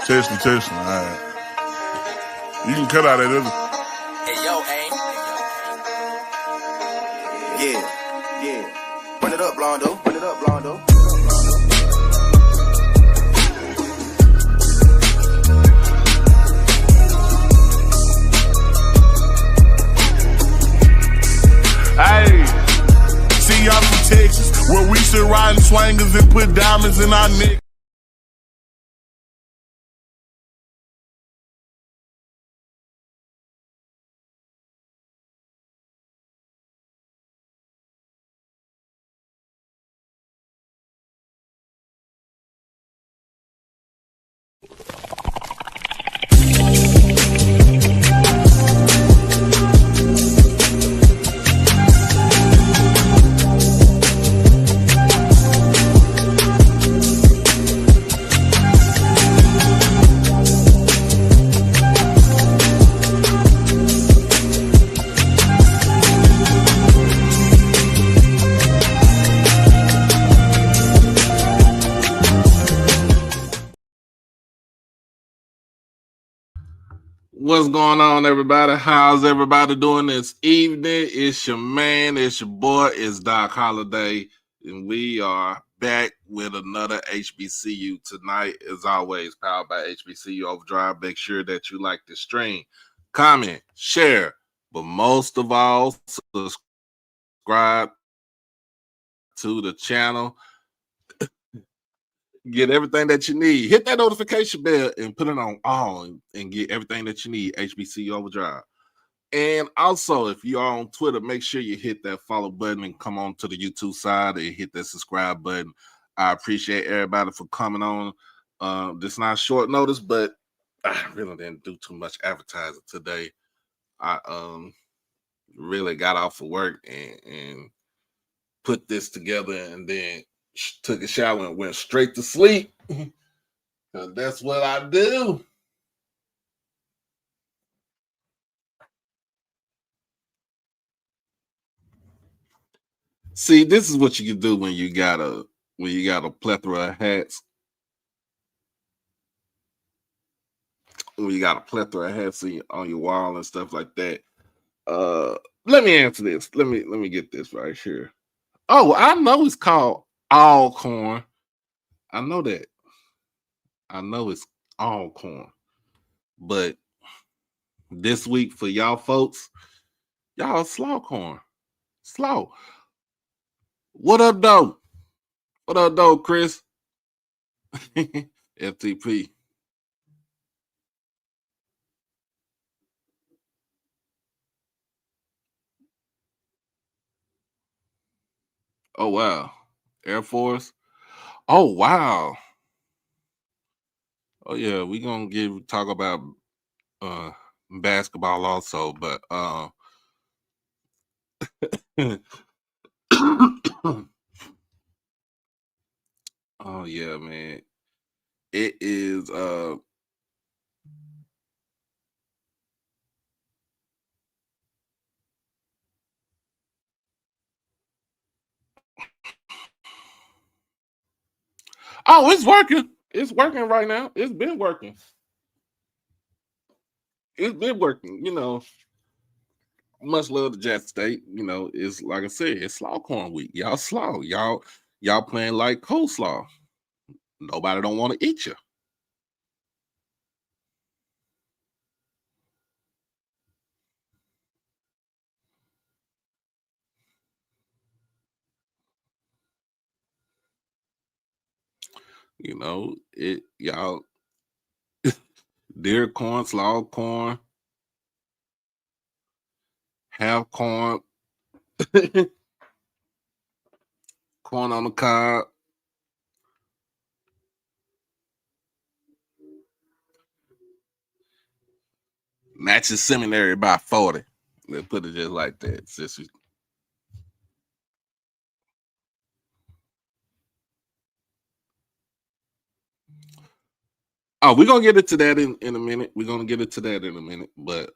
Testing. All right. You can cut out that other. Hey, yo, aim. Yeah. Run it up, Blondo. Hey, see y'all from Texas, where we should ride in swangers and put diamonds in our neck. What's going on, everybody? How's everybody doing this evening? It's your man, it's your boy, it's Doc Holiday, and we are back with another HBCU tonight. As always, powered by HBCU Overdrive. Make sure that you like the stream, comment, share, but most of all, subscribe to the channel. Get everything that you need. Hit that notification bell and put it on all and get everything that you need. HBCU Overdrive. And also, if you are on Twitter, make sure you hit that follow button and come on to the YouTube side and hit that subscribe button. I appreciate everybody for coming on. This is not short notice, but I really didn't do too much advertising today. I really got off of work and put this together and then took a shower and went straight to sleep. Because that's what I do. See, this is what you can do when you got a plethora of hats. When you got a plethora of hats on your wall and stuff like that. Let me answer this. Let me get this right here. Oh, I know it's called Slawcorn. I know that. I know it's Slawcorn. But this week for y'all folks, y'all Slawcorn. Slaw. What up, though? What up, though, Chris? FTP. Oh, wow. Air Force. Oh, wow. Oh, yeah. We're going to talk about basketball also, but oh, yeah, man. It is oh, it's working. It's working right now. It's been working. It's been working. Much love to Jackson State. It's like I said, it's Slawcorn week. Y'all slaw. Y'all playing like coleslaw. Nobody don't want to eat you. Y'all deer corn, Slawcorn, half corn, corn on the cob. Matches seminary by 40. Let's put it just like that. Oh, we're gonna get into that in a minute. But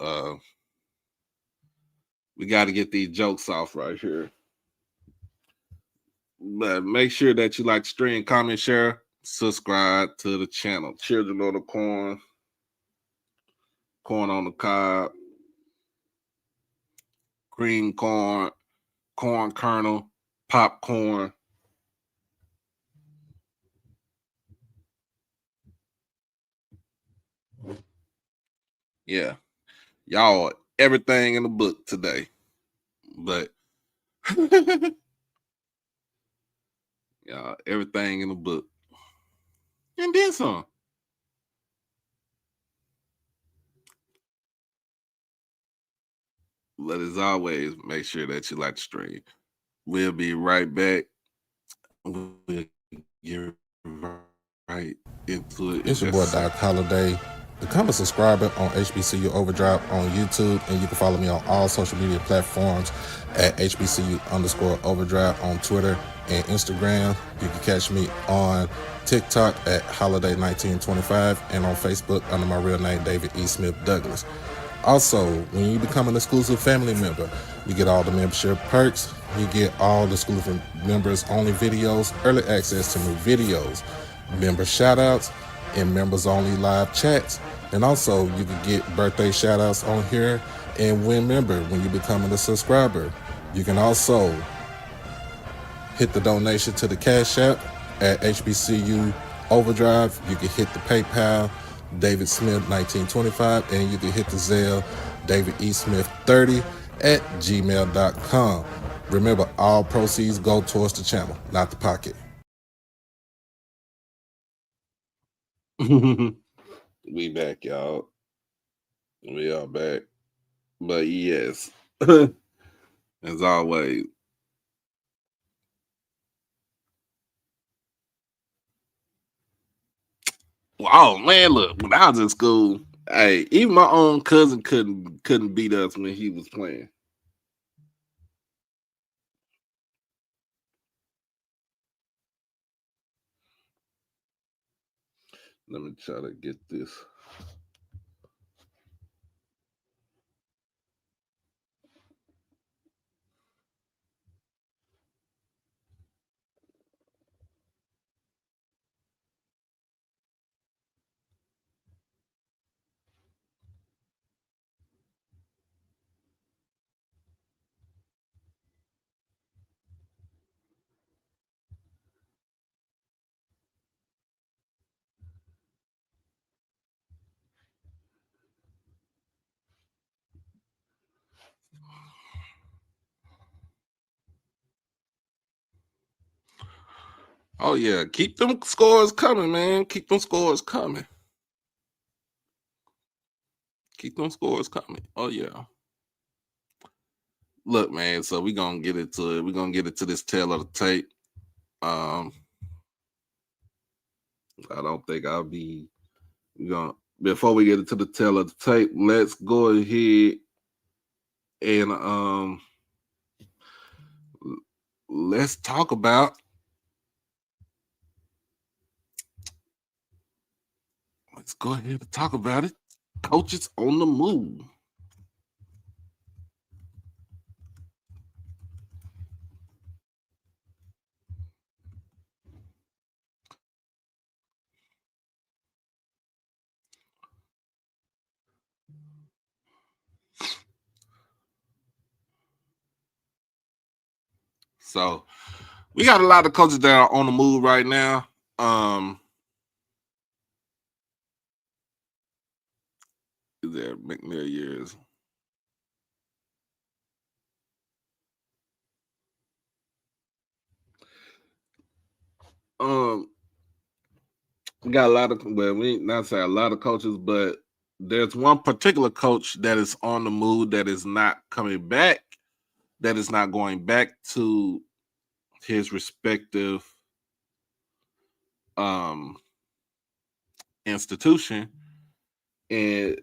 we got to get these jokes off right here. But make sure that you like, stream, comment, share, subscribe to the channel. Children of the Corn, Corn on the Cob, Green Corn, Corn Kernel, Popcorn. Yeah, y'all, everything in the book today. But y'all, everything in the book. And then some. But as always, make sure that you like the stream. We'll be right back. We'll get right into it. It's your boy Doc Holiday. Become a subscriber on HBCU Overdrive on YouTube, and you can follow me on all social media platforms at HBCU_Overdrive on Twitter and Instagram. You can catch me on TikTok at Holiday1925 and on Facebook under my real name, David E. Smith Douglas. Also, when you become an exclusive family member, you get all the membership perks. You get all the exclusive members only videos, early access to new videos, member shoutouts, and members only live chats. And also, you can get birthday shoutouts on here and win member when you become a subscriber. You can also hit the donation to the Cash App at HBCU Overdrive. You can hit the PayPal, David Smith 1925, and you can hit the Zelle, David E. Smith 30 at gmail.com. Remember, all proceeds go towards the channel, not the pocket. We back, y'all. We are back. But yes, as always, oh man, look, when I was in school, hey, even my own cousin couldn't beat us when he was playing. Let me try to get this. Oh yeah, keep them scores coming, man. Keep them scores coming. Keep them scores coming. Oh yeah. Look, man. So we're gonna get into it. We're gonna get into this tail of the tape. I don't think I'll be. We're gonna before we get into the tail of the tape. Let's go ahead and let's talk about. Let's go ahead and talk about it. Coaches on the move. So we got a lot of coaches that are on the move right now. Is there McNair years? We got a lot of, well, we not say a lot of coaches, but there's one particular coach that is on the move that is not coming back, that is not going back to his respective institution, and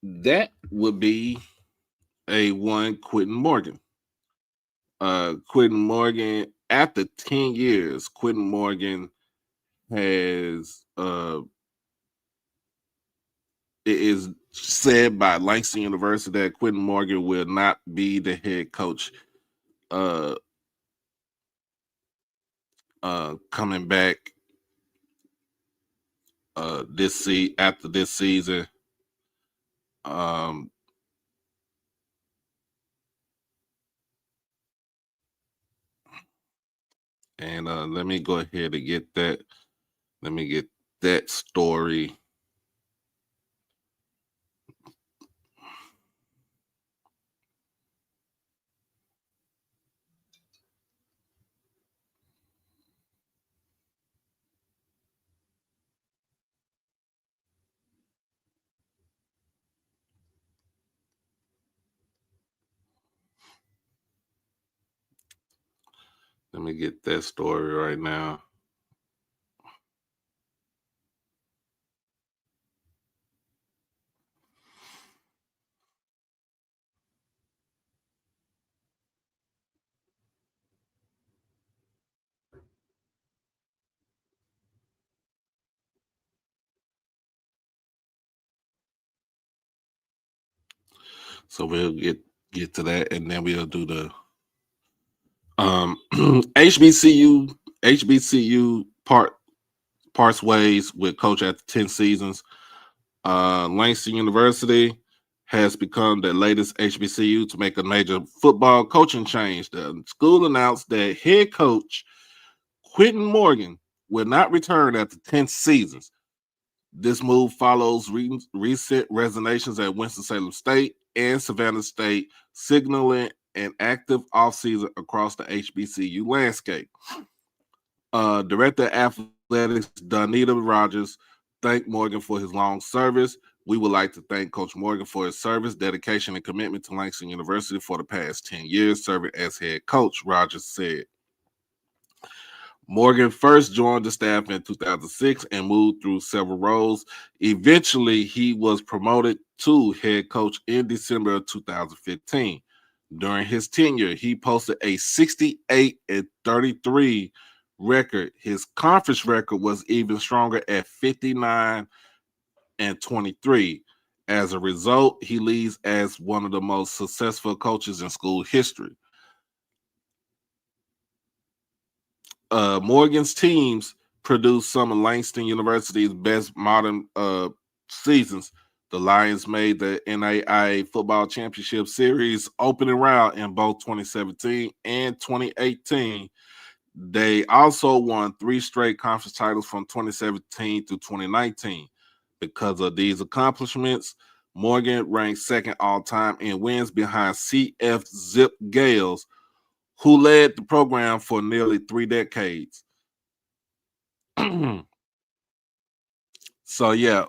that would be Quentin Morgan. Quentin Morgan, after 10 years, Quentin Morgan has it is said by Langston University that Quentin Morgan will not be the head coach coming back after this season. And let me go ahead and get that. Let me get that story. Let me get that story right now. So we'll get to that, and then we'll do the HBCU parts ways with coach after 10 seasons. Langston University has become the latest HBCU to make a major football coaching change. The school announced that head coach Quentin Morgan will not return after 10 seasons. This move follows recent resignations at Winston-Salem State and Savannah State, signaling an active offseason across the HBCU landscape. Director of Athletics Donita Rogers thanked Morgan for his long service. We would like to thank Coach Morgan for his service, dedication, and commitment to Langston University for the past 10 years, serving as head coach, Rogers said. Morgan first joined the staff in 2006 and moved through several roles. Eventually, he was promoted to head coach in December of 2015. During his tenure, he posted a 68-33 record. His conference record was even stronger at 59-23. As a result, he leads as one of the most successful coaches in school history. Morgan's teams produced some of Langston University's best modern seasons. The Lions made the NAIA Football Championship Series opening round in both 2017 and 2018. They also won 3 straight conference titles from 2017 to 2019. Because of these accomplishments, Morgan ranked second all-time in wins behind CF Zip Gales, who led the program for nearly 3 decades. So yeah,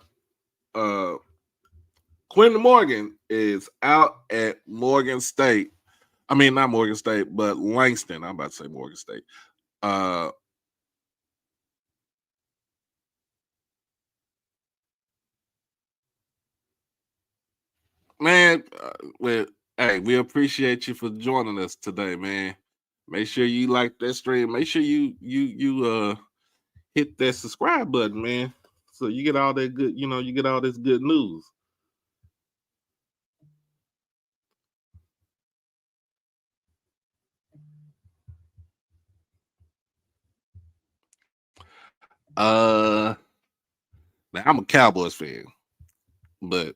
Quentin Morgan is out at Morgan State. I mean, not Morgan State, but Langston. I'm about to say Morgan State. Man, hey, we appreciate you for joining us today, man. Make sure you like that stream. Make sure you hit that subscribe button, man. So you get all that good, you get all this good news. Now I'm a Cowboys fan, but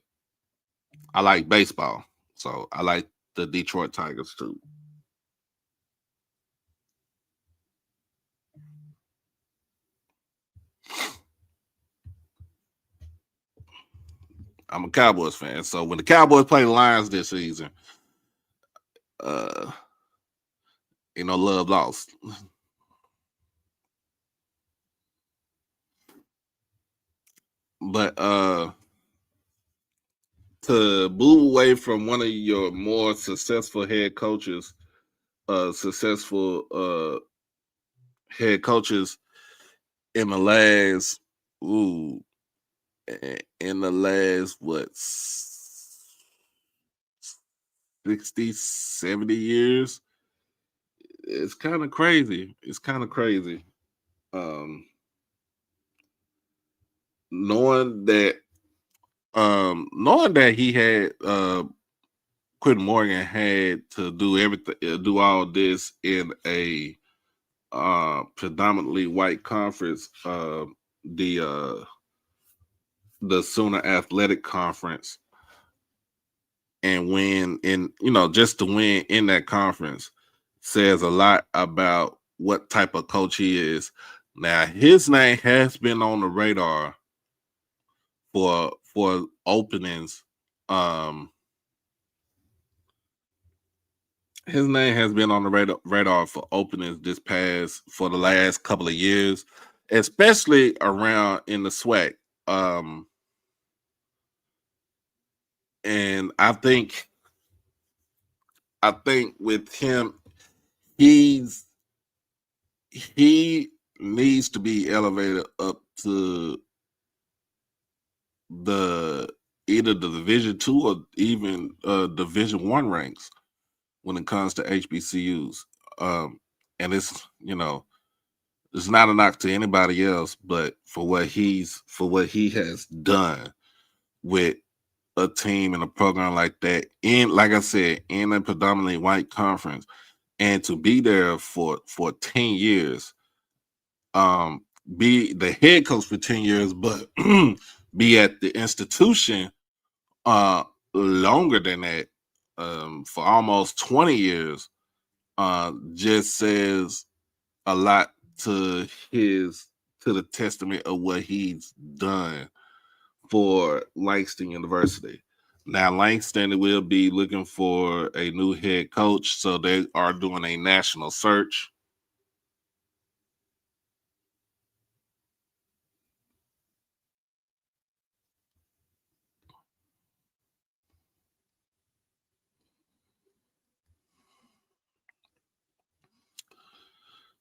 I like baseball, so I like the Detroit Tigers too. I'm a Cowboys fan, so when the Cowboys play the Lions this season, love lost. But to move away from one of your more successful head coaches, head coaches in the last, what, 60, 70 years. It's kind of crazy. Knowing that he had Quentin Morgan had to do everything, do all this in a predominantly white conference. The the Sooner Athletic Conference and win in, just to win in that conference says a lot about what type of coach he is. Now, his name has been on the radar for openings. His name has been on the radar for openings for the last couple of years, especially around in the SWAC. And I think with him, he needs to be elevated up to either the Division II or even Division I ranks when it comes to HBCUs. And it's it's not a knock to anybody else, but for what he has done with a team and a program like that, like I said, in a predominantly white conference, and to be there for 10 years, be the head coach for 10 years, but be at the institution longer than that, for almost 20 years, just says a lot to the testament of what he's done for Langston University. Now, Langston will be looking for a new head coach, so they are doing a national search.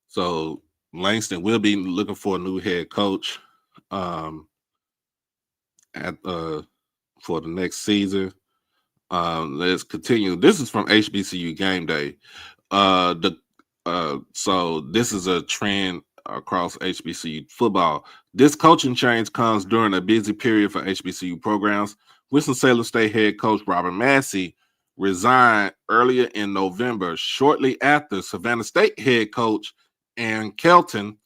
So Langston will be looking for a new head coach for the next season. Let's continue. This is from HBCU Game Day. So this is a trend across HBCU football. This coaching change comes during a busy period for HBCU programs. Winston-Salem State head coach Robert Massey resigned earlier in November, shortly after Savannah State head coach Aaron Kelton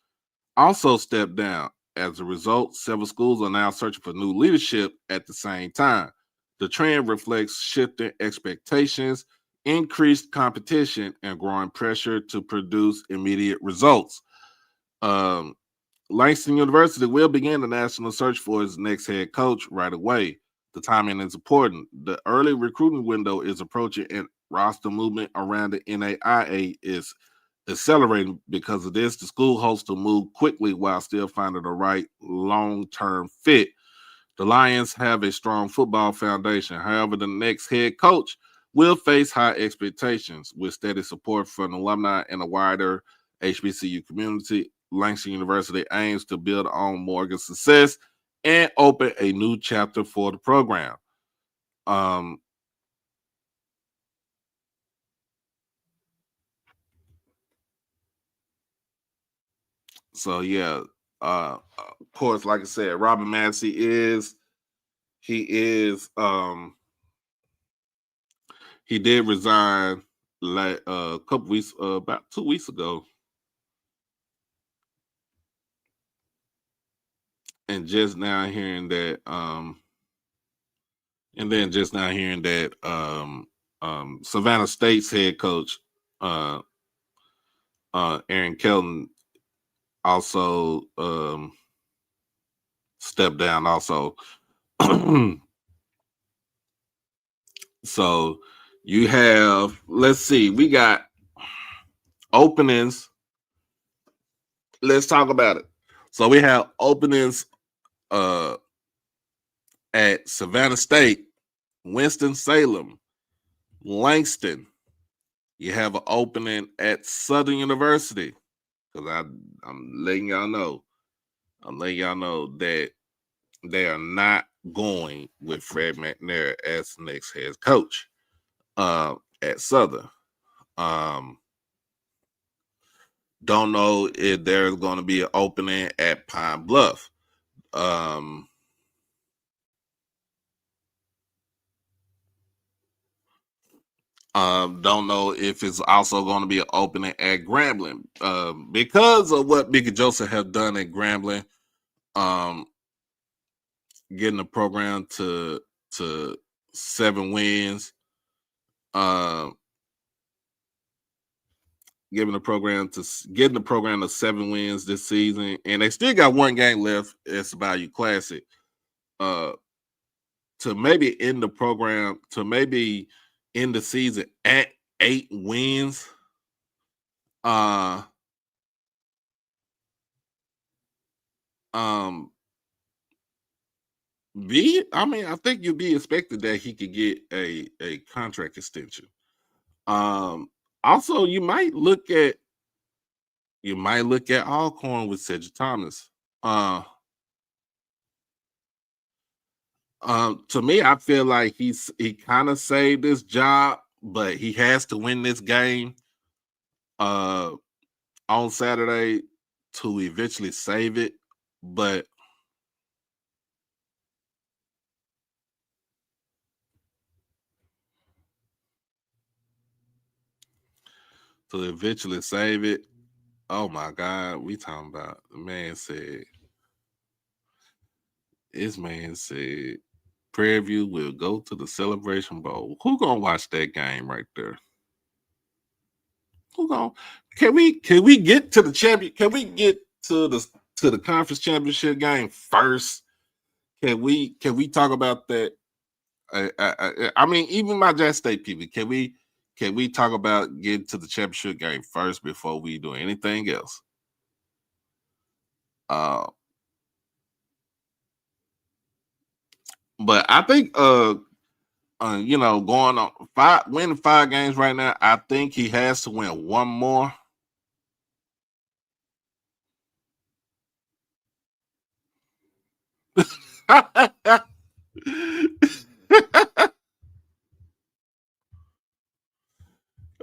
also stepped down. As a result, several schools are now searching for new leadership at the same time. The trend reflects shifting expectations, increased competition, and growing pressure to produce immediate results. Langston University will begin the national search for its next head coach right away. The timing is important. The early recruiting window is approaching, and roster movement around the NAIA is accelerating. Because of this, the school hopes to move quickly while still finding the right long-term fit. The Lions have a strong football foundation. However, the next head coach will face high expectations. With steady support from alumni and a wider HBCU community, Langston University aims to build on Morgan's success and open a new chapter for the program. So yeah, of course, like I said, Robert Massey he did resign like a couple weeks, about 2 weeks ago, and just now hearing that, Savannah State's head coach Aaron Kelton also stepped down also. So you have, let's see, we got openings. Let's talk about it. So we have openings at Savannah State, Winston-Salem, Langston. You have an opening at Southern University. Because I'm letting y'all know. That they are not going with Fred McNair as the next head coach at Southern. Don't know if there's going to be an opening at Pine Bluff. Don't know if it's also going to be an opening at Grambling. Because of what Mickey Joseph have done at Grambling, getting the program to 7 wins. Getting the program to 7 wins this season, and they still got one game left. It's Value Classic. To maybe end the program, to maybe end the season at 8 wins. I think you'd be expected that he could get a contract extension. Also, you might look at Alcorn with Cedric Thomas. To me, I feel like he kind of saved this job, but he has to win this game on Saturday to eventually save it. But to eventually save it, oh my God, we talking about this man said Prairie View will go to the Celebration Bowl. Who gonna watch that game right there? Who gonna can we get to the champion? Can we get to the conference championship game first? Can we talk about that? I mean, even my Jack State people, can we talk about getting to the championship game first before we do anything else? But I think going on winning 5 games right now, I think he has to win one more.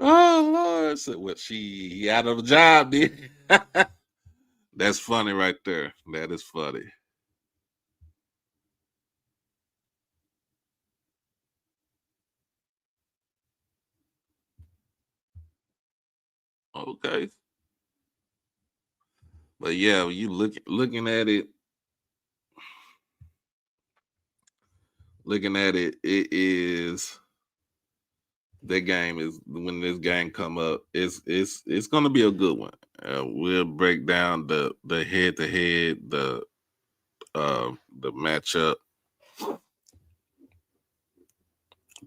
Oh Lord! So what? She out of a job, dude. That's funny right there. That is funny. Okay, but yeah, when you looking at it, it is that game is when this game come up. It's gonna be a good one. We'll break down the head to head, the matchup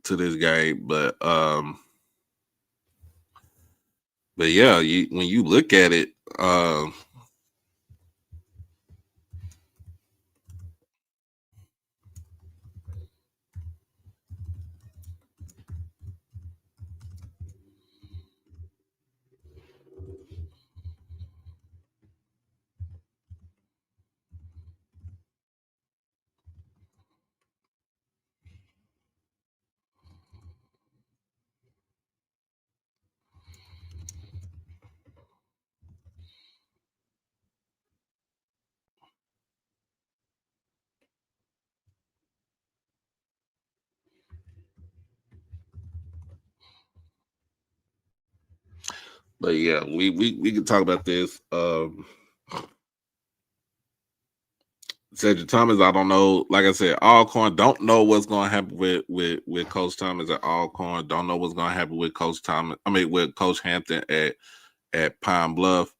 to this game, but yeah, when you look at it, but yeah, we can talk about this. Cedric Thomas, I don't know. Like I said, Alcorn don't know what's going to happen with Coach Thomas at Alcorn. Don't know what's going to happen with Coach Thomas. I mean, with Coach Hampton at Pine Bluff.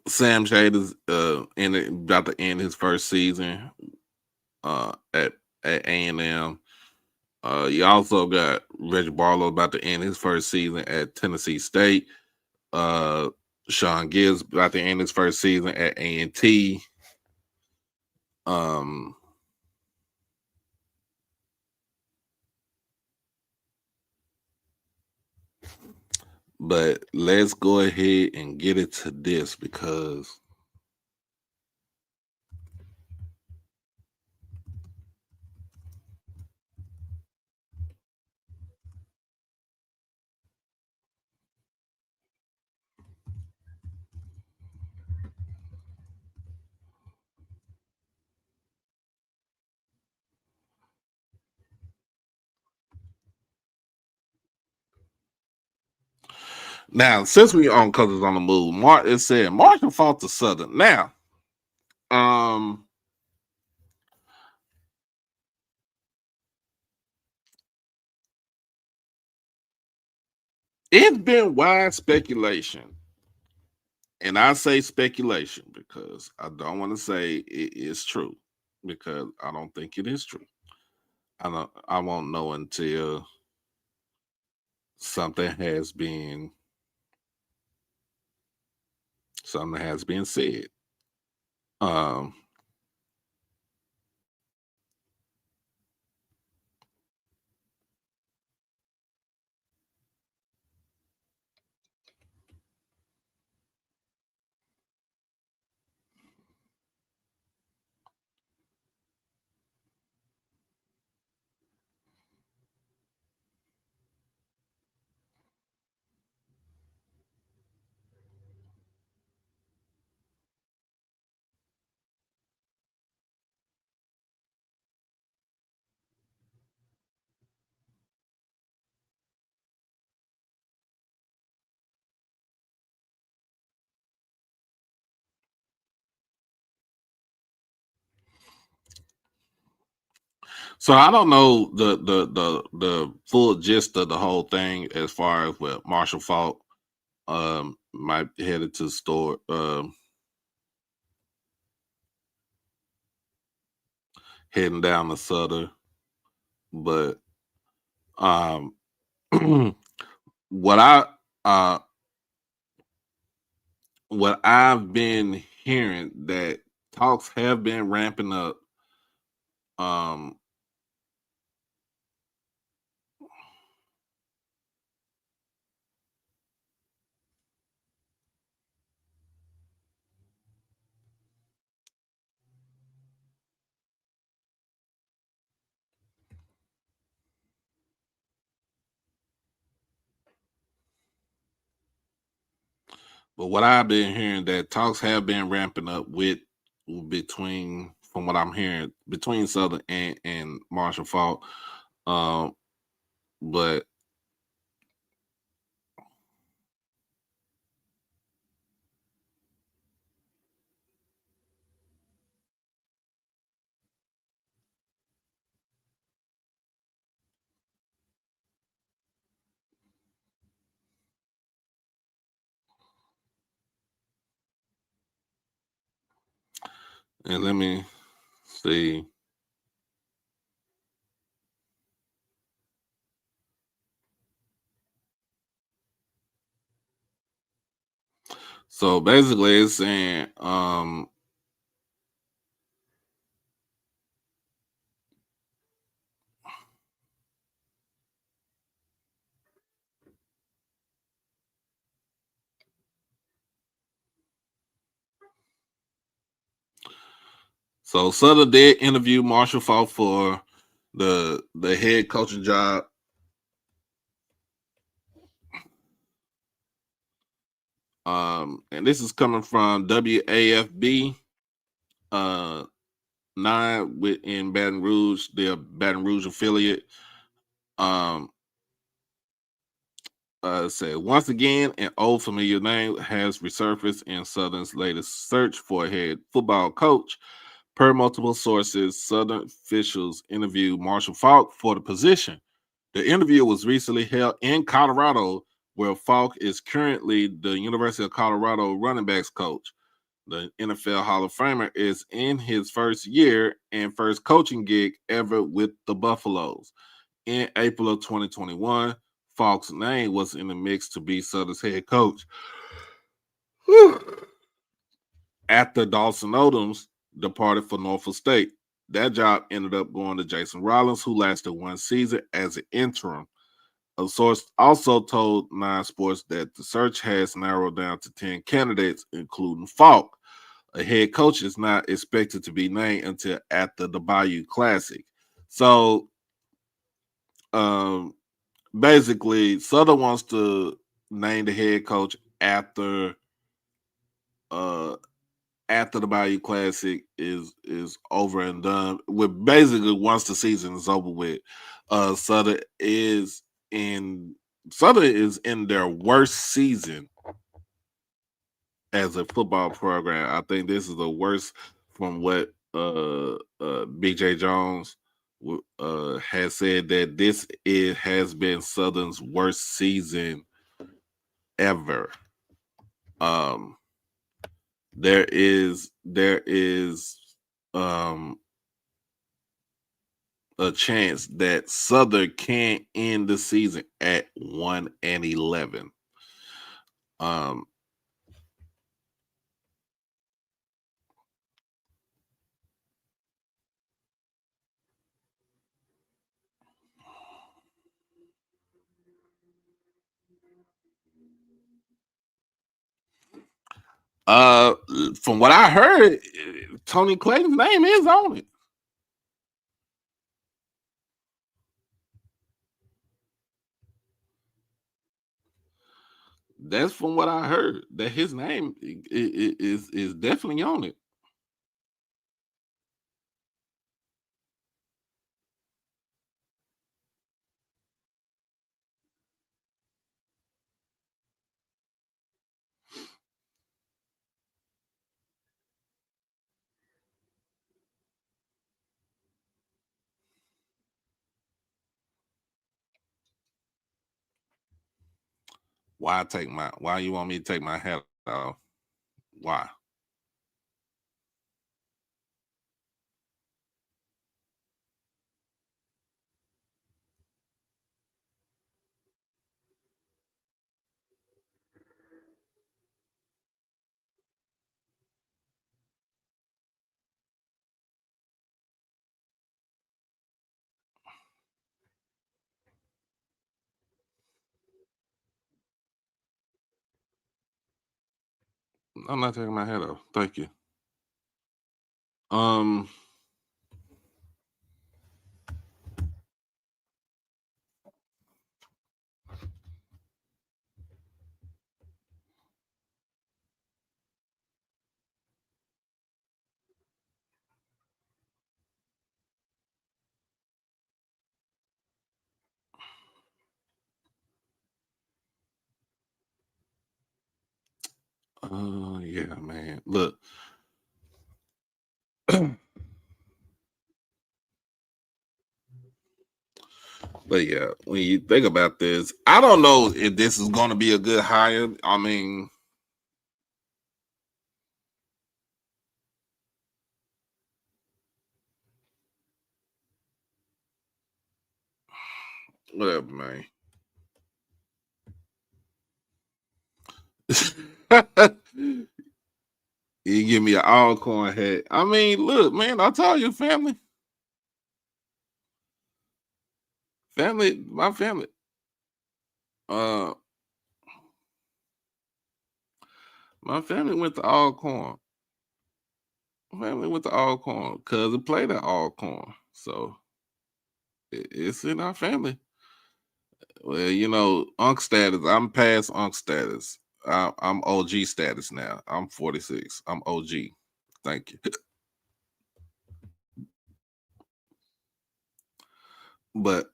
Sam Shade is about to end his first season at A&M. You also got Reggie Barlow about to end his first season at Tennessee State. Sean Gibbs about to end his first season at A&T. But let's go ahead and get it to this because Now, since we on Colors on the Move, it said Marshall fought to Southern. Now, it's been wide speculation, and I say speculation because I don't want to say it is true because I don't think it is true. I won't know until something has been said. Um, so I don't know the full gist of the whole thing as far as what Marshall fought. Might headed to the store. Heading down to Sutter, but what I what I've been hearing that talks have been ramping up. But what I've been hearing that talks have been ramping up between, from what I'm hearing, between Southern and Marshall Faulk. But and let me see. So basically, it's saying so Southern did interview Marshall Faulk for the head coaching job. And this is coming from WAFB 9 in Baton Rouge, their Baton Rouge affiliate. Said once again, an old familiar name has resurfaced in Southern's latest search for a head football coach. Per multiple sources, Southern officials interviewed Marshall Faulk for the position. The interview was recently held in Colorado, where Faulk is currently the University of Colorado running backs coach. The NFL Hall of Famer is in his first year and first coaching gig ever with the Buffaloes. In April of 2021, Faulk's name was in the mix to be Southern's head coach. After Dawson Odoms departed for Norfolk State, that job ended up going to Jason Rollins, who lasted one season as an interim. A source also told Nine Sports that the search has narrowed down to 10 candidates, including Faulk. A head coach is not expected to be named until after the Bayou Classic. So, basically, Southern wants to name the head coach after the Bayou Classic is over and done. With basically once the season is over with, Southern is in Southern is in their worst season as a football program. I think this is the worst from what Big J Jones has said, that has been Southern's worst season ever. There is a chance that Southern can end the season at 1-11. From what I heard, Tony Clayton's name is on it. That's from what I heard, that his name is definitely on it. Why you want me to take my hat off? Why? I'm not taking my hat off. Thank you. Yeah, man. Look. But yeah, when you think about this, I don't know if this is going to be a good hire. I mean, whatever, man. You give me an Alcorn hat. I mean, look, man, I told you, family, my family. My family went to Alcorn. Family went to Alcorn. Cousin played at Alcorn, so it's in our family. Well, you know, Unc status. I'm past Unc status. I'm OG status now. I'm 46. I'm OG. Thank you. But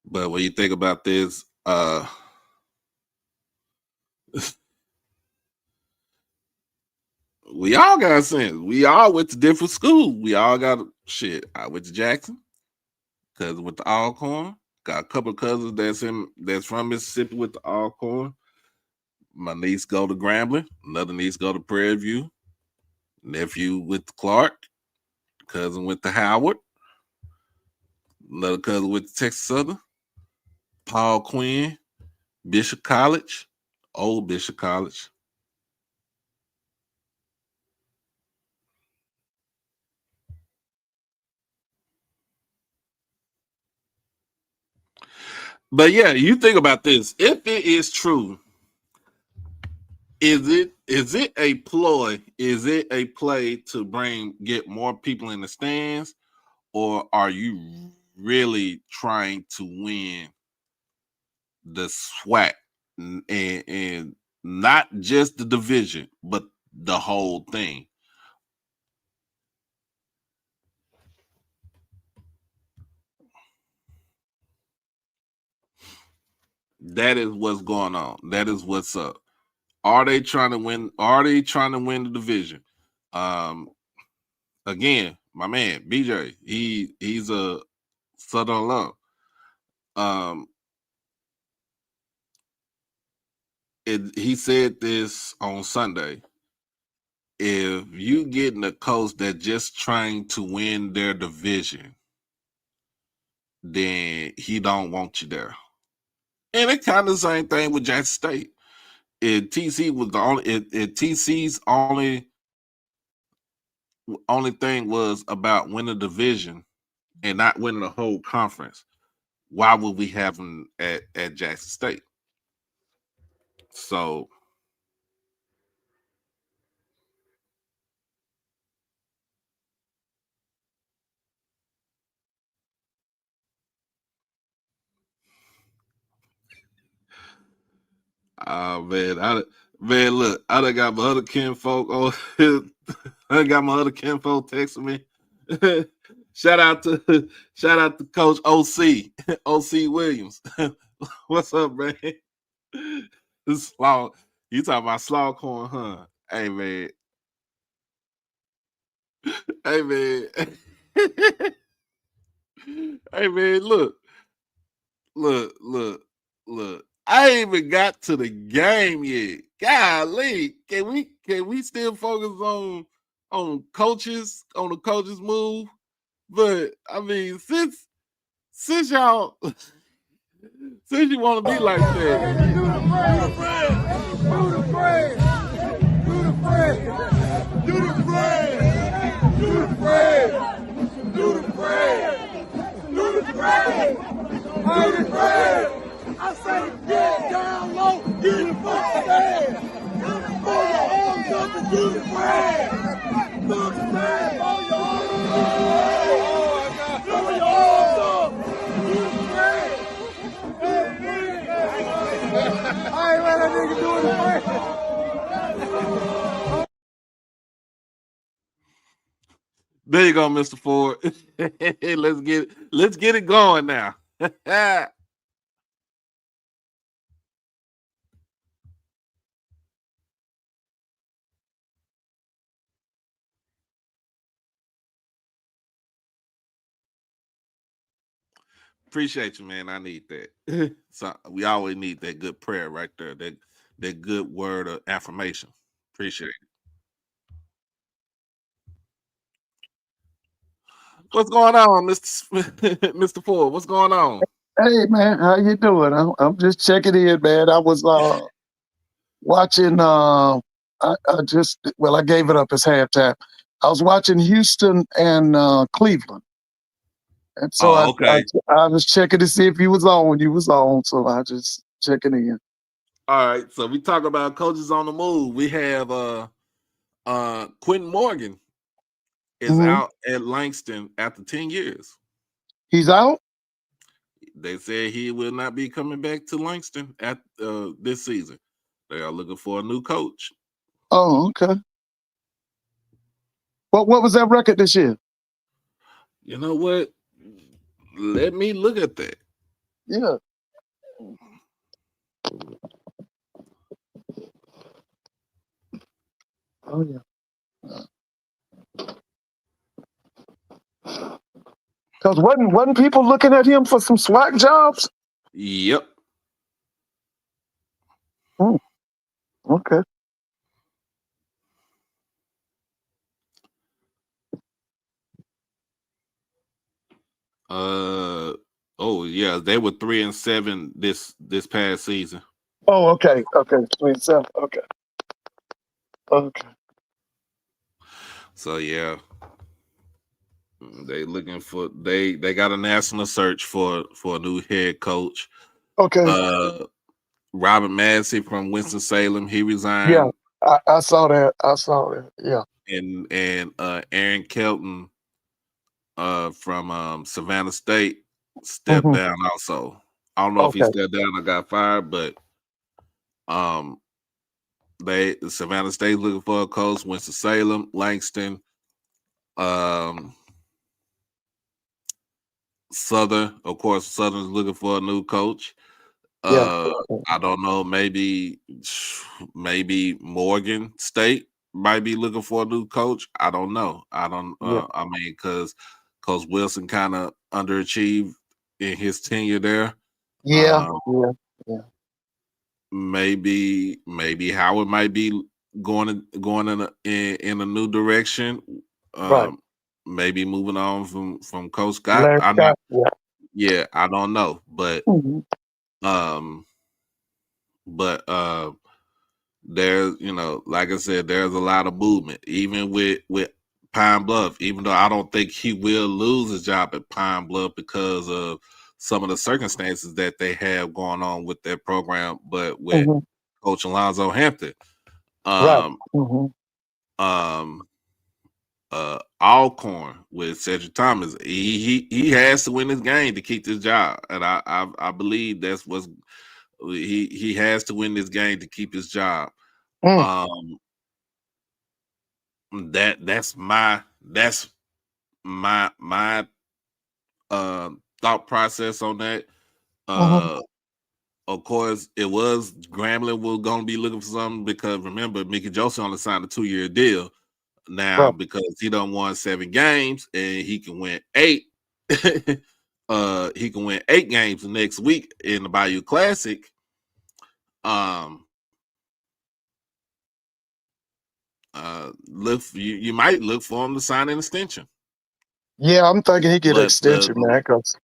when you think about this, we all got sense. We all went to different schools. We all got shit. I went to Jackson, cousin with the Alcorn. Got a couple of cousins that's from Mississippi with the Alcorn. My niece go to Grambling. Another niece go to Prairie View. Nephew with the Clark. Cousin went to Howard. Another cousin with the Texas Southern. Paul Quinn, Bishop College, Old Bishop College. But yeah, you think about this. If it is true, is it a ploy? Is it a play to get more people in the stands, or are you really trying to win the SWAC and not just the division, but the whole thing? That is what's going on. That is what's up. Are they trying to win? Are they trying to win the division? Again, my man BJ, he's a Southern alum. He said this on Sunday. If you getting a coach that just trying to win their division, then he don't want you there. And it kind of the same thing with Jackson State. If TC was the only, if TC's only thing was about winning the division and not winning the whole conference, why would we have him at Jackson State? So man, look, I done got my other kinfolk on I got my other kinfolk texting me. shout out to Coach OC, OC Williams. What's up, man? This Slaw, you talking about Slawcorn, huh? Hey man. Hey man. Hey man, look. I ain't even got to the game yet. Golly, can we still focus on coaches, on the coaches move? But I mean, since y'all since you want to be like that. Do the bread. Do the bread. Do the bread. Do the bread. Do the bread. Do the bread. Do the bread. Do the bread. I say get down low, get the fuck stand. Throw your arms up and do the bread. Do the bread. Throw your arms up. Throw your arms up. Do the bread. I ain't let that nigga do it again. There you go, Mr. Ford. Let's get it going now. Appreciate you, man. I need that. So we always need that good prayer right there. That good word of affirmation. Appreciate it. What's going on, Mr. Ford? What's going on? Hey man, how you doing? I'm just checking in, man. I was watching. I gave it up as halftime. I was watching Houston and Cleveland, and so Oh, okay. I was checking to see if you was on. You was on, so I just checking in. All right. So we talk about coaches on the move. We have Quentin Morgan is out at Langston after 10 years. He's out? They said he will not be coming back to Langston at this season. They are looking for a new coach. Oh, okay. What was that record this year? You know what? Let me look at that. Yeah. Oh yeah. Because wasn't people looking at him for some SWAT jobs? Yep. Okay. Oh yeah, they were 3-7 this past season. Oh, okay. Okay. 27. Okay. Okay. So yeah. They looking for they got a national search for a new head coach. Okay. Robert Massey from Winston-Salem, he resigned. Yeah, I saw that. Yeah. And Aaron Kelton from Savannah State stepped down also. I don't know if he stepped down or got fired, but Savannah State looking for a coach, Winston-Salem, Langston, Southern, of course, Southern's looking for a new coach. I don't know. Maybe Morgan State might be looking for a new coach. I don't know. I don't. I mean, because Coach Wilson kind of underachieved in his tenure there. Yeah. Maybe Howard might be going in a new direction. Right. Maybe moving on from Coach Scott. Larry I'm Scott, not. Yeah, I don't know, but there's, like I said, there's a lot of movement, even with Pine Bluff. Even though I don't think he will lose his job at Pine Bluff because of some of the circumstances that they have going on with their program, but with Coach Alonzo Hampton, Alcorn with Cedric Thomas, he has to win this game to keep this job, and I believe that's what's he has to win this game to keep his job. That's my thought process on that. Of course, it was Grambling was going to be looking for something because remember, Mickey Joseph only signed a 2-year deal now because he done won 7 games and he can win 8. He can win 8 games next week in the Bayou Classic. You might look for him to sign an extension. Yeah, I'm thinking he get an extension, man. Because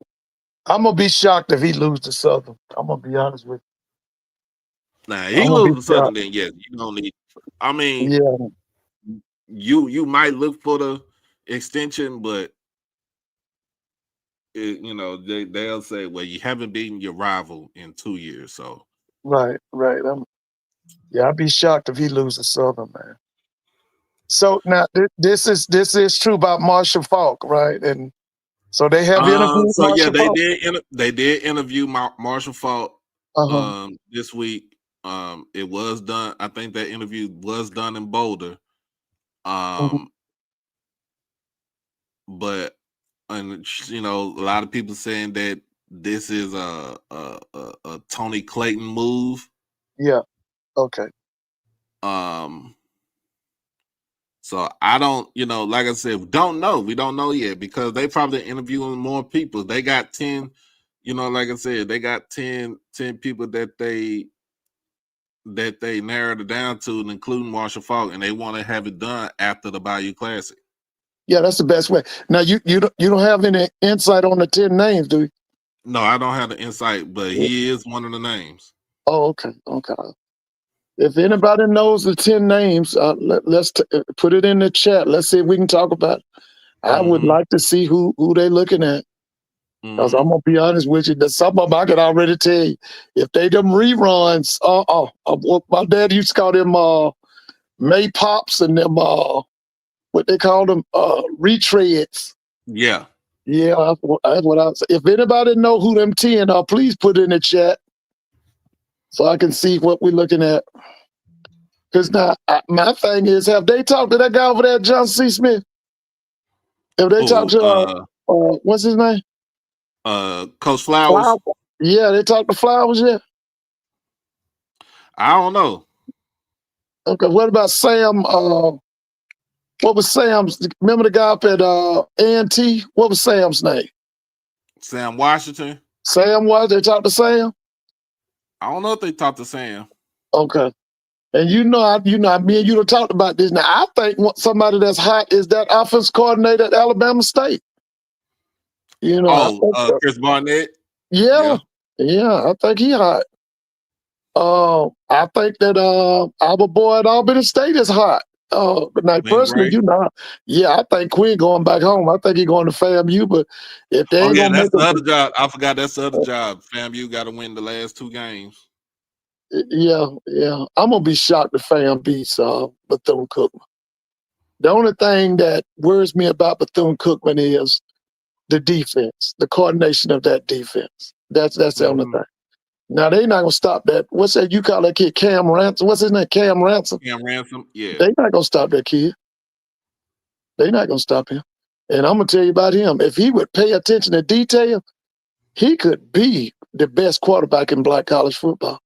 I'm gonna be shocked if he loses to Southern. I'm gonna be honest with you. Now he loses to Southern, then yes, you don't need. I mean, you might look for the extension, but they'll say, well, you haven't beaten your rival in 2 years, so right. I'd be shocked if he loses Southern, man. So now this is true about Marshall Falk, right? And so they have interviewed Marshall Falk? They did interview Marshall Falk this week. It was done. I think that interview was done in Boulder. But a lot of people saying that this is a Tony Clayton move. Yeah. Okay. So I don't, like I said, we don't know yet because they probably interviewing more people. They got 10, like I said, they got 10 people that they narrowed it down to, including Marshall Falk, and they want to have it done after the Bayou Classic. Yeah, that's the best way. Now you don't have any insight on the 10 names, do you? No, I don't have the insight, but he is one of the names. Oh, okay. If anybody knows the 10 names, let's put it in the chat. Let's see if we can talk about it. I would like to see who they're looking at. Because I'm gonna be honest with you, that some of them I could already tell you. If they them reruns, my dad used to call them May Pops and them what they call them retreads. Yeah. Yeah, that's what I say. If anybody know who them 10 are, please put it in the chat so I can see what we're looking at. Because now, my thing is, have they talked to that guy over there, John C. Smith? Have they talked to, what's his name? Coach Flowers? Yeah, they talked to Flowers yet? I don't know. Okay, what about Sam? What was Sam's? Remember the guy up at A&T? What was Sam's name? Sam Washington. Sam was? They talked to Sam? I don't know if they talked to Sam. Okay. And me and you done talked about this. Now, I think somebody that's hot is that offense coordinator at Alabama State. Chris Barnett? Yeah, I think he hot. I think that our boy at Albany State is hot. But now, personally, I think Quinn going back home. I think he going to FAMU, but if they ain't gonna that's the other job. I forgot that's the other job. FAMU got to win the last 2 games. Yeah. I'm gonna be shocked if FAM beats Bethune-Cookman. The only thing that worries me about Bethune-Cookman is the defense, the coordination of that defense. That's the only thing. Now they not gonna stop that. What's that? You call that kid Cam Ransom? What's his name? Cam Ransom. Cam Ransom. Yeah. They not gonna stop that kid. They not gonna stop him. And I'm gonna tell you about him. If he would pay attention to detail, he could be the best quarterback in black college football.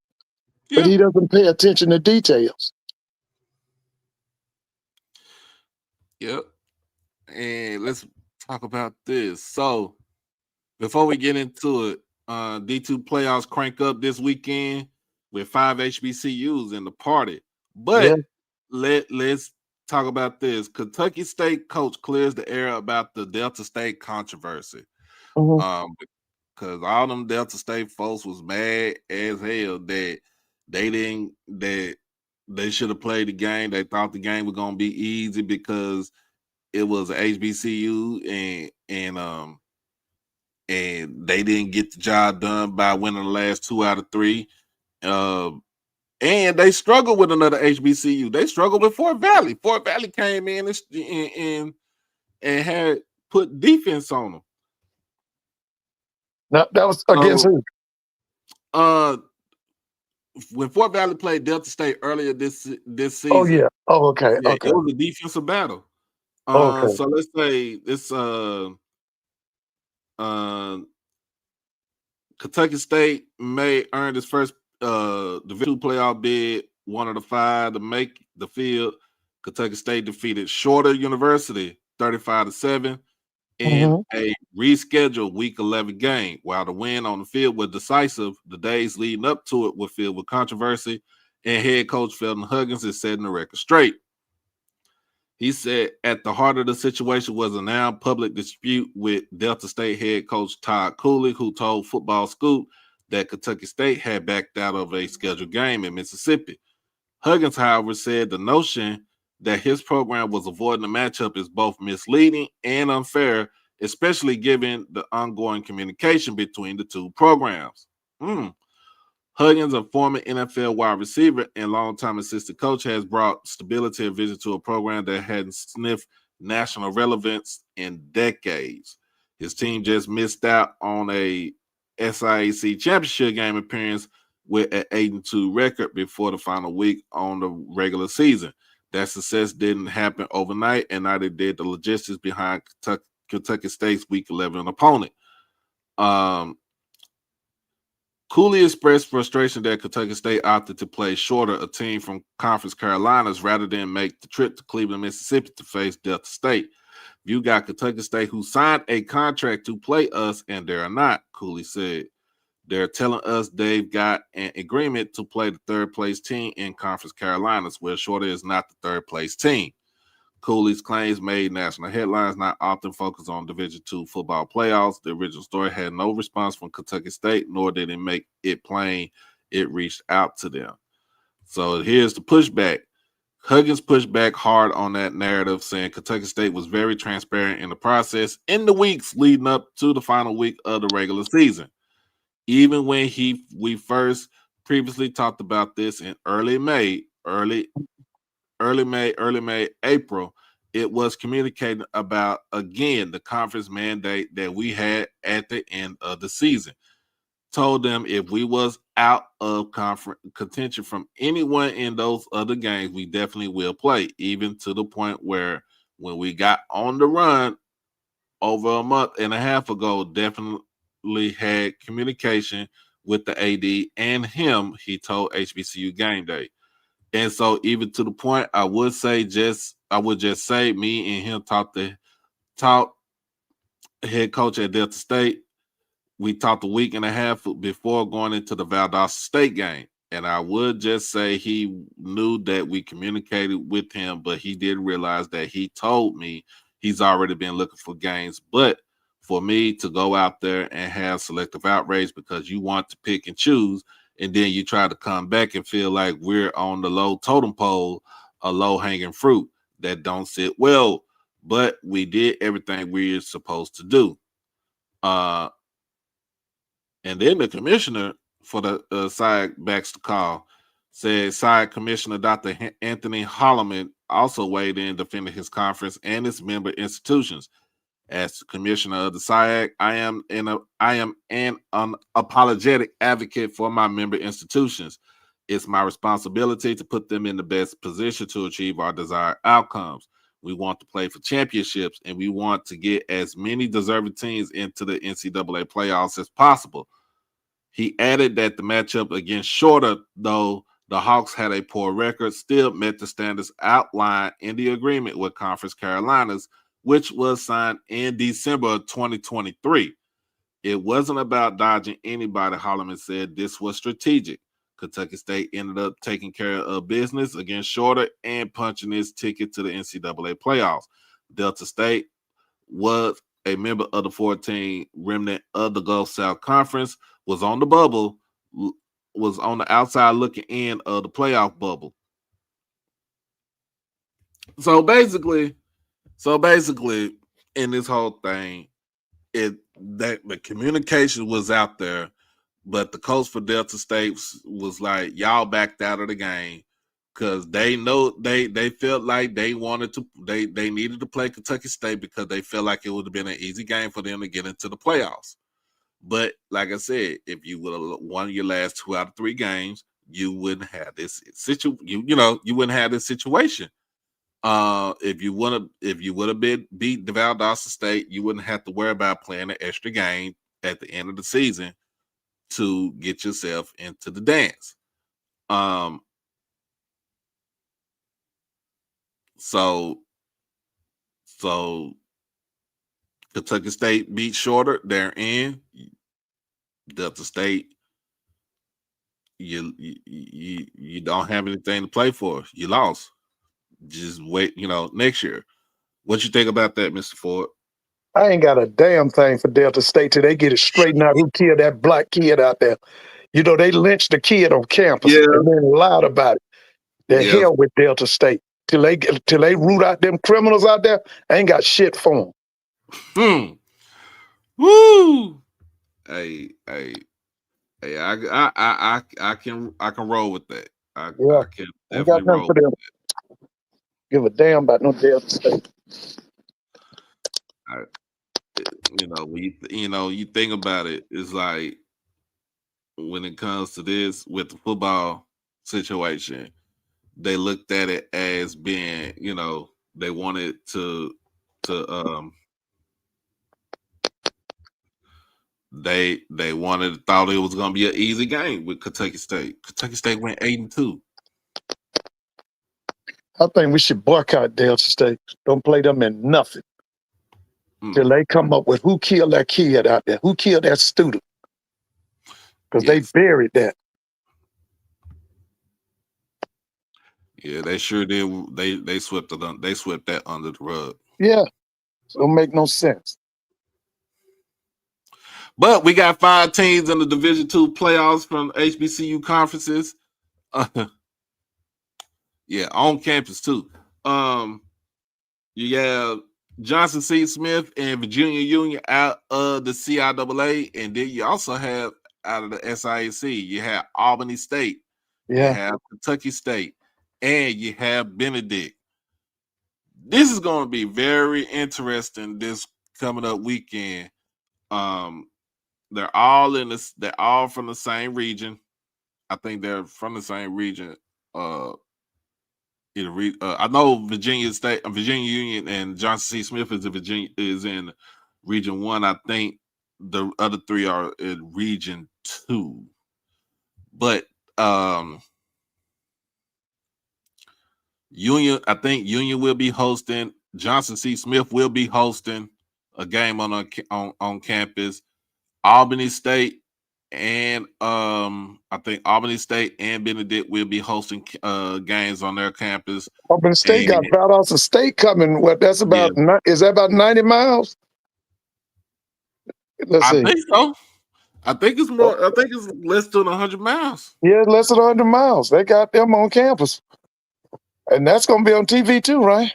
Yeah. But he doesn't pay attention to details. Yep. And let's talk about this. So before we get into it, D2 playoffs crank up this weekend with 5 HBCUs in the party. But let's talk about this. Kentucky State coach clears the air about the Delta State controversy. Mhm. Because all them Delta State folks was mad as hell that they should have played the game. They thought the game was gonna be easy because it was a HBCU and they didn't get the job done by winning the last 2 out of 3. And they struggled with another HBCU. They struggled with Fort Valley. Fort Valley came in and had put defense on them. Now, that was against who? When Fort Valley played Delta State earlier this season. Oh yeah. Oh, okay. Yeah, Okay. it was a defensive battle. Okay. So let's say this Kentucky State may earn its first Division II playoff bid, one of the 5 to make the field. Kentucky State defeated Shorter University 35-7 in a rescheduled Week 11 game. While the win on the field was decisive, the days leading up to it were filled with controversy, and head coach Felton Huggins is setting the record straight. He said at the heart of the situation was a now public dispute with Delta State head coach Todd Cooley, who told Football Scoop that Kentucky State had backed out of a scheduled game in Mississippi. Huggins, however, said the notion that his program was avoiding the matchup is both misleading and unfair, especially given the ongoing communication between the 2 programs. Huggins, a former NFL wide receiver and longtime assistant coach, has brought stability and vision to a program that hadn't sniffed national relevance in decades. His team just missed out on a SIAC championship game appearance with an 8-2 record before the final week on the regular season. That success didn't happen overnight, and neither did the logistics behind Kentucky State's Week 11 opponent. Cooley expressed frustration that Kentucky State opted to play Shorter, a team from Conference Carolinas, rather than make the trip to Cleveland, Mississippi to face Delta State. You got Kentucky State who signed a contract to play us, and they're not, Cooley said. They're telling us they've got an agreement to play the 3rd place team in Conference Carolinas, where Shorter is not the 3rd place team. Cooley's claims made national headlines, not often focused on Division II football playoffs. The original story had no response from Kentucky State, nor did it make it plain it reached out to them. So here's the pushback. Huggins pushed back hard on that narrative, saying Kentucky State was very transparent in the process in the weeks leading up to the final week of the regular season. Even when we first previously talked about this in early May, April, it was communicated about, again, the conference mandate that we had at the end of the season. Told them if we was out of conference contention from anyone in those other games, we definitely will play, even to the point where when we got on the run over a month and a half ago, definitely had communication with the AD and him, he told HBCU Game Day. And so even to the point, I would just say me and him talked head coach at Delta State. We talked a week and a half before going into the Valdosta State game. And I would just say he knew that we communicated with him, but he did realize that he told me he's already been looking for games. But for me to go out there and have selective outrage because you want to pick and choose, and then you try to come back and feel like we're on the low totem pole, a low-hanging fruit that don't sit well. But we did everything we're supposed to do. And then the commissioner for the side backs the call, said side commissioner Dr. Anthony Holloman also weighed in defending his conference and its member institutions. As the commissioner of the SIAC, I am an unapologetic advocate for my member institutions. It's my responsibility to put them in the best position to achieve our desired outcomes. We want to play for championships, and we want to get as many deserving teams into the NCAA playoffs as possible. He added that the matchup against Shorter, though the Hawks had a poor record, still met the standards outlined in the agreement with Conference Carolinas, which was signed in December of 2023. It wasn't about dodging anybody, Holloman said. This was strategic. Kentucky State ended up taking care of business against Shorter and punching its ticket to the NCAA playoffs. Delta State was a member of the 14 remnant of the Gulf South Conference, was on the bubble, was on the outside looking in of the playoff bubble. So basically, in this whole thing, that the communication was out there, but the coach for Delta State was like, y'all backed out of the game because they know they felt like they wanted to they needed to play Kentucky State because they felt like it would have been an easy game for them to get into the playoffs. But like I said, if you would have won your last 2 out of 3 games, you wouldn't have this situation. You wouldn't have this situation. If you would have beat the Valdosta State, you wouldn't have to worry about playing an extra game at the end of the season to get yourself into the dance. So Kentucky State beat Shorter. They're in. Delta State, you don't have anything to play for. You lost. Just wait, next year. What you think about that, Mr. Ford? I ain't got a damn thing for Delta State till they get it straightened out who killed that black kid out there. They lynched the kid on campus and then lied about it. The hell with Delta State. Till they root out them criminals out there, I ain't got shit for them. Woo! Hey, I can roll with that. I can definitely roll with that. Give a damn about no Delta State. You think about it, it's like when it comes to this with the football situation, they looked at it as being, they wanted to they thought it was gonna be an easy game with Kentucky State. Kentucky State went 8-2. I think we should boycott Delta State. Don't play them in nothing. Till they come up with who killed that kid out there, who killed that student. Because they buried that. Yeah, they sure did. They swept that under the rug. Yeah. So it don't make no sense. But we got 5 teams in the Division II playoffs from HBCU conferences. On campus too. You have Johnson C. Smith and Virginia Union out of the CIAA, and then you also have out of the SIAC, you have Albany State, you have Kentucky State, and you have Benedict. This is going to be very interesting this coming up weekend. They're all from the same region. I think they're from the same region. I know Virginia Union and Johnson C. Smith is in Region 1. I think the other 3 are in Region 2. But Union will be hosting. Johnson C. Smith will be hosting a game on campus. Albany State and I think Albany State and Benedict will be hosting games on their campus. Albany State got Valdosta State coming. What? That's about is that about 90 miles? Let's see. I think so. I think it's more. I think it's less than 100 miles. Yeah, less than 100 miles. They got them on campus, and that's going to be on TV too, right?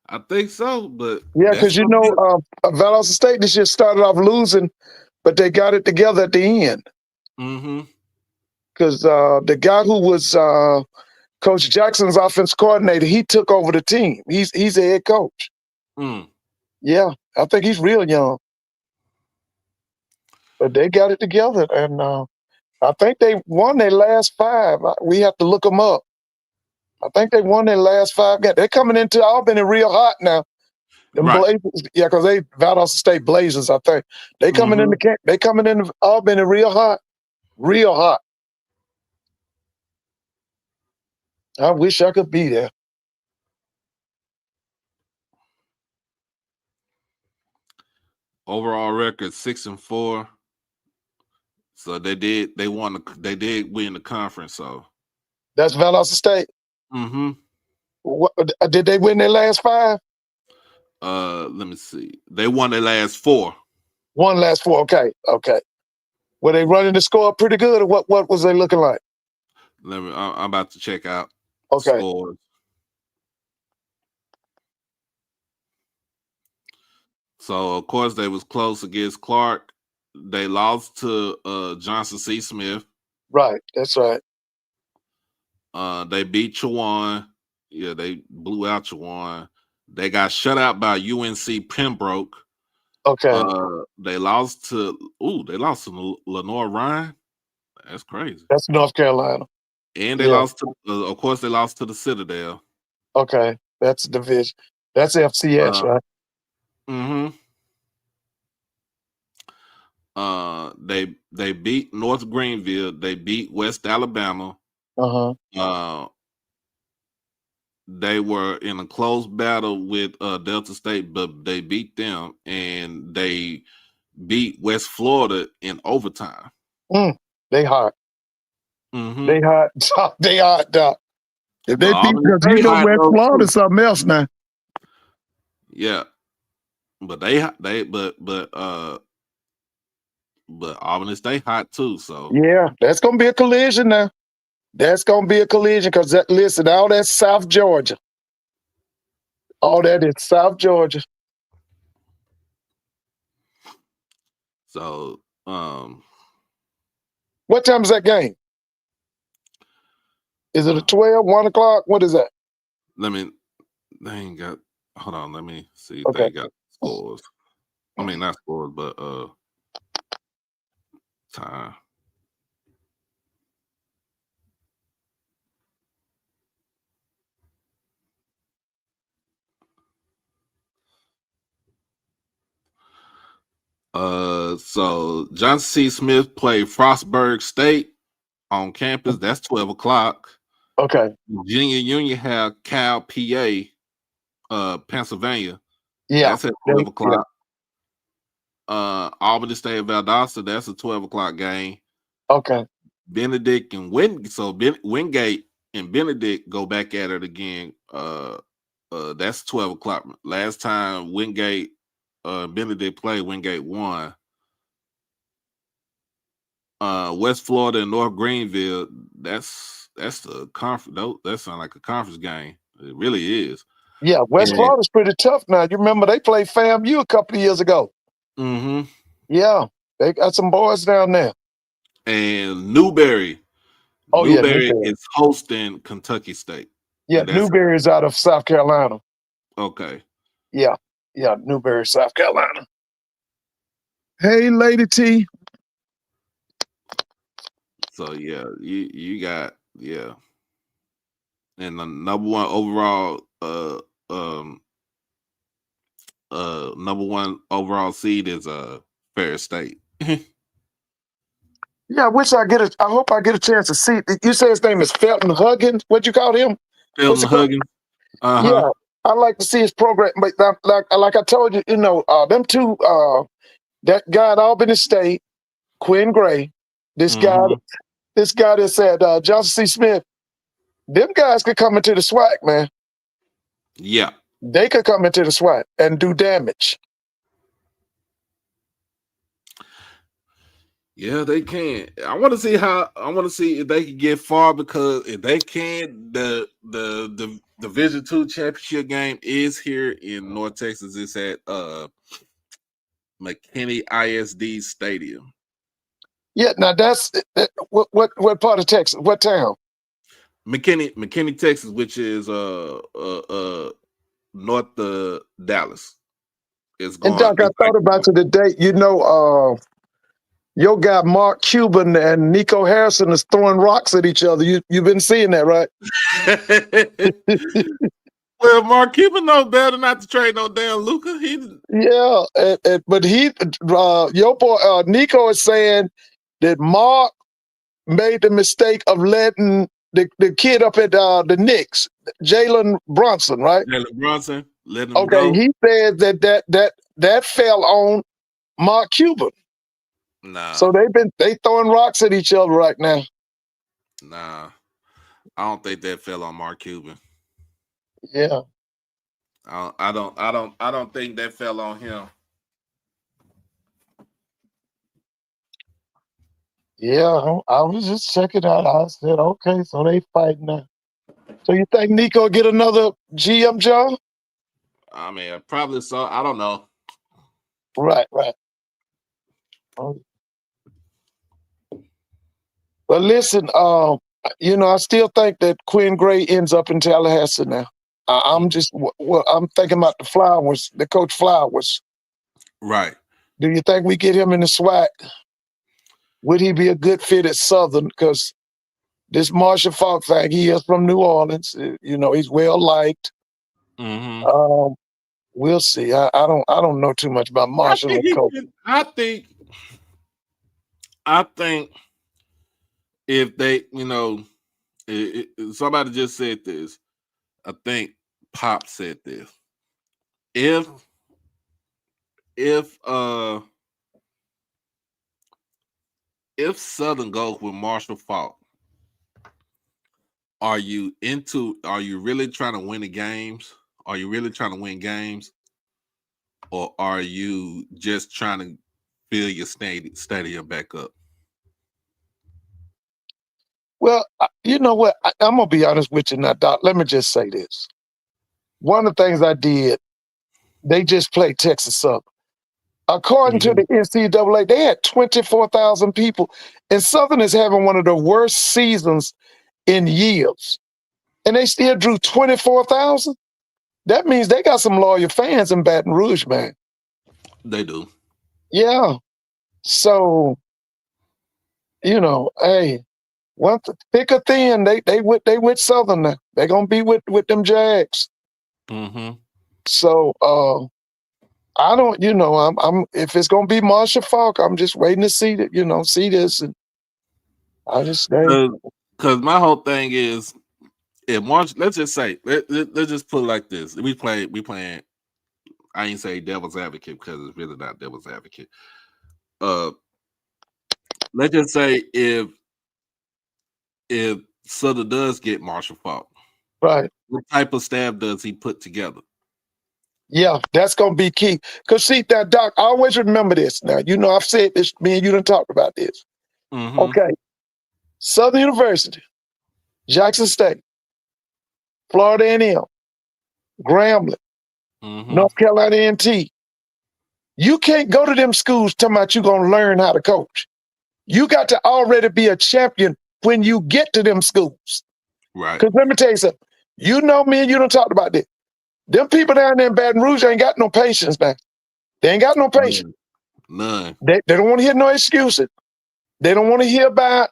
I think so, but because Valdosta State this year started off losing, but they got it together at the end. Mm-hmm. Because the guy who was Coach Jackson's offense coordinator, he took over the team. He's a head coach. Yeah, I think he's real young. But they got it together, and I think they won their last 5. We have to look them up. I think they won their last 5 games. They're coming into Albany real hot now. Blazers, because they Valdosta State Blazers, I think. They coming into Albany real hot. Real hot. I wish I could be there. Overall record 6-4. So they did win the conference. So That's Valdosta State. mm-hmm. What, did they win their last 5? Let me see. They won their last 4. One last 4. Okay. Were they running the score pretty good, or what was they looking like? I'm about to check out Okay. scores. So of course they was close against Clark. They lost to Johnson C. Smith. Right. That's right. They beat Chowan. Yeah, they blew out Chowan. They got shut out by UNC Pembroke. Okay. They lost to Lenore Ryan. That's crazy. That's North Carolina. And they lost to, of course, they lost to the Citadel. Okay, that's division. That's FCS, right? Mm-hmm. They beat North Greenville. They beat West Alabama. They were in a close battle with Delta State, but they beat them, and they beat West Florida in overtime. They hot. Mm-hmm. They hot. They hot, Doc. If they beat, because you know West Florida something else now. Yeah, but Auburn stay hot too. So yeah, that's gonna be a collision now. That's gonna be a collision because listen, all that's South Georgia. All that is South Georgia. So, what time is that game? Is it a 12, 1 o'clock? What is that? They ain't got, hold on, let me see if they got scores. I mean, not scores, but time. So Johnson C. Smith played Frostburg State on campus. That's 12 o'clock. Okay. Virginia Union have Cal, PA, Pennsylvania. Yeah. That's at 12 o'clock. Albany State Valdosta, that's a 12 o'clock game. Okay. Benedict and Wingate and Benedict go back at it again. That's 12 o'clock. Last time Wingate Benedict played, Wingate won. West Florida and North Greenville, that's the conference. That sounds like a conference game. It really is. Yeah, West Florida's pretty tough now. You remember they played FAMU a couple of years ago. Mm-hmm. Yeah, they got some boys down there. And Newberry. Newberry is hosting Kentucky State. Yeah, Newberry is out of South Carolina. Okay. Yeah, Newberry, South Carolina. Hey, Lady T. So yeah, you got and the number one overall number one overall seed is Ferris State. Yeah, I hope I get a chance to see. You say his name is Felton Huggins. What'd you call him? Felton Huggins. Yeah, I like to see his program. But like I told you, them two, that guy at Albany State, Quinn Gray, this guy that said Johnson C. Smith, them guys could come into the SWAC, man. Yeah. They could come into the SWAC and do damage. Yeah, they can. I want to see if they can get far, because if they can, the Division II championship game is here in North Texas. It's at McKinney ISD Stadium. Yeah, now that's what part of Texas? What town? McKinney, Texas, which is north of Dallas. And Doc, I thought about you today. Your guy Mark Cuban and Nico Harrison is throwing rocks at each other. You've been seeing that, right? Well, Mark Cuban knows better not to trade no damn Luka. But your boy Nico is saying that Mark made the mistake of letting the kid up at the Knicks, Jalen Brunson, right? Jalen Brunson, letting him Okay, go. he said that fell on Mark Cuban. Nah, So they throwing rocks at each other right now. nah. I don't think that fell on Mark Cuban. Yeah. I don't think that fell on him. Yeah, I was just checking out. I said, okay, so they fighting now. So you think Nico get another GM job? I mean, probably so. I don't know. Right. Oh, but listen, I still think that Quinn Gray ends up in Tallahassee now. I'm just, I'm thinking about the Flowers, the coach Flowers. Right. Do you think we get him in the SWAC? Would he be a good fit at Southern? Because this Marshall Falk thing, he is from New Orleans. He's well liked. Mm-hmm. We'll see. I don't know too much about Marshall and coach. I think if they, somebody just said this. I think Pop said this. If Southern goes with Marshall Falk, are you really trying to win the games? Are you really trying to win games? Or are you just trying to fill your stadium back up? Well, you know what? I'm going to be honest with you now, Doc. Let me just say this. One of the things I did, they just played Texas Southern. According to the NCAA, they had 24,000 people, and Southern is having one of the worst seasons in years. And they still drew 24,000? That means they got some loyal fans in Baton Rouge, man. They do. Yeah. So, hey, thick or thin, they with Southern now. They're gonna be with them Jags. Mm-hmm. So I don't, I'm if it's gonna be Marshall Falk, I'm just waiting to see that, see this, and I just because my whole thing is if let's just say let's just put it like this. We playing. I ain't say devil's advocate because it's really not devil's advocate. Let's just say if Southern does get Marshall Falk, right. what type of staff does he put together? Yeah, that's gonna be key. Cause see that Doc, I always remember this. Now, I've said this, me and you done talked about this. Mm-hmm. Okay. Southern University, Jackson State, Florida A&M, Grambling, North Carolina A&T. You can't go to them schools talking about you're gonna learn how to coach. You got to already be a champion when you get to them schools. Right. Because let me tell you something. You know me and you done talked about this. Them people down there in Baton Rouge ain't got no patience, man. They ain't got no patience. None. They don't want to hear no excuses. They don't want to hear about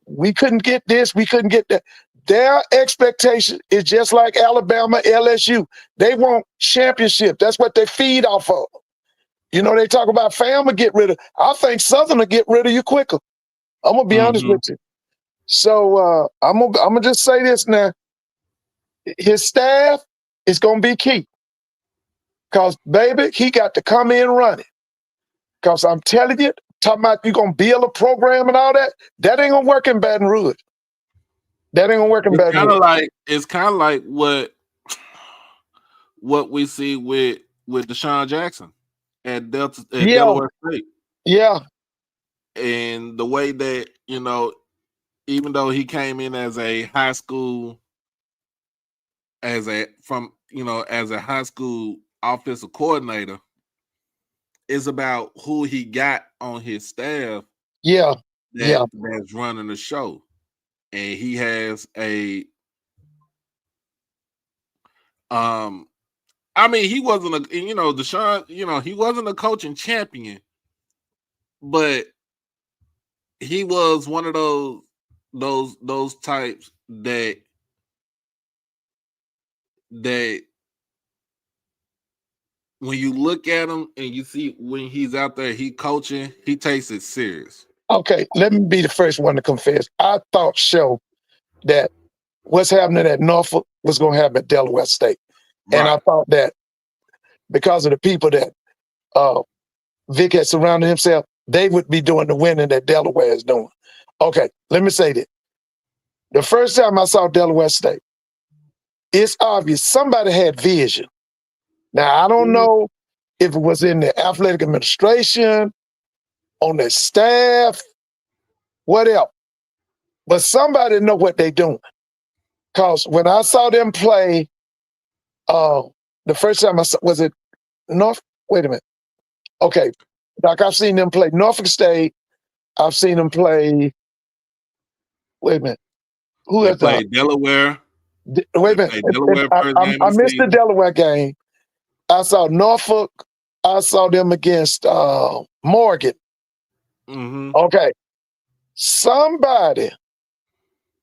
we couldn't get this, we couldn't get that. Their expectation is just like Alabama, LSU. They want championship. That's what they feed off of. They talk about family get rid of. I think Southern will get rid of you quicker. I'm gonna be honest with you. So I'm gonna just say this now. His staff is gonna be key. Cause baby, he got to come in running. Cause I'm telling you, talking about you gonna build a program and all that, that ain't gonna work in Baton Rouge. That ain't gonna work in Baton Rouge. It's kind of like what we see with Deshaun Jackson at Delaware State. Yeah. And the way that, even though he came in as a high school, as a high school offensive coordinator, it's about who he got on his staff. Yeah. That's running the show. And he has he wasn't Deshaun, he wasn't a coaching champion, but he was one of those types that when you look at him and you see when he's out there, he coaching, he takes it serious. Okay, let me be the first one to confess. I thought that what's happening at Norfolk was going to happen at Delaware State. And I Right. thought that because of the people that Vic had surrounded himself, they would be doing the winning that Delaware is doing. Okay, let me say this. The first time I saw Delaware State, it's obvious somebody had vision. Now, I don't know if it was in the athletic administration, on their staff, whatever, but somebody know what they're doing. Because when I saw them play, the first time I saw, was it North? Wait a minute. Okay, Doc, I've seen them play Norfolk State. I've seen them play. Wait a minute. Who They has the? played Delaware. Wait a They minute. played Delaware first game I of the missed the season. Delaware game. I saw Norfolk. I saw them against Morgan. Mm-hmm. Okay, somebody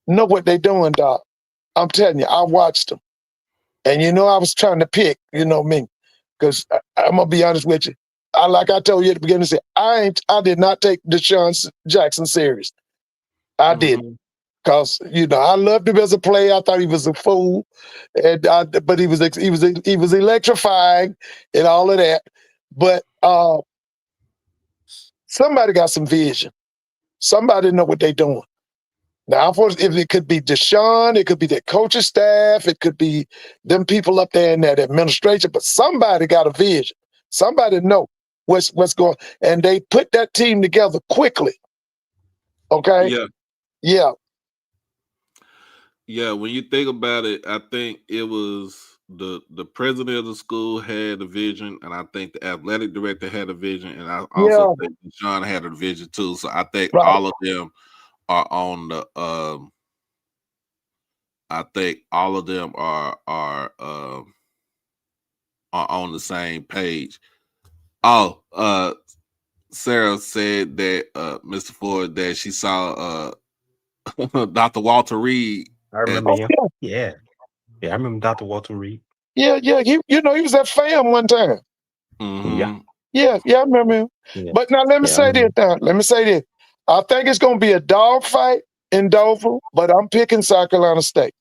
know what they doing, Doc. I'm telling you, I watched them, and I was trying to pick. You know me, because I'm gonna be honest with you. Like I told you at the beginning, I did not take Deshaun Jackson serious. I didn't. Because I loved him as a player. I thought he was a fool, but he was electrifying and all of that. But somebody got some vision. Somebody know what they're doing. Now, if it could be Deshaun, it could be their coaching staff, it could be them people up there in that administration. But somebody got a vision. Somebody know what's going, and they put that team together quickly. Okay. Yeah. Yeah. Yeah, when you think about it, I think it was the president of the school had a vision, and I think the athletic director had a vision, and I also think Sean had a vision too. So I think Right. all of them are on the. I think all of them are on the same page. Oh, Sarah said that Mr. Ford that she saw Dr. Walter Reed. I remember him. Oh, Yeah. Yeah, I remember Dr. Walter Reed. yeah. He was at FAM one time. Mm-hmm. Yeah, I remember him. Yeah. But now let me say this. I think it's going to be a dogfight in Dover, but I'm picking South Carolina State.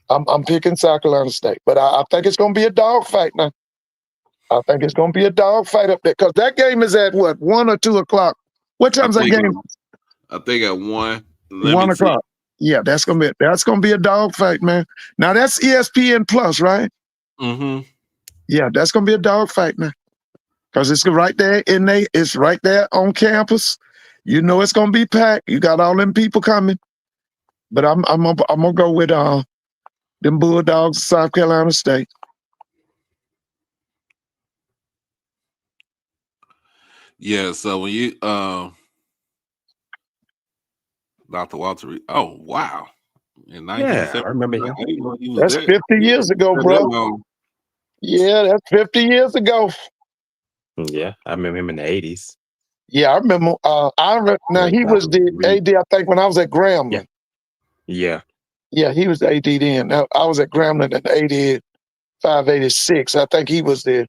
I'm picking South Carolina State, but I think it's going to be a dogfight now. I think it's going to be a dogfight up there because that game is at what, 1 or 2 o'clock? What time's that game? I think at 1. 1 o'clock. Yeah, that's gonna be a dogfight, man. Now that's ESPN Plus, right? Mm-hmm. Yeah, that's gonna be a dogfight, man. Because it's right there it's right there on campus. It's gonna be packed. You got all them people coming. But I'm gonna go with them Bulldogs of South Carolina State. Yeah, so when you Dr. Walter Reed. Oh wow. In Yeah, I remember him. That's 50 years ago, bro. Yeah, that's 50 years ago. Yeah, I remember him in the 80s. Yeah, I remember. Now he was the AD, I think, when I was at Grambling. Yeah. Yeah, he was the AD then. Now, I was at Grambling in 85, 86. I think he was the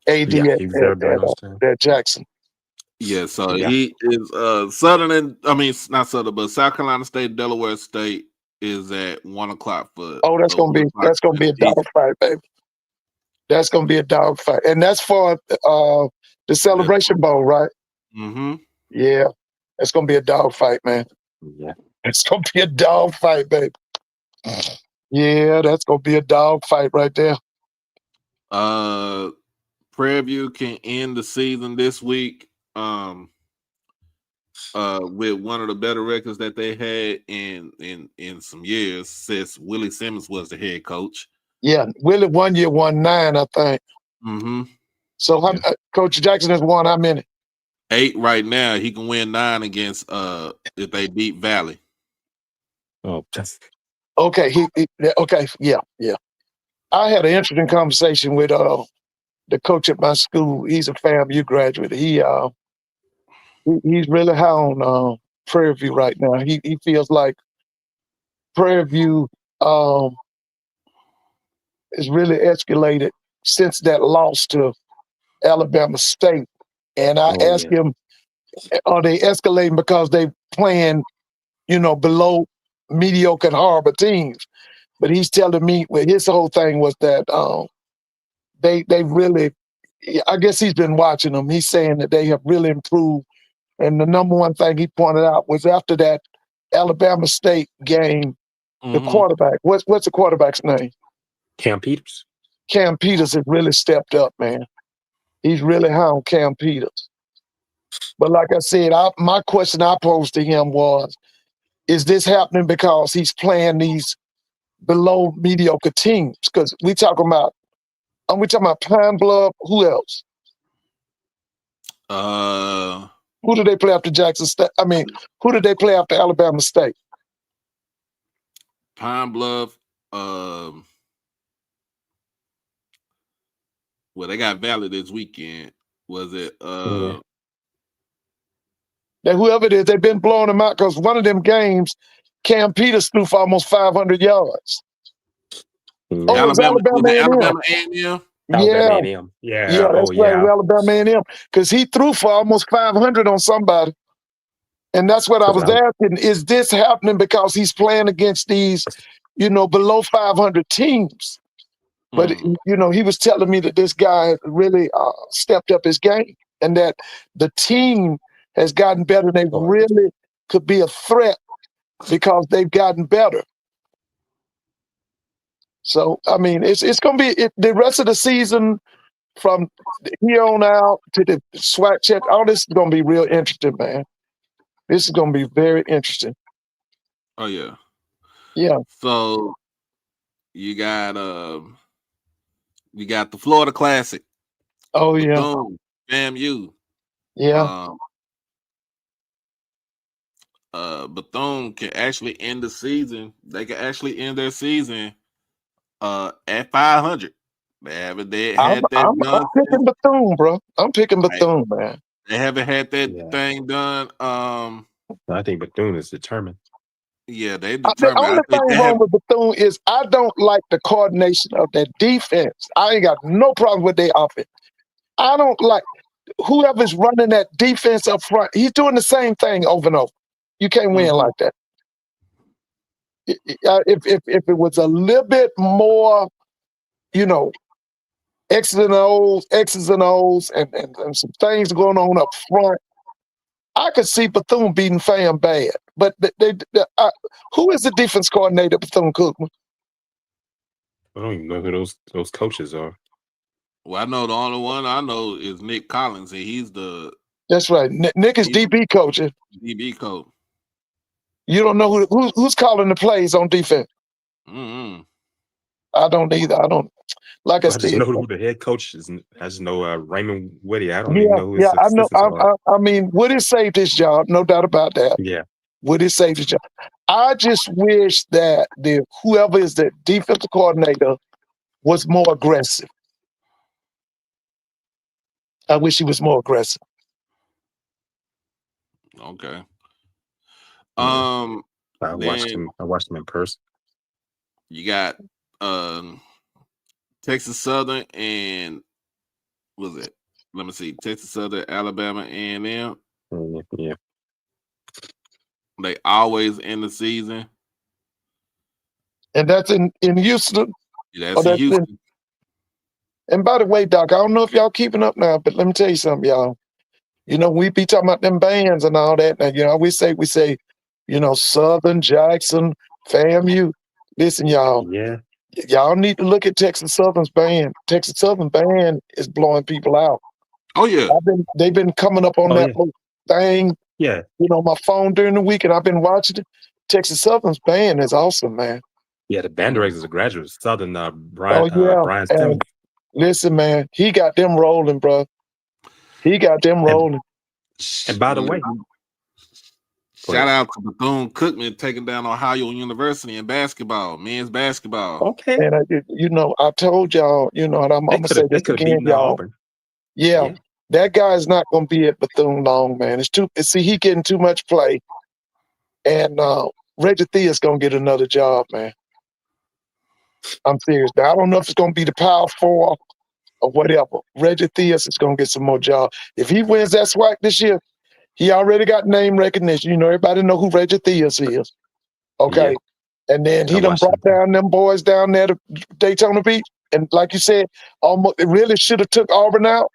AD at Jackson. Yeah, so he is not Southern, but South Carolina State, Delaware State is at 1 o'clock for. Oh, that's gonna be a dogfight, baby. That's gonna be a dogfight, and that's for the Celebration Bowl, right? Mm-hmm. Yeah, that's gonna be a dogfight, man. Yeah, it's gonna be a dogfight, baby. Yeah, that's gonna be a dogfight right there. Prairie View can end the season this week. With one of the better records that they had in some years since Willie Simmons was the head coach. Yeah, Willie 1 year won 9, I think. Mm-hmm. So Coach Jackson has won how many? 8 right now. He can win 9 against if they beat Valley. Oh, just okay. Okay, yeah. I had an interesting conversation with the coach at my school. He's a FAMU graduate. He's really high on Prairie View right now. He feels like Prairie View is really escalated since that loss to Alabama State. And I asked him, Are they escalating because they playing, below mediocre and horrible teams? But he's telling me, well, his whole thing was that they really, I guess he's been watching them. He's saying that they have really improved. And the number one thing he pointed out was after that Alabama State game, the quarterback. What's the quarterback's name? Cam Peters. Cam Peters has really stepped up, man. He's really high on Cam Peters. But like I said, my question I posed to him was, is this happening because he's playing these below mediocre teams? Because we talking about Pine Bluff. Who else? Who did they play after Jackson State? I mean, who did they play after Alabama State? Pine Bluff. Well, they got Valley this weekend. Was it? That whoever it is, they've been blowing them out because one of them games, Cam Peters threw for almost 500 yards. Oh, Alabama A&M. A&M. Yeah, A&M. Yeah. that's right. Alabama A&M, because he threw for almost 500 on somebody, and that's what I was asking: is this happening because he's playing against these, below 500 teams? But he was telling me that this guy really stepped up his game, and that the team has gotten better. They really could be a threat because they've gotten better. So, I mean, it's going to be the rest of the season from here on out to the SWAC check. All this is going to be real interesting, man. This is going to be very interesting. Oh, yeah. Yeah. So, you got the Florida Classic. Oh, yeah. Boom. FAMU. Yeah. Bethune can actually end the season. They can actually end their season at 500. They haven't had that done. I'm picking Bethune, bro. I'm picking Bethune, man. They haven't had that thing done. I think Bethune is determined. Yeah, they The determined. only thing wrong with Bethune is I don't like the coordination of their defense. I ain't got no problem with their offense. I don't like whoever's running that defense up front. He's doing the same thing over and over. You can't win like that. If it was a little bit more, X's and O's, and some things going on up front, I could see Bethune beating Fam bad. But who is the defense coordinator, Bethune-Cookman? I don't even know who those coaches are. Well, I know the only one I know is Nick Collins, and he's the. That's right. Nick is DB coach. DB coach. You don't know who's calling the plays on defense. I don't either. I don't. Like I said, just know who the head coach is. I just know Raymond Woody. I don't even know who his I know. assistants are. I mean, Woody saved his job, no doubt about that. Yeah, Woody saved his job. I just wish that whoever is the defensive coordinator was more aggressive. I wish he was more aggressive. Okay. I watched him in person. You got Texas Southern and was it? Let me see. Texas Southern, Alabama A&M. Yeah. They always end the season. And that's in Houston. Yeah, that's in Houston. And by the way, Doc, I don't know if y'all keeping up now, but let me tell you something, y'all. We be talking about them bands and all that. Now, we say, Southern, Jackson, FAMU. Listen, y'all. Yeah. Y'all need to look at Texas Southern's band. Texas Southern band is blowing people out. Oh, yeah. They've been coming up on that whole thing. Yeah. My phone during the week, and I've been watching it. Texas Southern's band is awesome, man. Yeah, the band director is a graduate. Southern Brian Simmons. Listen, man, he got them rolling, bro. He got them rolling. And by the way, shout out to Bethune-Cookman taking down Ohio University in basketball, men's basketball. Okay. And I told y'all, and I'm gonna say this again, y'all. Yeah, that guy's not gonna be at Bethune long, man. He getting too much play, and Reggie Thea's gonna get another job, man. I'm serious. Now, I don't know if it's gonna be the Power 4 or whatever. Reggie Theus is gonna get some more jobs. If he wins that SWAC this year, He already got name recognition. You know, everybody know who Reggie Theus is. Okay. Yeah. And then he I done watched brought him. down them boys down there to Daytona Beach. And like you said, almost it really should have took Auburn out.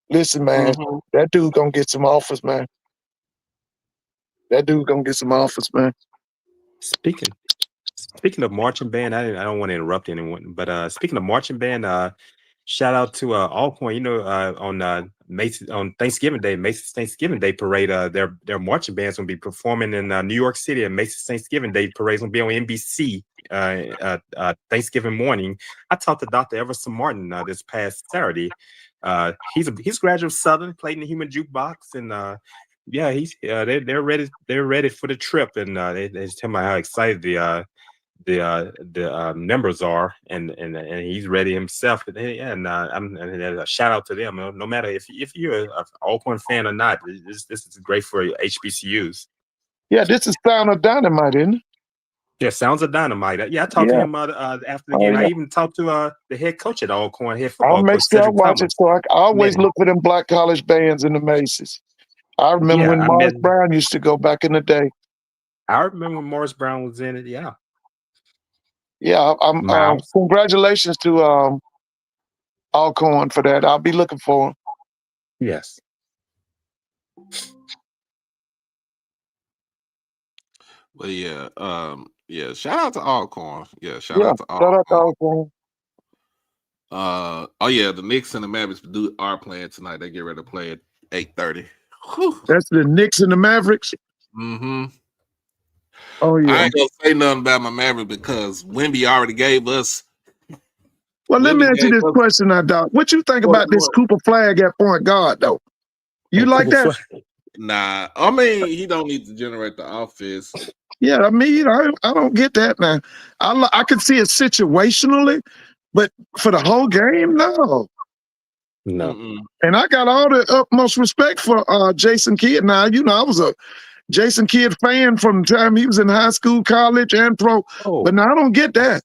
Listen, man, that dude gonna get some offers, man. That dude gonna get some offers, man. Speaking of marching band, I don't want to interrupt anyone, but speaking of marching band, shout out to Alcorn. You know, on Thanksgiving Day, Macy's Thanksgiving Day parade. Their marching band's gonna be performing in New York City, and Macy's Thanksgiving Day parade's gonna be on NBC Thanksgiving morning. I talked to Dr. Everson Martin this past Saturday. He's a graduate of Southern, played in the Human Jukebox, and yeah, they're ready. They're ready for the trip, and they tell me how excited the members are, and he's ready himself. And a shout out to them. No matter if you're an Alcorn fan or not, this is great for HBCUs. Yeah, this is Sound of Dynamite, isn't it? Yeah, Sounds of Dynamite. Yeah, I talked to him after the game. I even talked to the head coach at Alcorn, head football I'll make coach, sure I Cedric watch Thomas. it. So I always Yeah. look for them black college bands in the Macy's. I remember when Morris Brown used to go back in the day. I remember when Morris Brown was in it. Yeah. Yeah, I'm congratulations to Alcorn for that. I'll be looking for him. Yes. But yeah, shout out to Alcorn. Yeah, shout out to Alcorn. Oh yeah, the Knicks and the Mavericks are playing tonight. They get ready to play at 8:30. That's the Knicks and the Mavericks. Mm-hmm. Oh yeah. I ain't gonna say nothing about my Mavericks because Wemby already gave us. Well, let me ask you this question, now, Doc. What you think about this Cooper Flag at point guard, though? You like that? Nah, I mean he don't need to generate the offense. Yeah, I mean, I don't get that, man. I can see it situationally, but for the whole game, no. And I got all the utmost respect for Jason Kidd. Now, you know, I was a Jason Kidd fan from the time he was in high school, college, and pro. But now I don't get that.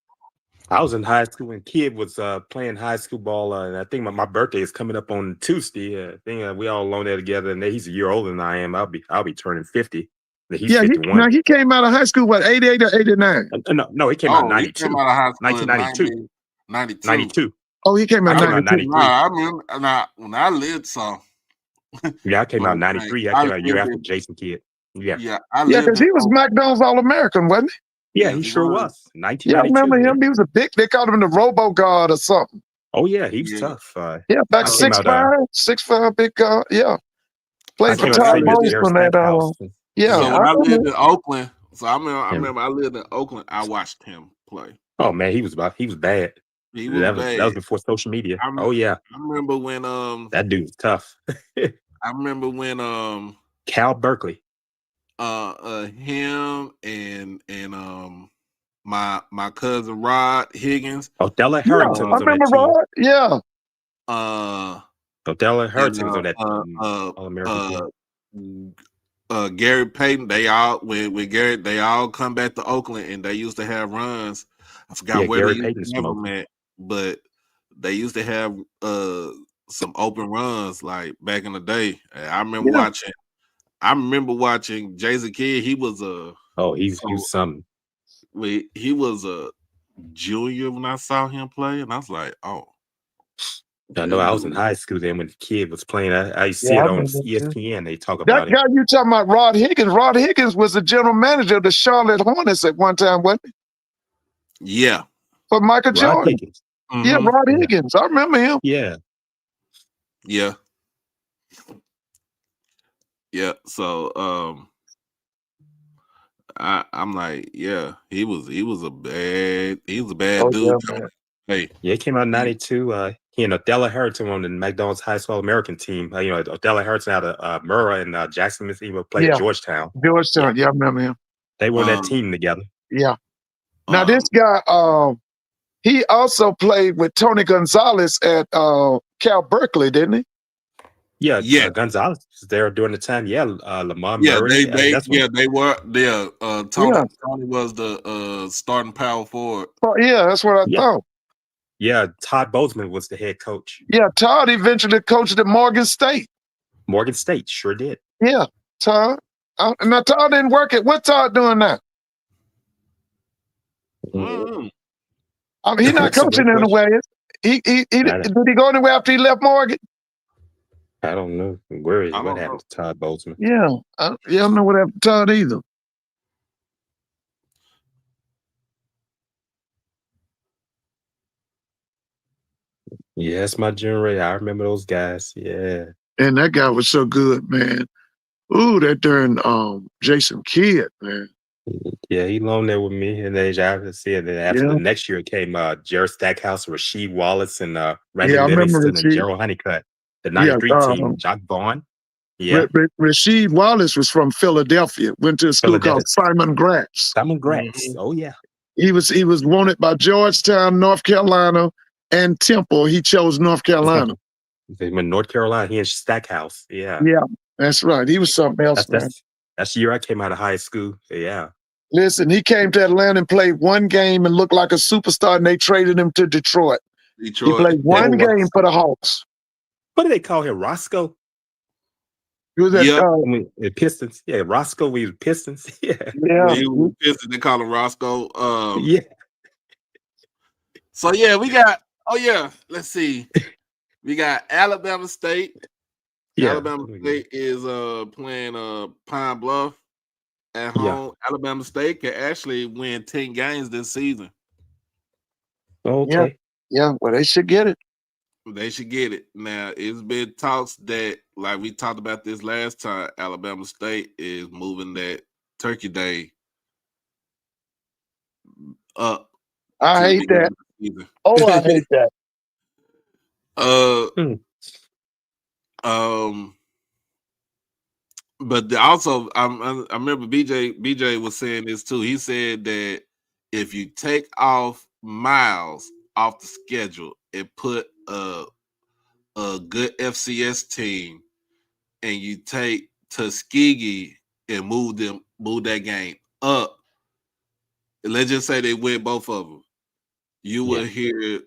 I was in high school when Kidd was playing high school ball, and I think my birthday is coming up on Tuesday. I think we all alone there together, and he's a year older than I am. I'll be turning 50. He's 51. He came out of high school, what, 88 or 89? No, he came out in 92. He came out of high school 1992. 92. Oh, he came out in 92. Nah, I remember when I lived some. Yeah, I came out in 93. I came out a year after Jason Kidd. Yeah, because he was McDonald's All-American, wasn't he? Yeah, he sure was. 1992. Yeah, I remember him. He was a big. They called him the Robo Guard or something. Oh yeah, he was tough. Back 6'5", big guard. Yeah, played for Todd Bowles from that. Yeah, so when I lived in Oakland, I remember I lived in Oakland. I watched him play. Oh man, he was bad. He was bad. That was before social media. I remember when that dude was tough. I remember when Cal Berkeley. Him and my cousin Rod Higgins. Othello Harrington was on that team. Rod. Yeah. Othello Harrington was on that All-American team. Gary Payton, they all with Garrett, they all come back to Oakland and they used to have runs. I forgot where Gary they used to have them at, but they used to have some open runs like back in the day. I remember watching Jason Kidd. He was he was something. He was a junior when I saw him play, and I was like, oh. I know I was in high school then when the kid was playing. I used to see it on ESPN. They talk about that guy you talking about, Rod Higgins. Rod Higgins was the general manager of the Charlotte Hornets at one time, wasn't he? Yeah. For Michael Jordan. Mm-hmm. Yeah, Rod Higgins. I remember him. Yeah. Yeah. Yeah. So I'm like, yeah, he was a bad dude. Yeah, he came out in 92. He and Othello Harrington on the McDonald's High School American team. Othello Harrington out of Murrah and Jackson, Mississippi, played at Georgetown. Georgetown, I remember him. They were that team together. Yeah. Now this guy, he also played with Tony Gonzalez at Cal Berkeley, didn't he? Yeah. Gonzalez was there during the time. Yeah, Lamar Murray. They were there. Tony was the starting power forward. Oh, yeah, that's what I thought. Yeah, Todd Bozeman was the head coach. Yeah, Todd eventually coached at Morgan State. Morgan State sure did. Yeah, Todd. Now Todd didn't work it. What Todd doing now? Mm. He's not That's a coaching great anywhere. Did he go anywhere after he left Morgan? I don't know where is I what don't happened to Todd Bozeman. Yeah, I don't know what happened to Todd either. Yeah, that's my generation. I remember those guys. Yeah. And that guy was so good, man. Ooh, that darn Jason Kidd, man. Yeah, he loaned there with me, and then I said that after the next year it came Jared Stackhouse, Rasheed Wallace, and Randy I remember Livingston and Rasheed. Gerald Honeycutt. The '93 team, Jock Vaughn. Yeah, Rasheed Wallace was from Philadelphia. Went to a school called Simon Gratz. Simon Gratz. Oh yeah. He was wanted by Georgetown, North Carolina, and Temple. He chose North Carolina. He went North Carolina. He in Stackhouse. Yeah. Yeah, that's right. He was something else, man. That's the year I came out of high school. Yeah. Listen, he came to Atlanta and played one game and looked like a superstar, and they traded him to Detroit. He played one game for the Hawks. What do they call him? Roscoe? He was at Pistons. Yeah, Roscoe. We was Pistons. Yeah. Yeah. He was Pistons. They call him Roscoe. Yeah. So yeah, we got. Oh yeah, let's see. We got Alabama State. Yeah. Alabama State is playing Pine Bluff at home. Yeah. Alabama State can actually win 10 games this season. Okay. Yeah. Well, they should get it. They should get it. Now, it's been talks that, like we talked about this last time, Alabama State is moving that Turkey Day up. I hate that. Oh, I hate that. But also, I remember BJ was saying this too. He said that if you take off Miles off the schedule and put a good FCS team, and you take Tuskegee and move that game up. Let's just say they win both of them. You will hear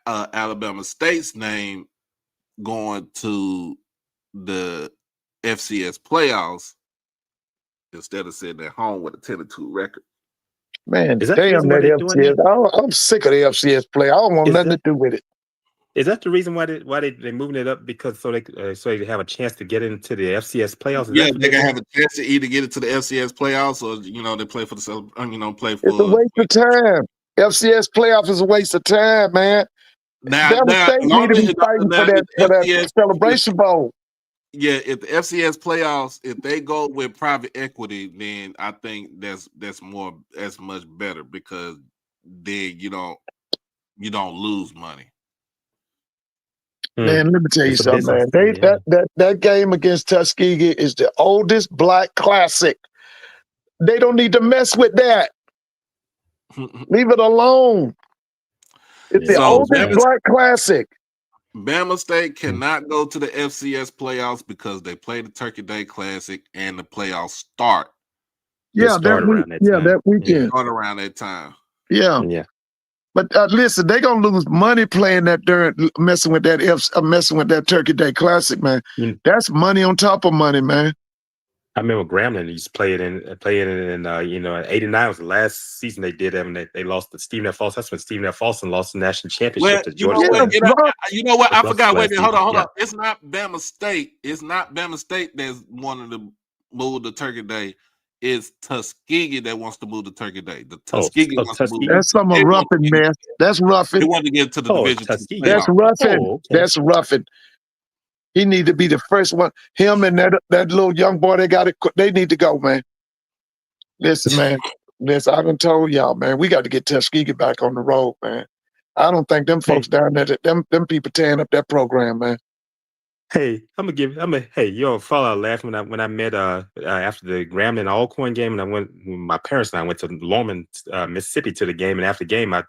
Alabama State's name going to the FCS playoffs instead of sitting at home with a 10-2 record. Man, damn that FCS. I'm sick of the FCS play. I don't want nothing to do with it. Is that the reason why they moving it up, because so they have a chance to get into the FCS playoffs? Yeah, they can have a chance to either get into the FCS playoffs or they play for the play for. It's a waste of time. FCS playoffs is a waste of time, man. Now State need to be fighting for that celebration bowl. Yeah, if the FCS playoffs, if they go with private equity, then I think that's much better, because then you don't lose money. Man, let me tell you something, man. That game against Tuskegee is the oldest black classic. They don't need to mess with that. Leave it alone. It's the oldest black classic. Bama State cannot go to the FCS playoffs because they play the Turkey Day Classic and the playoffs start. That weekend. Start around that time. Yeah. Yeah. But listen, they're gonna lose money playing that messing with that Turkey Day Classic, man. That's money on top of money, man. I remember Grambling used to play it in '89 was the last season they did it, and they lost to Stephen F. Austin. That's when Stephen F. Austin lost the national championship to Georgia. You know what? I forgot. Wait a minute. Hold on. It's not Bama State. It's not Bama State that's wanting to move the Turkey Day. It's Tuskegee that wants to move to Turkey Day. The Tuskegee wants to move. That's some roughing, man. That's roughing. They want to get to the division. That's roughing. That's roughing. He need to be the first one. Him and that little young boy, they need to go, man. Listen, man. Listen, I done told y'all, man, we got to get Tuskegee back on the road, man. I don't think them folks down there, them people tearing up that program, man. Hey, yo, Fallout laughed when I met after the Grambling Alcorn game, and my parents and I went to Lorman, Mississippi, to the game, and after the game, I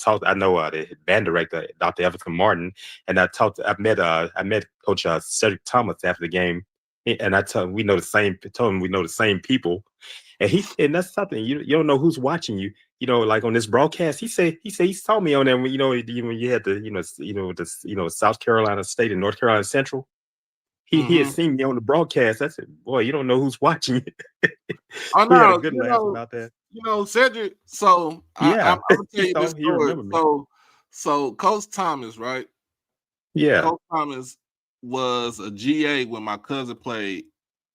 talked. I know the band director, Dr. Everton Martin, and I met Coach Cedric Thomas after the game, and I told him we know the same people, and that's something you don't know who's watching you. Like on this broadcast, he saw me on there when you had the South Carolina State and North Carolina Central. he had seen me on the broadcast. I said, "Boy, you don't know who's watching it." Oh We had a no, good laugh about that. Cedric. So Yeah, I'm gonna tell he you this thought he story. remembered me. So Coach Thomas, right? Yeah. Coach Thomas was a GA when my cousin played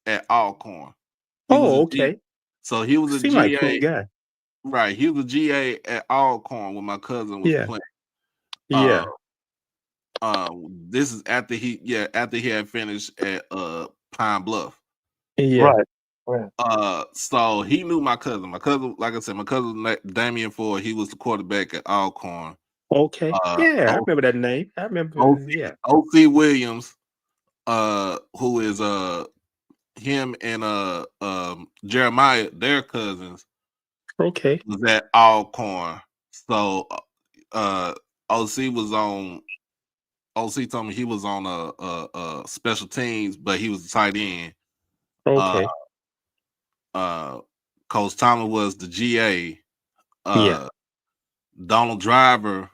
at Alcorn. He was Oh, a G. okay. So he was a Seemed like a cool GA, guy. right? He was a GA at Alcorn when my cousin was Yeah. playing. Yeah. This is after he had finished at Pine Bluff. Yeah. Right. So he knew my cousin. My cousin, like I said, my cousin Damian Ford, he was the quarterback at Alcorn. Okay. Yeah, I O- remember that name. I remember. OC, Yeah. OC Williams, who is him and Jeremiah, their cousins, Okay. was at Alcorn. So OC was on. OC told me he was on special teams, but he was a tight end. Okay. Coach Thomas was the GA. Yeah. Donald Driver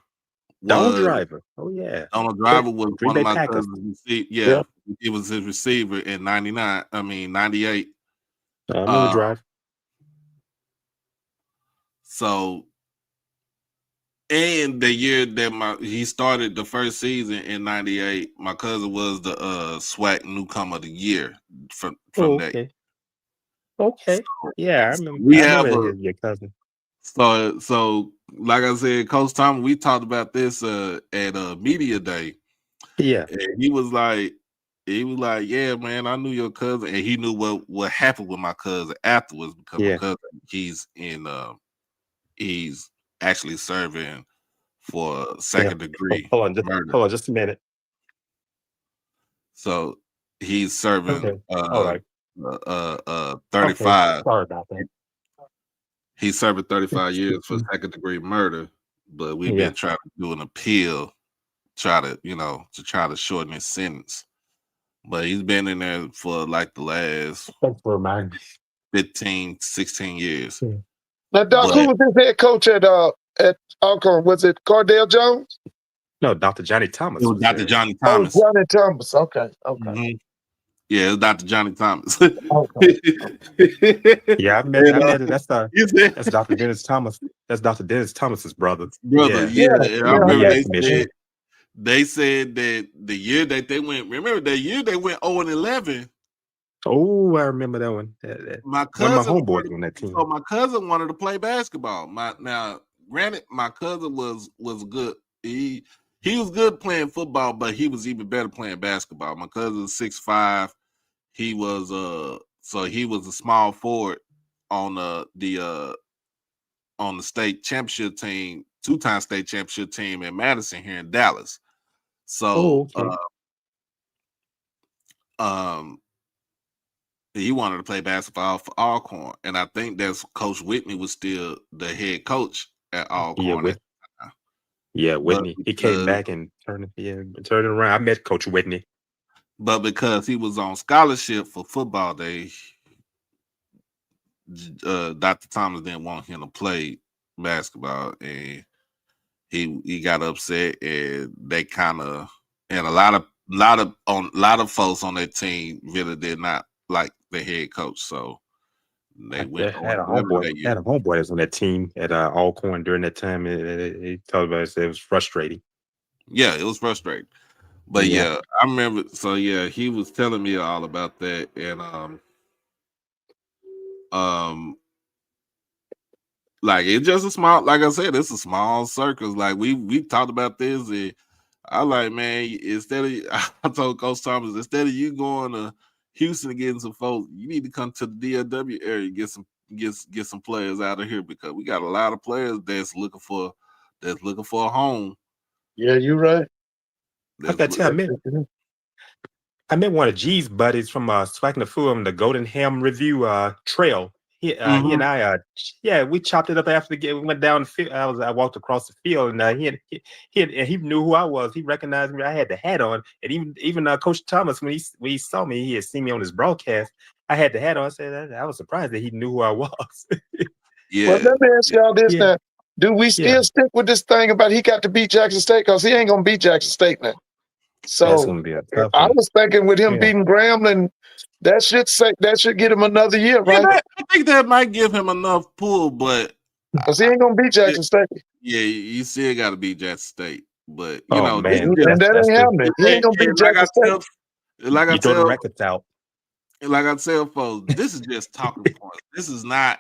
Donald was Driver. Oh yeah. Donald Driver was Green one of Bay my Packers. cousins. Yeah. He was his receiver in 98. I remember Driver. So, and the year that he started the first season in 98, my cousin was the SWAC newcomer of the year from that. Okay. Okay. Yeah, I remember. We I have remember your cousin. So like I said, Coach Thomas, we talked about this at media day. Yeah. And he was like, yeah, man, I knew your cousin, and he knew what happened with my cousin afterwards because my cousin, he's actually serving for second degree Hold on just a minute. So he's serving All right. 35. Okay. Sorry about that. He's serving 35 years for second degree murder, but we've been trying to do an appeal, try to shorten his sentence. But he's been in there for like the last 15, 16 years. Now, Doc, who was his head coach at Alcorn? Was it Cardell Jones? No, Dr. Johnny Thomas. It was Dr. Johnny Thomas. Oh, Johnny Thomas. Okay. Mm-hmm. Yeah, it's Dr. Johnny Thomas. Okay. Yeah, I met it. That's Dr. Dennis Thomas. That's Dr. Dennis Thomas's brother. Yeah. I remember they said that the year that they went, remember the year they went 0-11. Oh, I remember that one. My cousin, one of my homeboys on that team. So my cousin wanted to play basketball. Granted, my cousin was good. He was good playing football, but he was even better playing basketball. My cousin's 6'5". He was he was a small forward on the state championship team, 2-time state championship team in Madison here in Dallas. So he wanted to play basketball for Alcorn, and I think that's Coach Whitney was still the head coach at Alcorn. Yeah, Whitney. He came back and turned it around. I met Coach Whitney. But because he was on scholarship for football day, Dr. Thomas didn't want him to play basketball, and he got upset, and they kind of, and a lot of folks on that team really did not like the head coach, so they had a homeboy that's on that team at Alcorn during that time. He told us it was frustrating. Yeah, it was frustrating. But yeah, I remember. So yeah, he was telling me all about that, and like it's just a small. Like I said, it's a small circus. Like we talked about this, and I like, man. I told Coach Thomas, instead of you going to Houston and getting some folks, you need to come to the DFW area, get some players out of here, because we got a lot of players that's looking for a home. Yeah, you're right. I met one of G's buddies from Swag the Fool, the Golden Ham Review Trail. He and I, we chopped it up after the game. We went down the field. I walked across the field, and he knew who I was. He recognized me. I had the hat on, and even Coach Thomas, when he saw me, he had seen me on his broadcast. I had the hat on. I said I was surprised that he knew who I was. Yeah. Well, let me ask y'all this now. Do we still stick with this thing about he got to beat Jackson State? Because he ain't gonna beat Jackson State now. That's So gonna be a tough I one. was thinking with him Yeah. beating Grambling, that should get him another year, Yeah, right? I think that might give him enough pull, but Because he ain't gonna beat Jackson State. yeah, you still got to beat Jackson State. But you Oh know, this man, is And that that's ain't the happening. He ain't gonna beat like I Jackson State. tell, like I you throw the tell, records out. like I tell folks, this is just talking points. This is not.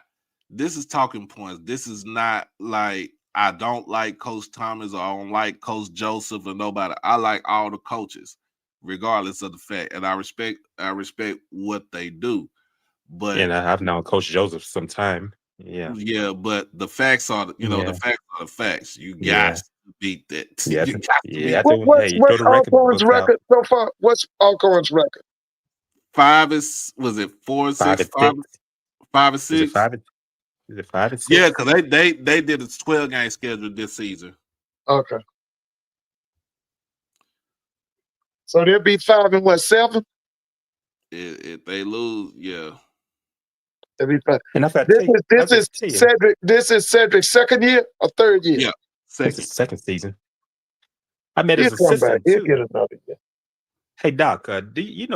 This is talking points. This is not like I don't like Coach Thomas or I don't like Coach Joseph or nobody. I like all the coaches, regardless of the fact, and I respect what they do. But And I've known Coach Joseph some time. Yeah. yeah, but the facts are, the Yeah. facts are the facts. You Yeah. got to beat that. Yeah. You got to beat Yeah. What's You throw the record Alcorn's books out. record so far? What's Alcorn's record? 5 is, was it 4 and 6? 5 and 6. Is it 5 and is it 5 and 6? Yeah, because they did a 12-game schedule this season. Okay. So they'll be 5 and 7? If they lose, yeah. They'll be 5. And This is Cedric's second year or third year? Yeah, It's his second season. I met He'll his come back. assistant He'll too. get another year. Hey Doc, you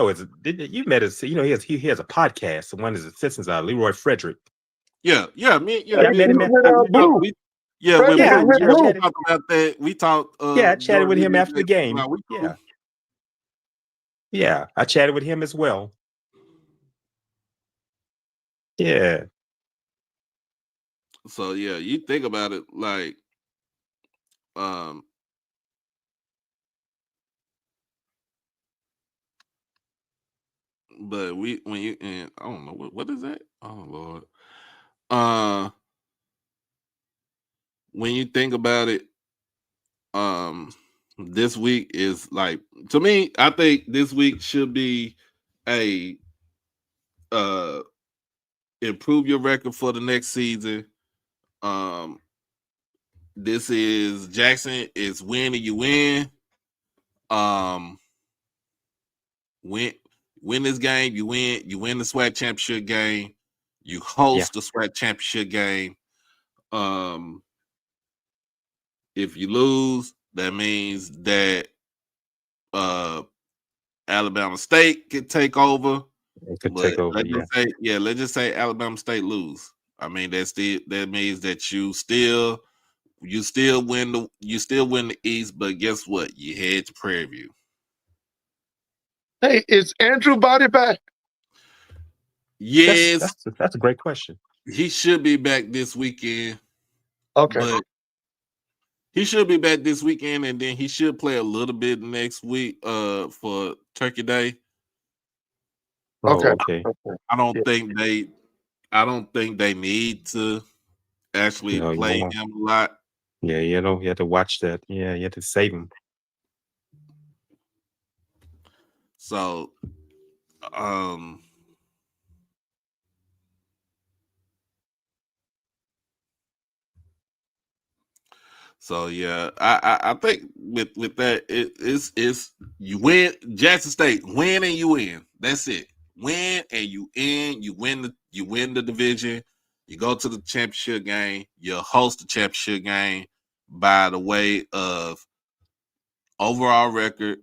met his? You know he has a podcast. One of his assistants, Leroy Frederick. Yeah, I met him. Blue. Yeah, Frederick when we with Blue. talked about that, we talked. I chatted with him after the game. We cool. Yeah, I chatted with him as well. Yeah. So yeah, you think about it like, but when you and I don't know what is that? Oh Lord. When you think about it, this week is like, to me, I think this week should be a improve your record for the next season. This is Jackson is win and you win. Win this game, you win the SWAC championship game, you host the SWAC championship game. If you lose, that means that Alabama State could take over. It could take over. Let's just say Alabama State lose. I mean, that means that you still win the East, but guess what? You head to Prairie View. Hey, is Andrew Body back? Yes, that's a great question. He should be back this weekend. Okay. But he should be back this weekend, and then he should play a little bit next week for Turkey Day. Okay. I don't think they need to actually play him a lot. Yeah, you have to watch that. Yeah, you have to save him. So yeah, I think with that it's you win Jackson State, win and you win. That's it. Win and you win the division. You go to the championship game. You host the championship game by the way of overall record,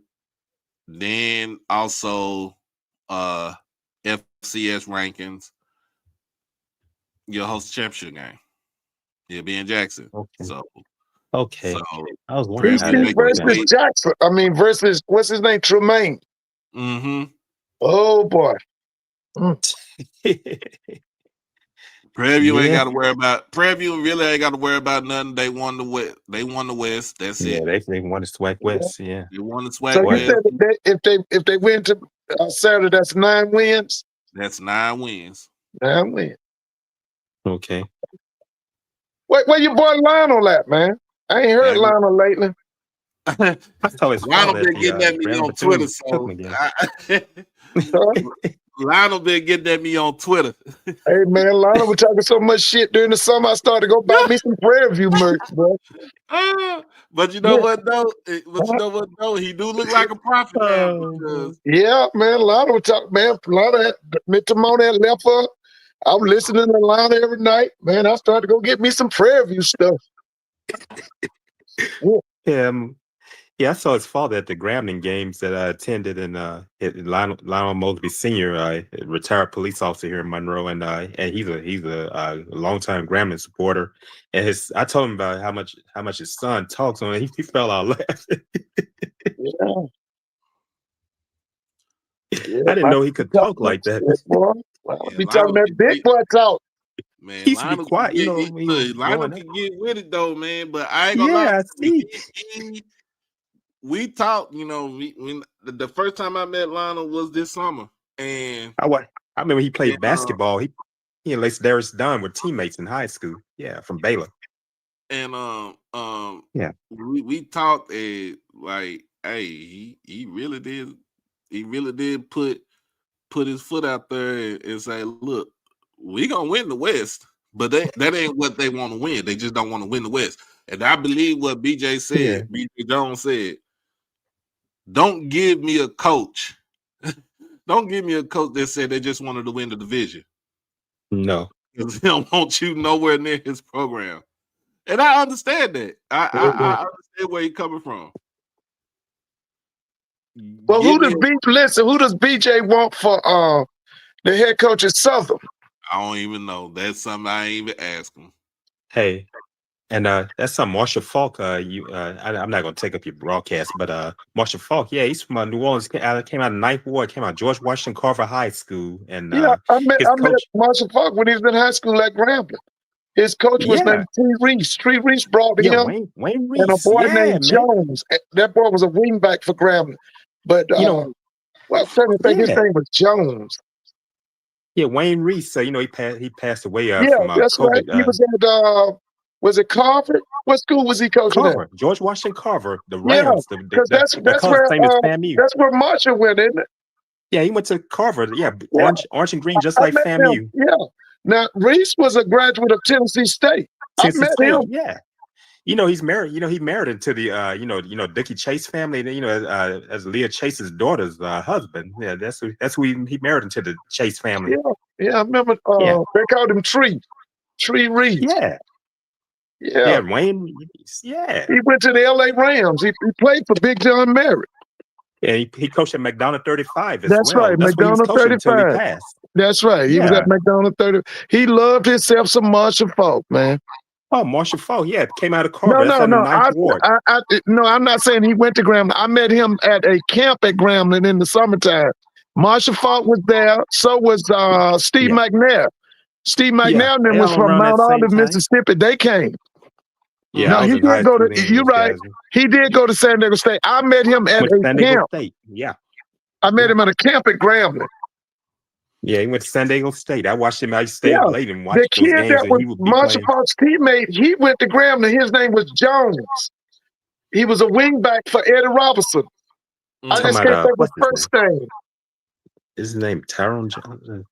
then also FCS rankings. You'll host the championship game. You'll be in Jackson. Okay. So I was wondering how Precinct versus Jackson. I mean, versus what's his name? Tremaine. Mm-hmm. Oh boy. Prairie View ain't got to worry about. Prairie View really ain't got to worry about nothing. They won the West. They won the West. That's it. Yeah, they won the SWAC West. Yeah, they won the SWAC so West. So you said if they win to Saturday, that's 9 wins. That's 9 wins. 9 wins. Okay. Where your boy Lionel at, man? I ain't heard Lionel lately. Lionel been getting at me on Twitter. Lionel been getting at me on Twitter. Hey man, Lionel was talking so much shit during the summer. I started to go buy me some Prairie View merch, bro. But you know what though? He do look like a prophet now. Yeah, man. Lionel was talking, man. Lionel had Timon had left her. I'm listening to Lionel every night. Man, I started to go get me some Prairie View stuff. Yeah, I saw his father at the Grambling games that I attended, and Lionel Mosby Sr., retired police officer here in Monroe, and he's a longtime Grambling supporter. And I told him about how much his son talks on it. He fell out laughing. Yeah, yeah. I didn't I know he be could talk talking that like that. shit, boy. I Yeah, be talking that big boy talk. man, He used to be Lionel can quiet, get when he was Lionel growing up. can get with it though, man. But I ain't gonna lie Yeah, I to you. see. We talked, the first time I met Lionel was this summer, and I remember he and played basketball. He and Lace Darius Dunn were teammates in high school. Yeah, from Baylor. and Yeah. we talked, and like, hey, he really did put his foot out there and say, look, we gonna win the West, but that ain't what they want to win. They just don't want to win the West. And I believe what BJ said, Yeah. BJ Jones said, don't give me a coach. Don't give me a coach that said they just wanted to win the division. No. Because he don't want you nowhere near his program. And I understand that. I understand where he's coming from. Well, who does BJ want for the head coach at Southern? I don't even know. That's something I ain't even ask him. Hey, and that's some Marshall Falk. I'm not gonna take up your broadcast, but Marshall Falk, yeah, he's from New Orleans. Came out of Ninth Ward. Came out of George Washington Carver High School, and Yeah, I met his coach. Marshall Falk when he was in high school at Grambling. His coach was Yeah. named T. Reese. T. Reese brought Yeah, him Wayne and a Reese. boy Yeah, named man. Jones. That boy was a wingback for Grambling. But well, I'm trying to think his name was Jones. Yeah, Wayne Reese. So he passed away Yeah, from that's COVID. right. He was at was it Carver? What school was he coaching Carver, at? George Washington Carver, the Yeah, Rams. because that's where Marshall went, isn't it? Yeah, he went to Carver. Yeah, Yeah. orange and green, just I like met FAMU. him. Yeah. Now Reese was a graduate of Tennessee State. Tennessee I met State, him. yeah. He's married. He married into the Dickie Chase family. As Leah Chase's daughter's husband. Yeah, that's who he married into the Chase family. Yeah. I remember. They called him Tree Reese. Yeah. Yeah. Yeah, Wayne. Yeah. He went to the LA Rams. He played for Big John Merritt. Yeah, he coached at McDonough 35 as That's well. right, That's where he was McDonough coaching until 35. he passed. That's right. He was at McDonough 30. He loved himself some Marshall Falk, man. Oh, Marshall Falk, yeah, came out of Carver. No. I'm not saying he went to Grambling. I met him at a camp at Grambling in the summertime. Marshall Falk was there. So was Steve McNair. Steve McNair and them was from Mount Olive, Mississippi. They came. Yeah, no, he did go to. You're right. He did go to San Diego State. I met him at a camp. State. Yeah, I met him at a camp at Grambling. Yeah, he went to San Diego State. I watched him. I stayed up late and watched the those kid games. that was Marshall Falk's teammate, he went to Grambling. His name was Jones. He was a wingback for Eddie Robertson. I just can't think of his first name. His name Tyrone Jones.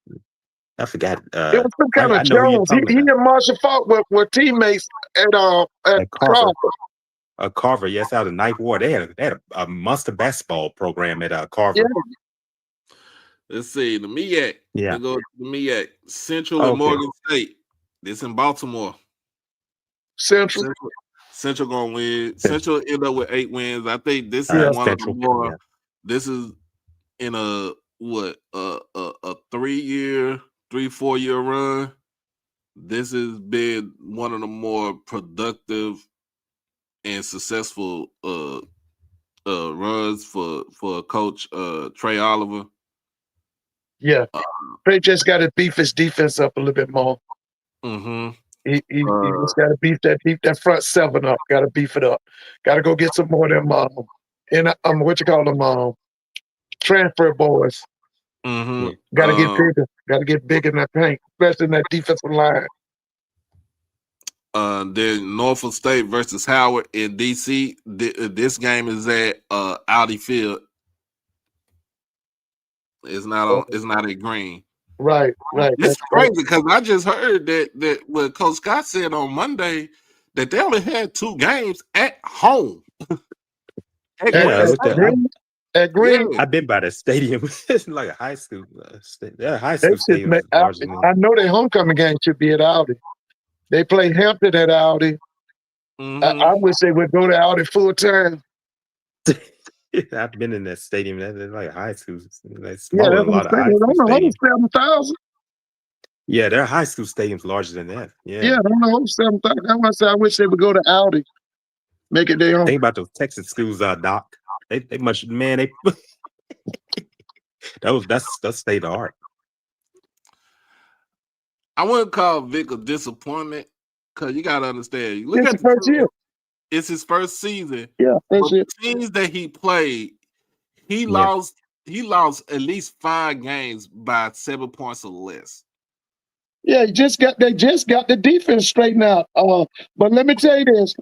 I forgot. It was some kind of Jones. He and Marshall Falk were teammates at Carver. Carver, yes, out of Ninth Ward. They had a monster basketball program at Carver. Yeah. Let's see, the MEAC. Yeah. Let's go to the MEAC. Central and Morgan State. This in Baltimore. Central gonna win. Central end up with 8 wins. I think this is one of the more. Yeah. This is in a 3-4 year run. This has been one of the more productive and successful runs for Coach Trey Oliver. Yeah, Trey just got to beef his defense up a little bit more. Mm-hmm. He just got to beef that front 7 up. Got to beef it up. Got to go get some more of them transfer boys. Mm-hmm. Got to get bigger. Got to get big in that paint, especially in that defensive line. Then Norfolk State versus Howard in DC. This game is at Audi Field. It's not at Green. Right. It's crazy because I just heard that what Coach Scott said on Monday that they only had 2 games at home. At Green. I've been by the stadium. It's like a high school. High school stadium. I know their homecoming game should be at Audi. They play Hampton at Audi. Mm-hmm. I wish they would go to Audi full time. I've been in that stadium. That's like high school. That's Yeah, smaller that's than a what lot I'm of saying. high I school don't know, stadiums. 7,000. Yeah, there are high school stadiums larger than that. Yeah, Yeah. I don't know, 7,000. That's why I say I wish they would go to Audi, make it their own. Think about those Texas schools, Doc. They much man. They that's state of art. I wouldn't call Vic a disappointment because you got to understand. You look It's at the first year. It's his first season. Yeah, first But year. the teams that he played, he Yeah. lost. He lost at least 5 games by 7 points or less. Yeah, they just got the defense straightened out. But let me tell you this.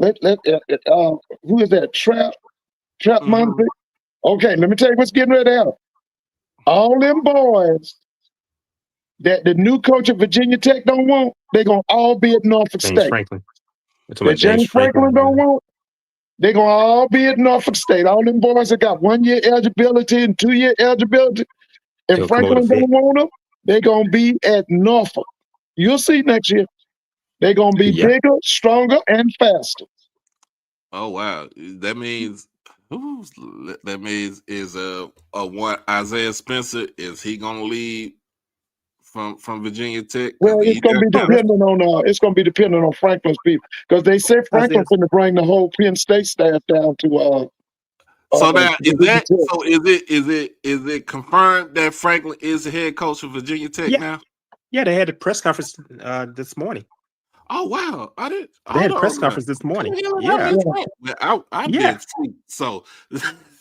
Who is that? Trap Monday. Okay, let me tell you what's getting ready to happen. All them boys that the new coach of Virginia Tech don't want, they're gonna all be at Norfolk James State. Franklin. That James Franklin don't want, they're gonna all be at Norfolk State. All them boys that got 1-year eligibility and 2-year eligibility, and They'll come over Franklin to don't want them, they're gonna be at Norfolk. You'll see next year. They're gonna be Yeah. bigger, stronger, and faster. Oh wow, that means is one Isaiah Spencer, is he gonna leave from Virginia Tech? Well, it's gonna be dependent on Franklin's people, because they said Franklin's going to bring the whole Penn State staff down to. So now Virginia Tech. is it confirmed that Franklin is the head coach of Virginia Tech now? Yeah, they had a press conference this morning. Oh wow, I did. They had a press conference this morning. Yeah, I did sleep. So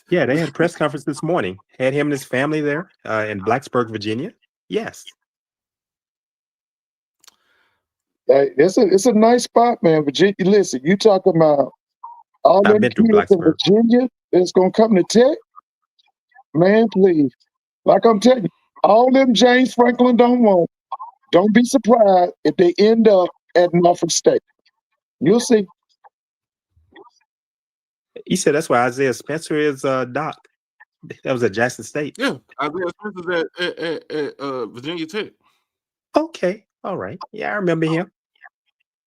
yeah, they had a press conference this morning. Had him and his family there in Blacksburg, Virginia. Yes. It's a nice spot, man. Virginia. Listen, you talking about all them kids in Virginia that's gonna come to Tech? Man, please. Like I'm telling you, all them James Franklin don't want. Don't be surprised if they end up at Norfolk State. You'll see. You said that's why Isaiah Spencer is Doc. That was at Jackson State. Yeah, Isaiah Spencer's at Virginia Tech. Okay, all right. Yeah, I remember him.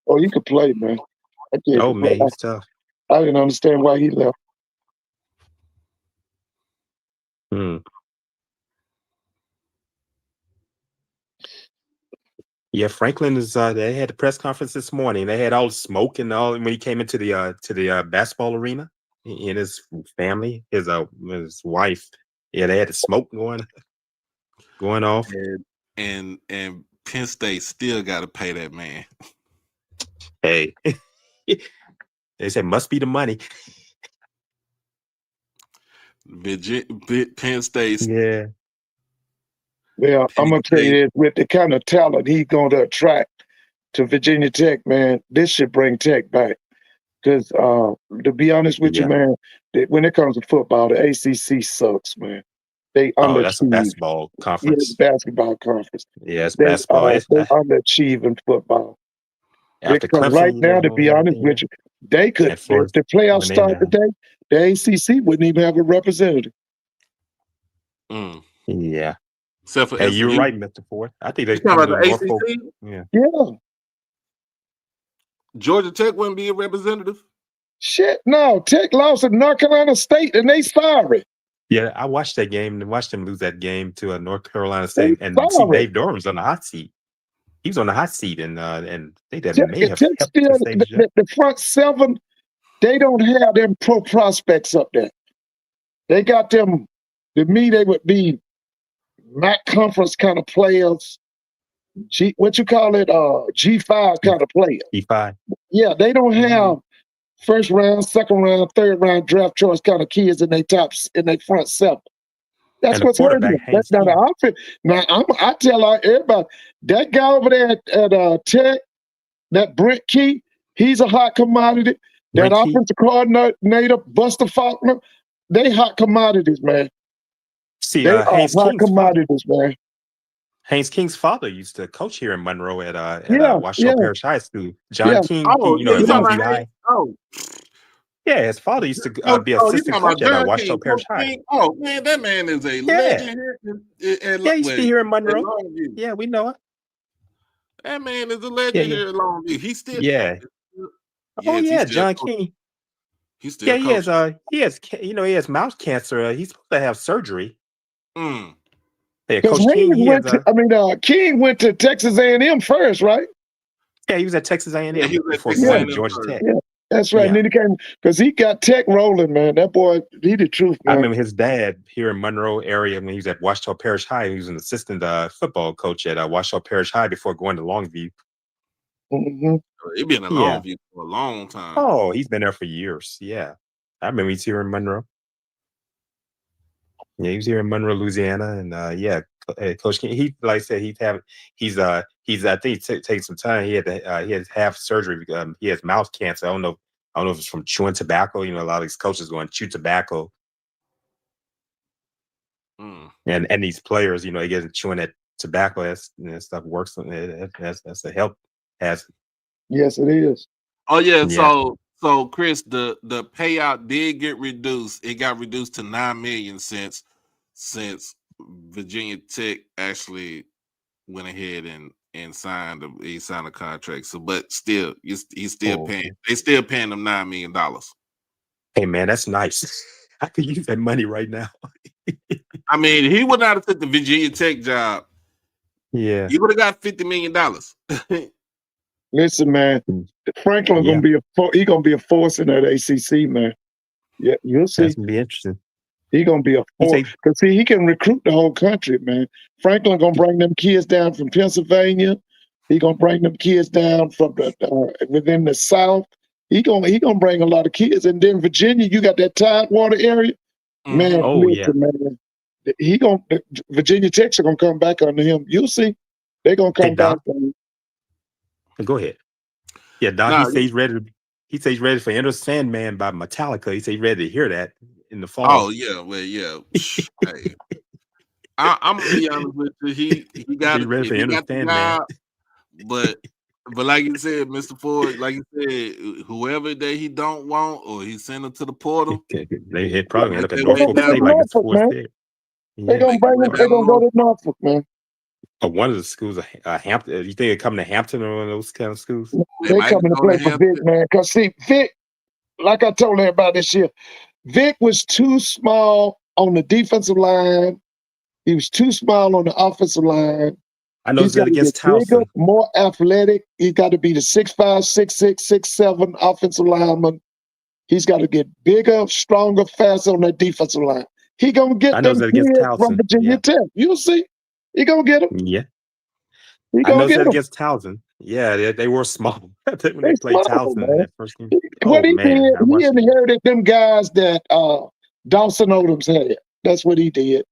Oh, you could play, man. Oh man, he's tough. I didn't understand why he left. Yeah, Franklin is. They had a press conference this morning. They had all the smoke and all when he came into the basketball arena. And his family, his wife. Yeah, they had the smoke going off. And Penn State still got to pay that man. Hey, they said must be the money. Penn State. Yeah. Well, I'm gonna tell you this, with the kind of talent he's going to attract to Virginia Tech, man, this should bring Tech back. Because to be honest with you, man, when it comes to football, the ACC sucks, man. They underachieve. That's a basketball conference. Yeah, basketball conference. Yeah, it's basketball. They underachieve in football. After because Clemson, right now, to be honest with you, they could, if the playoffs start today, the ACC wouldn't even have a representative. Yeah. Except for you're right, Mr. Ford. I think they talking about the Norfolk. Yeah. Georgia Tech wouldn't be a representative. Shit, no. Tech lost at North Carolina State, and they sorry. Yeah, I watched that game and watched them lose that game to North Carolina State. And see, Dave Dorman's on the hot seat. He was on the hot seat, and they may have helped still the front seven. They don't have them pro prospects up there. They got them. To me, they would be MAC conference kind of players. What you call it? G5 kind of players. G5. Yeah, they don't have first round, second round, third round draft choice kind of kids in their front seven. That's what's hurting. That's not an outfit. Now I tell everybody that guy over there at Tech, that Brent Key, he's a hot commodity. That offensive coordinator, Buster Faulkner, they hot commodities, man. See, they are hot commodities, man. Haynes King's father used to coach here in Monroe at Washoe Parish High School. John King, at Lindsay High. Yeah, his father used to be assistant coach at Washoe Parish High. Oh man, that man is a legend here. He used to be here in Monroe. Yeah, we know it. That man is a legend here at Longview. He's still John King. He's still Yeah, coaching. he has mouth cancer. He's supposed to have surgery. Mm. Yeah, Because Coach King, King went to Texas A&M first, right? yeah, he was at Texas Yeah, A&M he was at before Texas going Yeah, to A&M Georgia first. Tech. yeah, that's right. And Yeah. then he came because he got Tech rolling, man. That boy, he the truth, I man. remember his dad here in Monroe area when he was at Washita Parish High. He was an assistant football coach at Washita Parish High before going to Longview. Mm-hmm. He been in Yeah. Longview for a long time. Oh, he's been there for years. Yeah. I remember he's here in Monroe. Yeah, he was here in Monroe, Louisiana, and Coach King. He, like I said, he's I think it takes some time. He had to have surgery. He has mouth cancer. I don't know if it's from chewing tobacco. You know, a lot of these coaches going chew tobacco, and these players, you know, they get chewing that tobacco. That stuff works. That's a health hazard. Yes, it is. Oh yeah, Yeah. so Chris, the payout did get reduced. It got reduced to $9 million since Virginia Tech actually went ahead and signed a contract. So, but still, he's still paying. They still paying them $9 million. Hey man, that's nice. I could use that money right now. I mean, he would not have took the Virginia Tech job. Yeah. You would have got $50 million. Listen, man, Franklin gonna be a force in that ACC, man. Yeah, you'll see. That's gonna be interesting. He gonna be a force because he can recruit the whole country, man. Franklin gonna bring them kids down from Pennsylvania. He gonna bring them kids down from within the South. He gonna bring a lot of kids, and then Virginia, you got that Tidewater area, man. Oh listen, man. Virginia Tech's are gonna come back under him. You'll see. They're gonna come back. Go ahead. Yeah, Doc. He says he's ready. He says he's ready for Enter Sandman by Metallica. He says he's ready to hear that in the fall. Oh yeah, well yeah. Hey, I'm gonna be honest with you. He got it. He got the job, but like you said, Mr. Ford, like you said, whoever that he don't want or he send him to the portal, they hit probably end up at Norfolk State like it's forced there. They're gonna bring them. They're gonna go to Norfolk, man. One of the schools, Hampton. You think they're coming to Hampton or one of those kind of schools? They're coming to play for Vic, man. Because see, Vic, like I told everybody this year, Vic was too small on the defensive line. He was too small on the offensive line. I know it's against Towson. More athletic. He's got to be the 6'5", 6'6", 6'7" offensive lineman. He's got to get bigger, stronger, faster on that defensive line. He gonna get them kids from Virginia Tech. You'll see. He gonna get them. Yeah. He gonna get them against Towson. Yeah, they were small when they played Towson in that first game. What he did, he inherited them guys that Dawson Odoms had. That's what he did.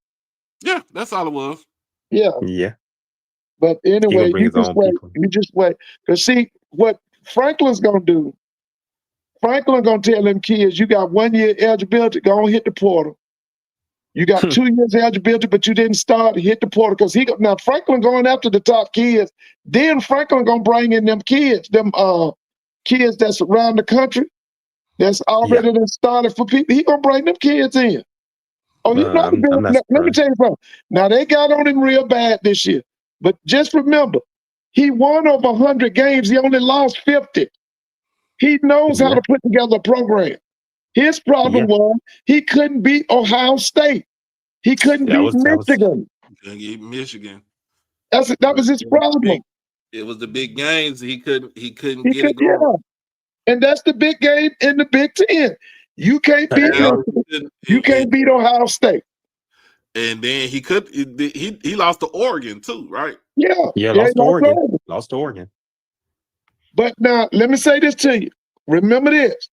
Yeah, that's all it was. Yeah. Yeah. But anyway, you just wait. Because see, what Franklin's going to do, Franklin going to tell them kids, you got 1 year eligibility, go on hit the portal. You got 2 years eligibility, but you didn't start, hit the portal. Because now Franklin going after the top kids. Then Franklin going to bring in them kids that's around the country that's already started for people. He going to bring them kids in. Oh, let me tell you something. Now, they got on him real bad this year. But just remember, he won over 100 games. He only lost 50. He knows how to put together a program. His problem was he couldn't beat Ohio State. He couldn't beat Michigan. Couldn't beat Michigan. That was his problem. It was the big games. He couldn't get it going. Yeah. And that's the big game in the Big Ten. You can't beat Michigan. You can't beat Ohio State. And then he lost to Oregon too, right? Yeah. Lost to Oregon. Lost to Oregon. But now, let me say this to you. Remember this.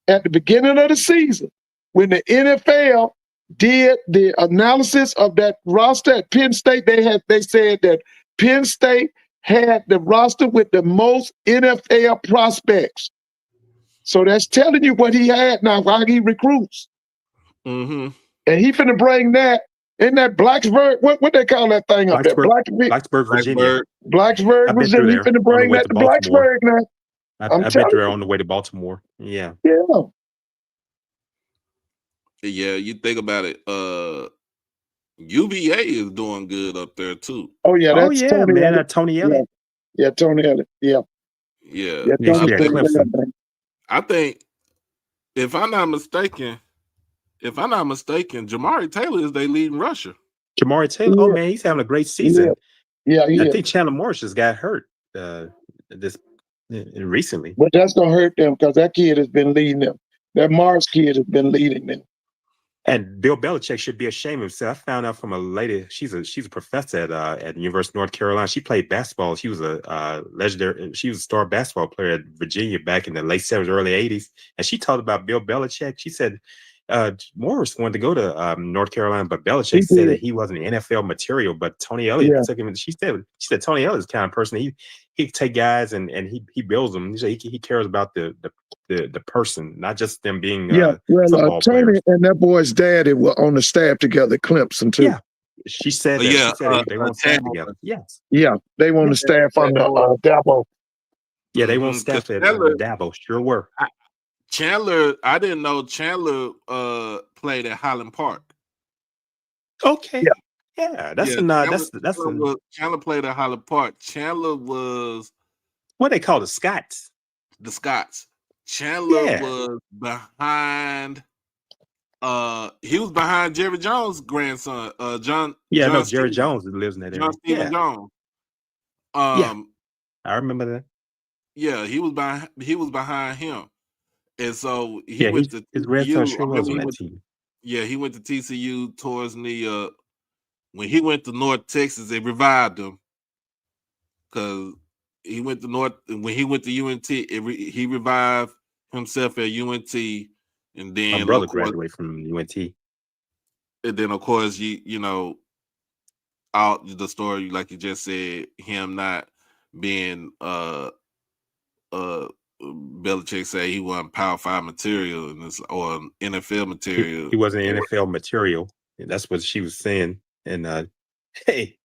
At the beginning of the season, when the NFL did the analysis of that roster at Penn State, they said that Penn State had the roster with the most NFL prospects. So that's telling you what he had now, how he recruits. Mm-hmm. And he finna bring that in that Blacksburg, what they call that thing up there? Blacksburg, Virginia. Blacksburg, Virginia. He finna bring that to Blacksburg now. I bet they're on the way to Baltimore. Yeah. Yeah. Yeah, you think about it. UVA is doing good up there too. Oh yeah, that's Tony Elliott. Tony Elliott. Yeah, Tony Elliott. Yeah. Yeah. I think if I'm not mistaken, Jamari Taylor is their leading rusher. Jamari Taylor. Oh man, he's having a great season. Yeah, I think Chandler Morris just got hurt recently. But that's gonna hurt them because that kid has been leading them. That Mars kid has been leading them. And Bill Belichick should be ashamed of himself. I found out from a lady. She's a professor at the University of North Carolina. She played basketball. She was a legendary. She was a star basketball player at Virginia back in the late 70s, early 80s. And she talked about Bill Belichick. She said Morris wanted to go to North Carolina, but Belichick said that he wasn't NFL material. But Tony Elliott took him. She said Tony Elliott's the kind of person he take guys and he builds them. He cares about the person, not just them being football Tony players. and that boy's daddy were on the staff together at Clemson too. Yeah, she said that. Yeah, she said they won't staff together. Yes. Yeah, they want to staff under Dabo. Yeah, they won't staff at Dabo. Sure were. Chandler, I didn't know Chandler played at Highland Park. Okay. Yeah, Chandler played at Highland Park. Chandler was what they call the Scots. The Scots. Chandler was behind. He was behind Jerry Jones' grandson, John. Yeah, John Jerry Jones lives in that area. John Stephen Jones. I remember that. Yeah, he was behind him, and so his grandson sure was on that team. Yeah, he went to TCU towards the when he went to North Texas, they revived him because he went to North. When he went to UNT, he revived himself at UNT, and then my brother graduated from UNT. And then, of course, you know, out the story like you just said, him not being Belichick say he wasn't Power 5 material or NFL material. He wasn't NFL material. That's what she was saying. And hey,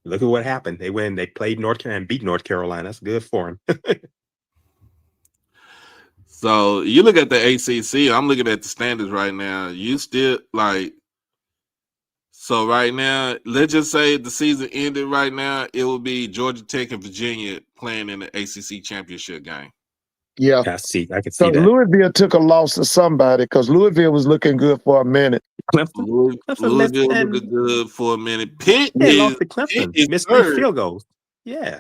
look at what happened. They played North Carolina and beat North Carolina. That's good for him. So you look at the ACC. I'm looking at the standings right now. You still so right now, let's just say the season ended right now, it will be Georgia Tech and Virginia playing in the ACC championship game. Yeah. I can see that. So Louisville took a loss to somebody because Louisville was looking good for a minute. Louisville was looking good for a minute. Pitt lost to Clemson. Missed 3 field goals. Yeah.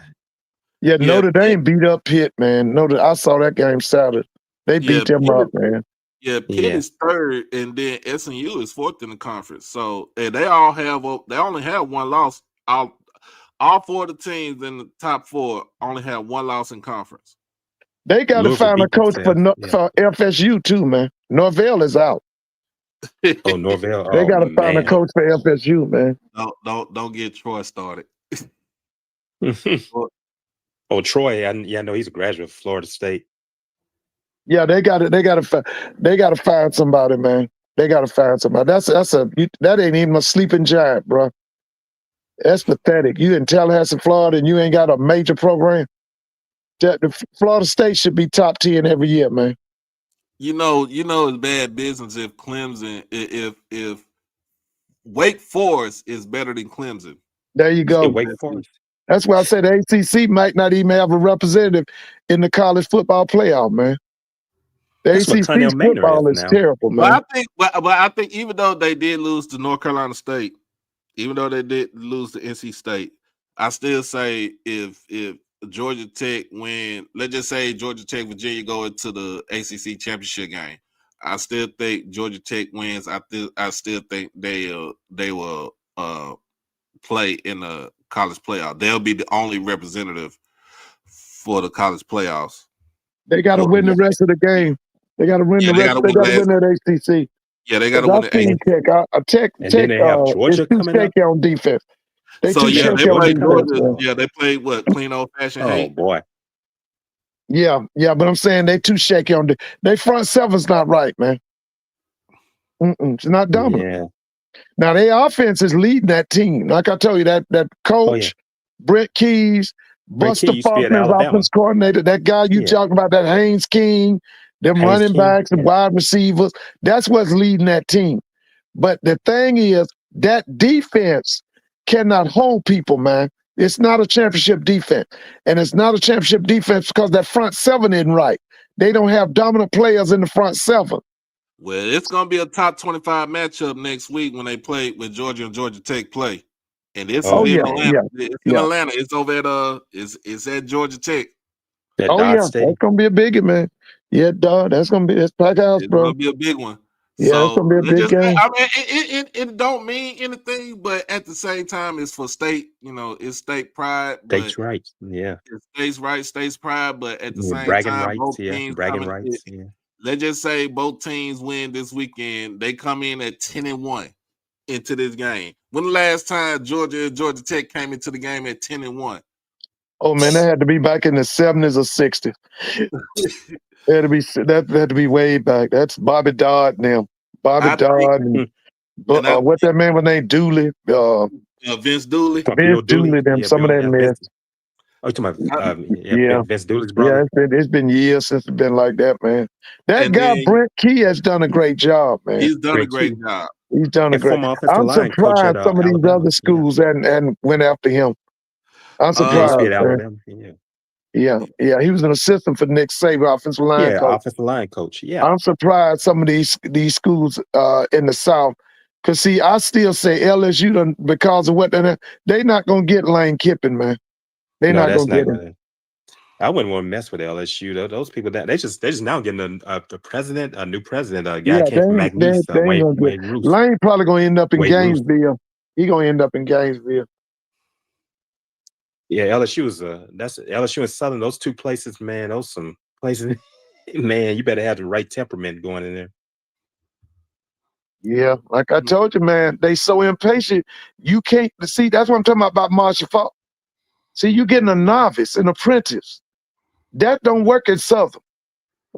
Yeah, Notre Dame beat up Pitt, man. I saw that game Saturday. They beat them up, man. Yeah, Pitt is third, and then SMU is fourth in the conference. So and they only have one loss. All 4 of the teams in the top 4 only have one loss in conference. They got to find a coach for FSU too, man. Norvell is out. Oh, Norvell. They got to find a coach for FSU, man. Don't get Troy started. Troy. I know he's a graduate of Florida State. Yeah, they got to find somebody, man. They got to find somebody. That ain't even a sleeping giant, bro. That's pathetic. You in Tallahassee, Florida, and you ain't got a major program. Florida State should be top 10 every year, man. You know, it's bad business if Clemson, if Wake Forest is better than Clemson. There you go. Wake Forest. That's why I said the ACC might not even have a representative in the college football playoff, man. The ACC football is terrible, man. But I think even though they did lose to North Carolina State, even though they did lose to NC State, I still say if Georgia Tech win, let's just say Georgia Tech, Virginia go into the ACC championship game, I still think Georgia Tech wins. I still think they will play in the college playoff. They'll be the only representative for the college playoffs. They got to win the rest of the game. They got to win the rest. They got to win that ACC. Yeah, they got to win the ACC. Tech is too shaky on defense. They play what, clean old fashioned. Oh boy. Yeah, but I'm saying they too shaky on they front seven's not right, man. It's not dominant. Yeah. Now their offense is leading that team. Like I told you, that coach, Brent Keys, Buster Faulkner's offense coordinator, that guy you talking about, that Haynes King, them running backs and wide receivers. That's what's leading that team. But the thing is, that defense cannot hold people, man. It's not a championship defense. And it's not a championship defense because that front seven isn't right. they don't have dominant players in the front seven. Well, it's gonna be a top 25 matchup next week when they play when Georgia and Georgia Tech play. And this is in Atlanta. It's in Atlanta. It's over at it's at Georgia Tech. That's gonna be a biggie, man. Yeah, dog. That's packed house, bro. It's gonna be a big one. Yeah, so it's gonna be a big game. I mean, it don't mean anything, but at the same time, it's for state. It's state pride. States' rights. Yeah. It's states' rights, states' pride. But at the same bragging time, rights. both Yeah, teams bragging rights. Yeah. Let's just say both teams win this weekend. They come in at 10-1 into this game. When the last time Georgia and Georgia Tech came into the game at 10-1? Oh man, that had to be back in the 70s or 60s. that had to be way back. That's Bobby Dodd now. What's that man was named? Dooley. Vince Dooley. Vince Dooley. Some of that mess. Oh, you're talking about Vince Dooley's brother? Yeah, it's been years since it's been like that, man. That guy, Brent Key, has done a great job, man. He's done a great job. He's done a great job. I'm surprised some of these other schools and went after him. I'm surprised. Yeah. He was an assistant for Nick Saban, offensive line coach. Offensive line coach. Yeah. I'm surprised some of these schools in the South. Because, see, I still say LSU, because of what they're not going to get Lane Kiffin, man. They're not going to get him. I wouldn't want to mess with LSU, though. Those people, they just now getting a new president, a guy came from McNeese, Wayne Roos. Lane probably going to end up in Gainesville. He's going to end up in Gainesville. Yeah, LSU is that's LSU and Southern. Those two places, man. Those some places, man. You better have the right temperament going in there. Yeah, like I told you, man, they so impatient. You can't see. That's what I'm talking about Marshall Faulk. See, you getting a novice, an apprentice. That don't work at Southern.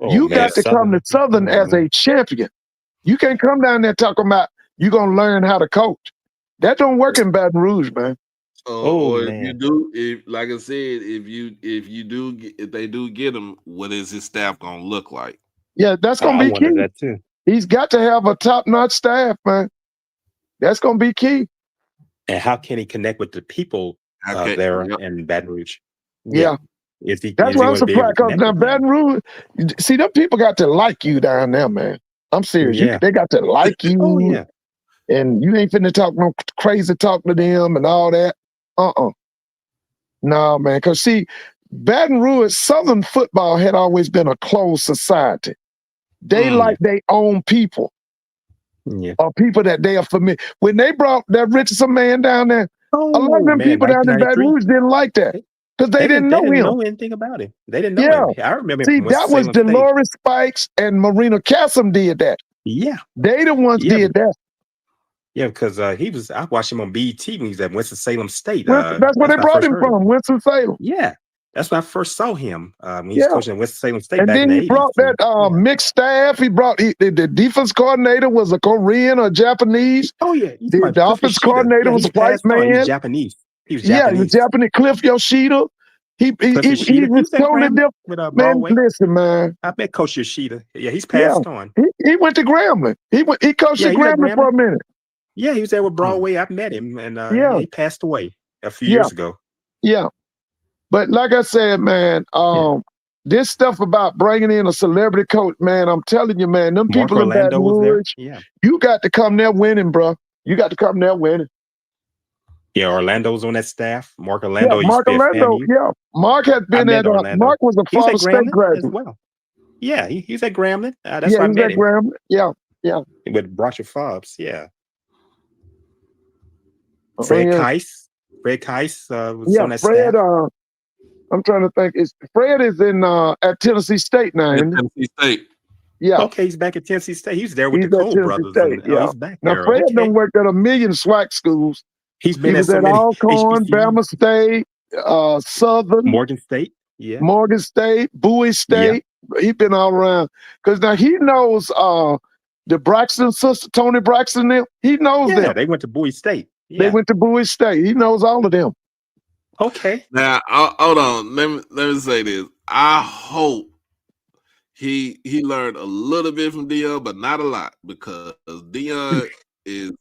You got to come to Southern as a champion. You can't come down there talking about you're gonna learn how to coach. That don't work in Baton Rouge, man. If you do, like I said, if they do get him, what is his staff gonna look like? Yeah, that's gonna be key. That too. He's got to have a top-notch staff, man. That's gonna be key. And how can he connect with the people there in Baton Rouge? Yeah. That's why I'm surprised, because now Baton Rouge, see, them people got to like you down there, man. I'm serious. They got to like you. And you ain't finna talk no crazy talk to them and all that. No, man. Because, see, Baton Rouge, Southern football had always been a closed society. They like their own people. Or people that they are familiar. When they brought that Richardson man down there, a lot of them people down in Baton Rouge didn't like that. Because they didn't know him. They didn't know anything about him. They didn't know him. I remember him. See, that was Dolores Spikes and Marina Cassim did that. Yeah. They the ones did that. Yeah, because I watched him on BET when he was at Winston-Salem State. That's where they brought him from, Winston-Salem. Yeah. That's when I first saw him. When he was coaching at Winston-Salem State and back in the 80s. And then he brought that mixed staff. He brought the defense coordinator was a Korean or Japanese. Oh, yeah. The offense coordinator was a white man. He was Japanese. He was Japanese. Cliff Yoshida. He was totally different. Man, listen, man. I met Coach Yoshida. Yeah, he's passed on. He went to Grambling. He coached at Grambling for a minute. Yeah, he was there with Broadway. I met him, and he passed away a few years ago. Yeah. But like I said, man, this stuff about bringing in a celebrity coach, man, I'm telling you, man, them people in Baton Rouge, you got to come there winning, bro. You got to come there winning. Yeah, Orlando's on that staff. Mark Orlando. Yeah, Mark Orlando. Yeah, Mark has been at. Mark was a Florida State graduate as well. Yeah, he's at Grambling. That's why I met him. Grambling. Yeah. With Roger Fobbs. Yeah. Fred Keiss. Fred Keiss was on that Fred, staff. I'm trying to think. Fred is in at Tennessee State now. Tennessee State. Yeah. Okay, he's back at Tennessee State. He's there with the Cole brothers. He's back now, there. Fred done worked at a million SWAC schools. He's been he was at Alcorn, Bama State, Southern, Morgan State. Yeah. Morgan State, Bowie State. Yeah. He's been all around. Because now he knows the Braxton sister, Tony Braxton, them. He knows them. They went to Bowie State. Yeah. They went to Bowie State. He knows all of them. Okay. Now, hold on. Let me say this. I hope he learned a little bit from Dion, but not a lot, because Dion is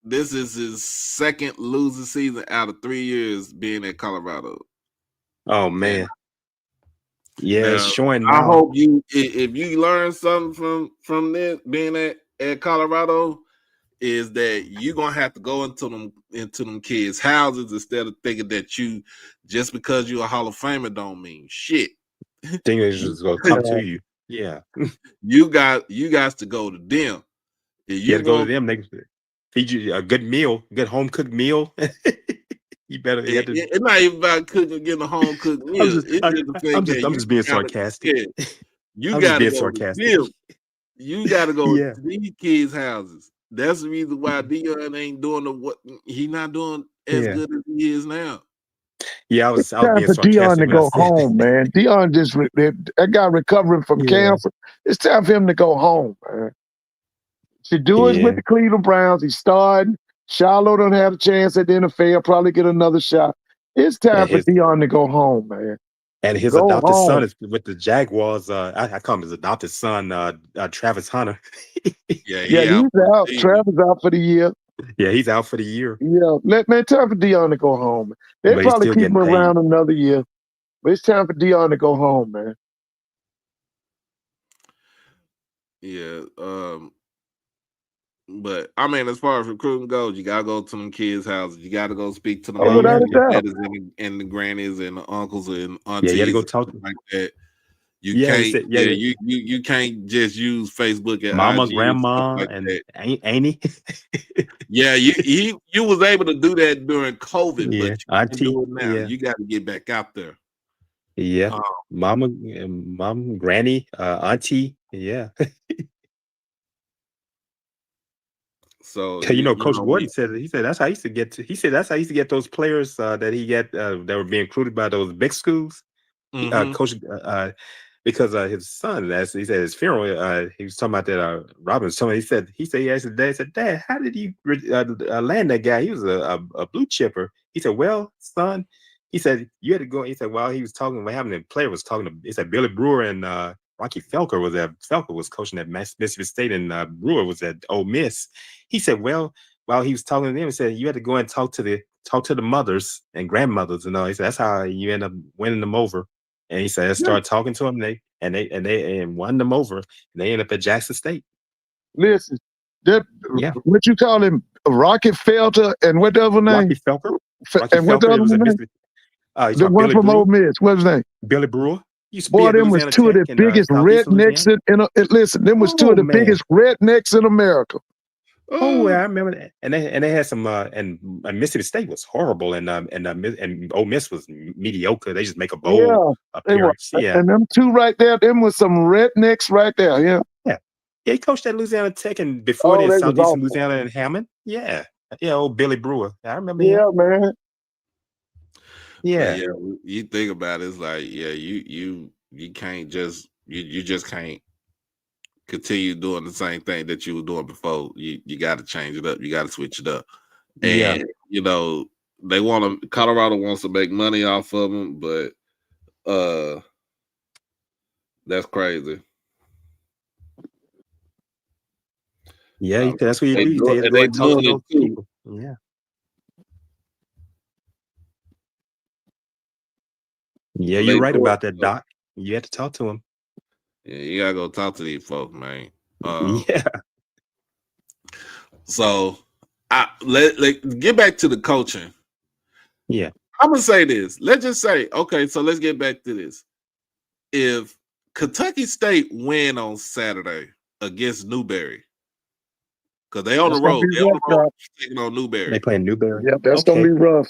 this is his second losing season out of 3 years being at Colorado. Oh man. Yeah, it's Now, showing I now. hope if you learn something from this being at Colorado, is that you're gonna have to go into them kids' houses instead of thinking that you just because you're a Hall of Famer don't mean shit. Thing is just gonna come to you. Yeah. You got to go to them. If You you got to go to want, them. They feed you a good meal, good home cooked meal. You better. You have to, it's not even about getting a home cooked meal. It's just the fact that I'm you just being gotta, sarcastic. yeah, you I'm just got to being go to sarcastic. them. You got to go Yeah. to these kids' houses. That's the reason why Dion ain't doing what he not doing as Yeah. good as he is now. Yeah, I was Time being for Dion sarcastic to when I go said home, man. Dion that guy recovering from yeah. cancer. It's time for him to go home, man. Should do it with Yeah. the Cleveland Browns. He's starting. Charlotte don't have a chance at the NFL. Probably get another shot. It's time And for his Dion to go home, man. his Go adopted son home. is with the Jaguars. I call him his adopted son, Travis Hunter. Yeah, Yeah, he out he's for the out. season. Travis out for the year. Yeah, he's out for the year, Yeah, man, time for Dion to go home. They'll but he's probably still keep him getting paid. around another year. But it's time for Dion to go home, man. Yeah. But I mean, as far as recruiting goes, you gotta go to them kids' houses. You gotta go speak to the Oh, moms without a and the doubt. daddies and the grannies and the uncles and Yeah, you got to aunties go and talk. stuff like that. You Yeah, he can't. said. Yeah, Yeah, you can't just use Facebook and Mama, IG and stuff grandma, like and that. ain't he? Yeah, you was able to do that during COVID, but Yeah, you can't auntie. do it now. Yeah, You got to get back out there. yeah. Um, Mom, granny, auntie. Yeah. so You know, you Coach know Gordon said that's how he used to get. He said that's how he used to get those players that he got that were being recruited by those big schools. mhm. Coach, because his son, as he said, his funeral, he was talking about that. Robin was telling me, he said he asked his dad, he said, Dad, how did you land that guy? He was a blue chipper. He said, well, son, he said you had to go. He said, while he was talking, what happened? The player was talking to. He said Billy Brewer and Rocky Felker was there. Felker was coaching at Mississippi State, and Brewer was at Ole Miss. He said, well, while he was talking to them, he said you had to go and talk to the mothers and grandmothers, and all. He said that's how you end up winning them over. And he said, I started talking to him, they won them over, and they ended up at Jackson State. Listen, Yeah, what you call him, Rocket Felter, and what the other name? Rocky Felker. Rocky And what the Felker. It other was a name? Mississippi. He's The called one Billy from Ole Brewer. Miss. What's his name? Billy Brewer. He used to be Boy, at them was Louisiana two of Tech the in biggest Southeast rednecks Louisiana. listen, them was two of the biggest rednecks in America. Oh, yeah, I remember that. And they had some and Mississippi State was horrible, and Ole Miss was mediocre. They just make a bowl They were. appearance. Yeah, And them two right there, them was some rednecks right there. Yeah. yeah. He coached at Louisiana Tech, and before Oh, that, they was Southeastern awful. Louisiana and Hammond. Yeah, old Billy Brewer. I remember him. Yeah, man. Yeah. But yeah, you think about it, it's like, yeah, you can't just you just can't continue doing the same thing that you were doing before. You got to change it up. You got to switch it up. Yeah. And they want to. Colorado wants to make money off of them, but that's crazy. Yeah, that's what you They do. do You it, go they and talk to doing it those too. people. Yeah. Yeah, They you're right do about it. that, Doc. You had to talk to him. Yeah, you gotta go talk to these folks, man. Yeah. So let get back to the coaching. Yeah. I'm gonna say this. Let's just say, okay, so let's get back to this. If Kentucky State win on Saturday against Newberry, because they on That's the road, gonna be rough, taking on Newberry. They playing Newberry. Yeah, that's Okay. gonna be rough.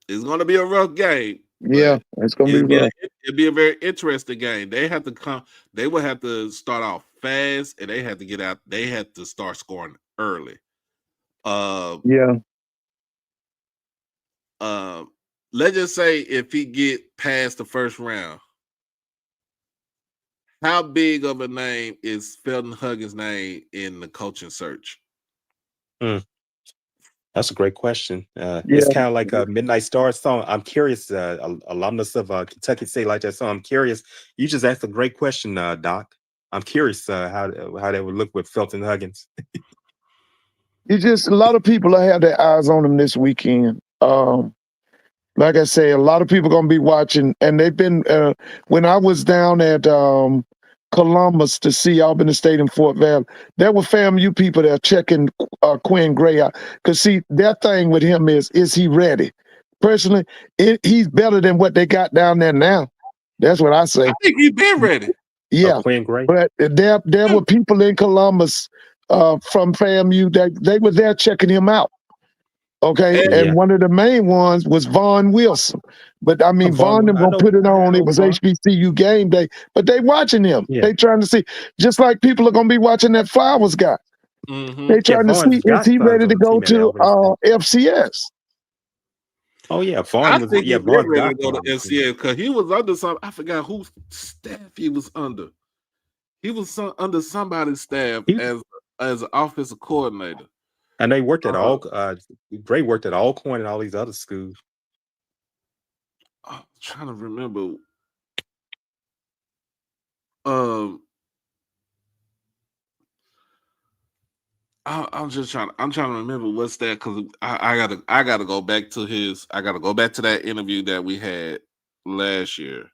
It's gonna be a rough game. Yeah, it's gonna be rough. It'd be a very interesting game. They have to come. They will have to start off fast, and they have to get out. They have to start scoring early. Yeah. Let's just say if he get past the first round, how big of a name is Felton Huggins' name in the coaching search? That's a great question. It's kind of like a Midnight Star song. I'm curious, alumnus of Kentucky State like that song. I'm curious. You just asked a great question, Doc. I'm curious how that would look with Felton Huggins. It's just a lot of people have their eyes on him this weekend. like I say, a lot of people gonna be watching, and they've been. When I was down at Columbus to see Albany State and Fort Valley, there were FAMU people there checking Quinn Gray out. Cause see, that thing with him is he ready? Personally, he's better than what they got down there now. That's what I say. I think he's been ready. Yeah, Quinn Gray. but there were people in Columbus from FAMU that they were there checking him out. Okay, and one of the main ones was Vaughn Wilson. But I mean, Vaughn them gonna put it on. It was HBCU game day, but they watching him. Yeah. They trying to see, just like people are gonna be watching that Flowers guy. They trying to see, is he ready to go to FCS? Oh yeah, I think he's ready to go to FCS because he was under some. I forgot whose staff he was under. He was under somebody's staff as an offensive coordinator. And they worked at Gray worked at Alcorn and all these other schools. I'm trying to remember. I'm trying to remember what's that, because I gotta go back to that interview that we had last year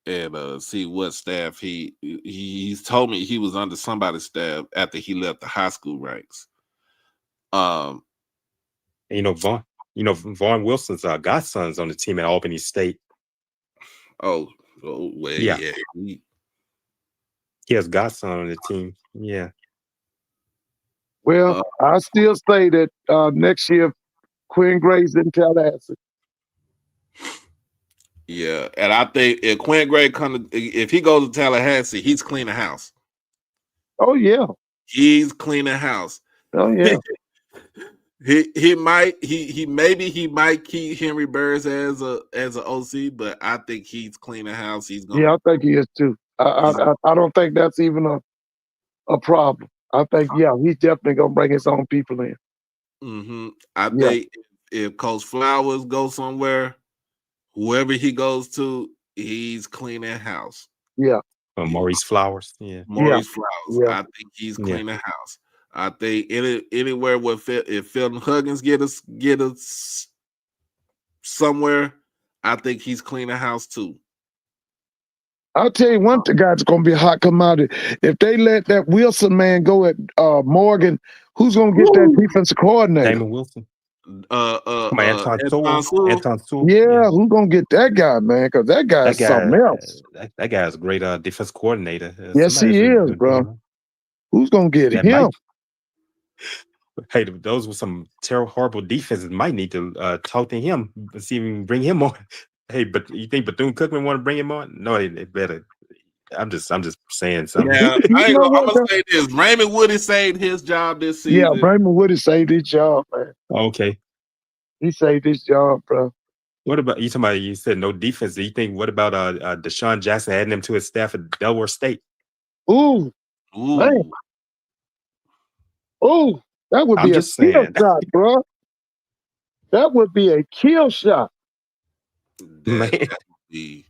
and see what staff he's told me he was under somebody's staff after he left the high school ranks. And Vaughn Wilson's godson's on the team at Albany State. Oh well, yeah. He has godson on the team. Yeah. Well, I still say that next year Quinn Gray's in Tallahassee. Yeah, and I think if Quinn Gray if he goes to Tallahassee, he's cleaning house. Oh yeah, he's cleaning house. Oh yeah. He might keep Henry Burris as an OC, but I think he's cleaning house. He's gonna. Yeah, I think he is too. I don't think that's even a problem. I think he's definitely gonna bring his own people in. Mm-hmm. I think if Coach Flowers goes somewhere, whoever he goes to, he's cleaning house. Yeah. Maurice Flowers. Yeah. Maurice Flowers. Yeah. I think he's cleaning house. I think anywhere where if Felton Huggins get us somewhere, I think he's cleaning house too. I'll tell you one thing, guys, going to be a hot commodity. If they let that Wilson man go at Morgan, who's going to get that defensive coordinator? Damon Wilson. Anton Sewell. Yeah, who's going to get that guy, man? Because that guy is something else. That guy is a great defense coordinator. Yes, he is, bro. Who's going to get him? Hey, those were some horrible defenses. Might need to talk to him, see if we can bring him on. Hey, but you think Bethune-Cookman want to bring him on? No, they better. I'm just saying something. Yeah, I'm gonna say this. Raymond Woody saved his job this season. Yeah, Raymond Woody saved his job, man. Okay, he saved his job, bro. What about you? Talking about, you said no defense. Do you think? What about Deshaun Jackson adding him to his staff at Delaware State? Ooh, man. Ooh, that would be a kill shot, bro. That would be a kill shot. That would be.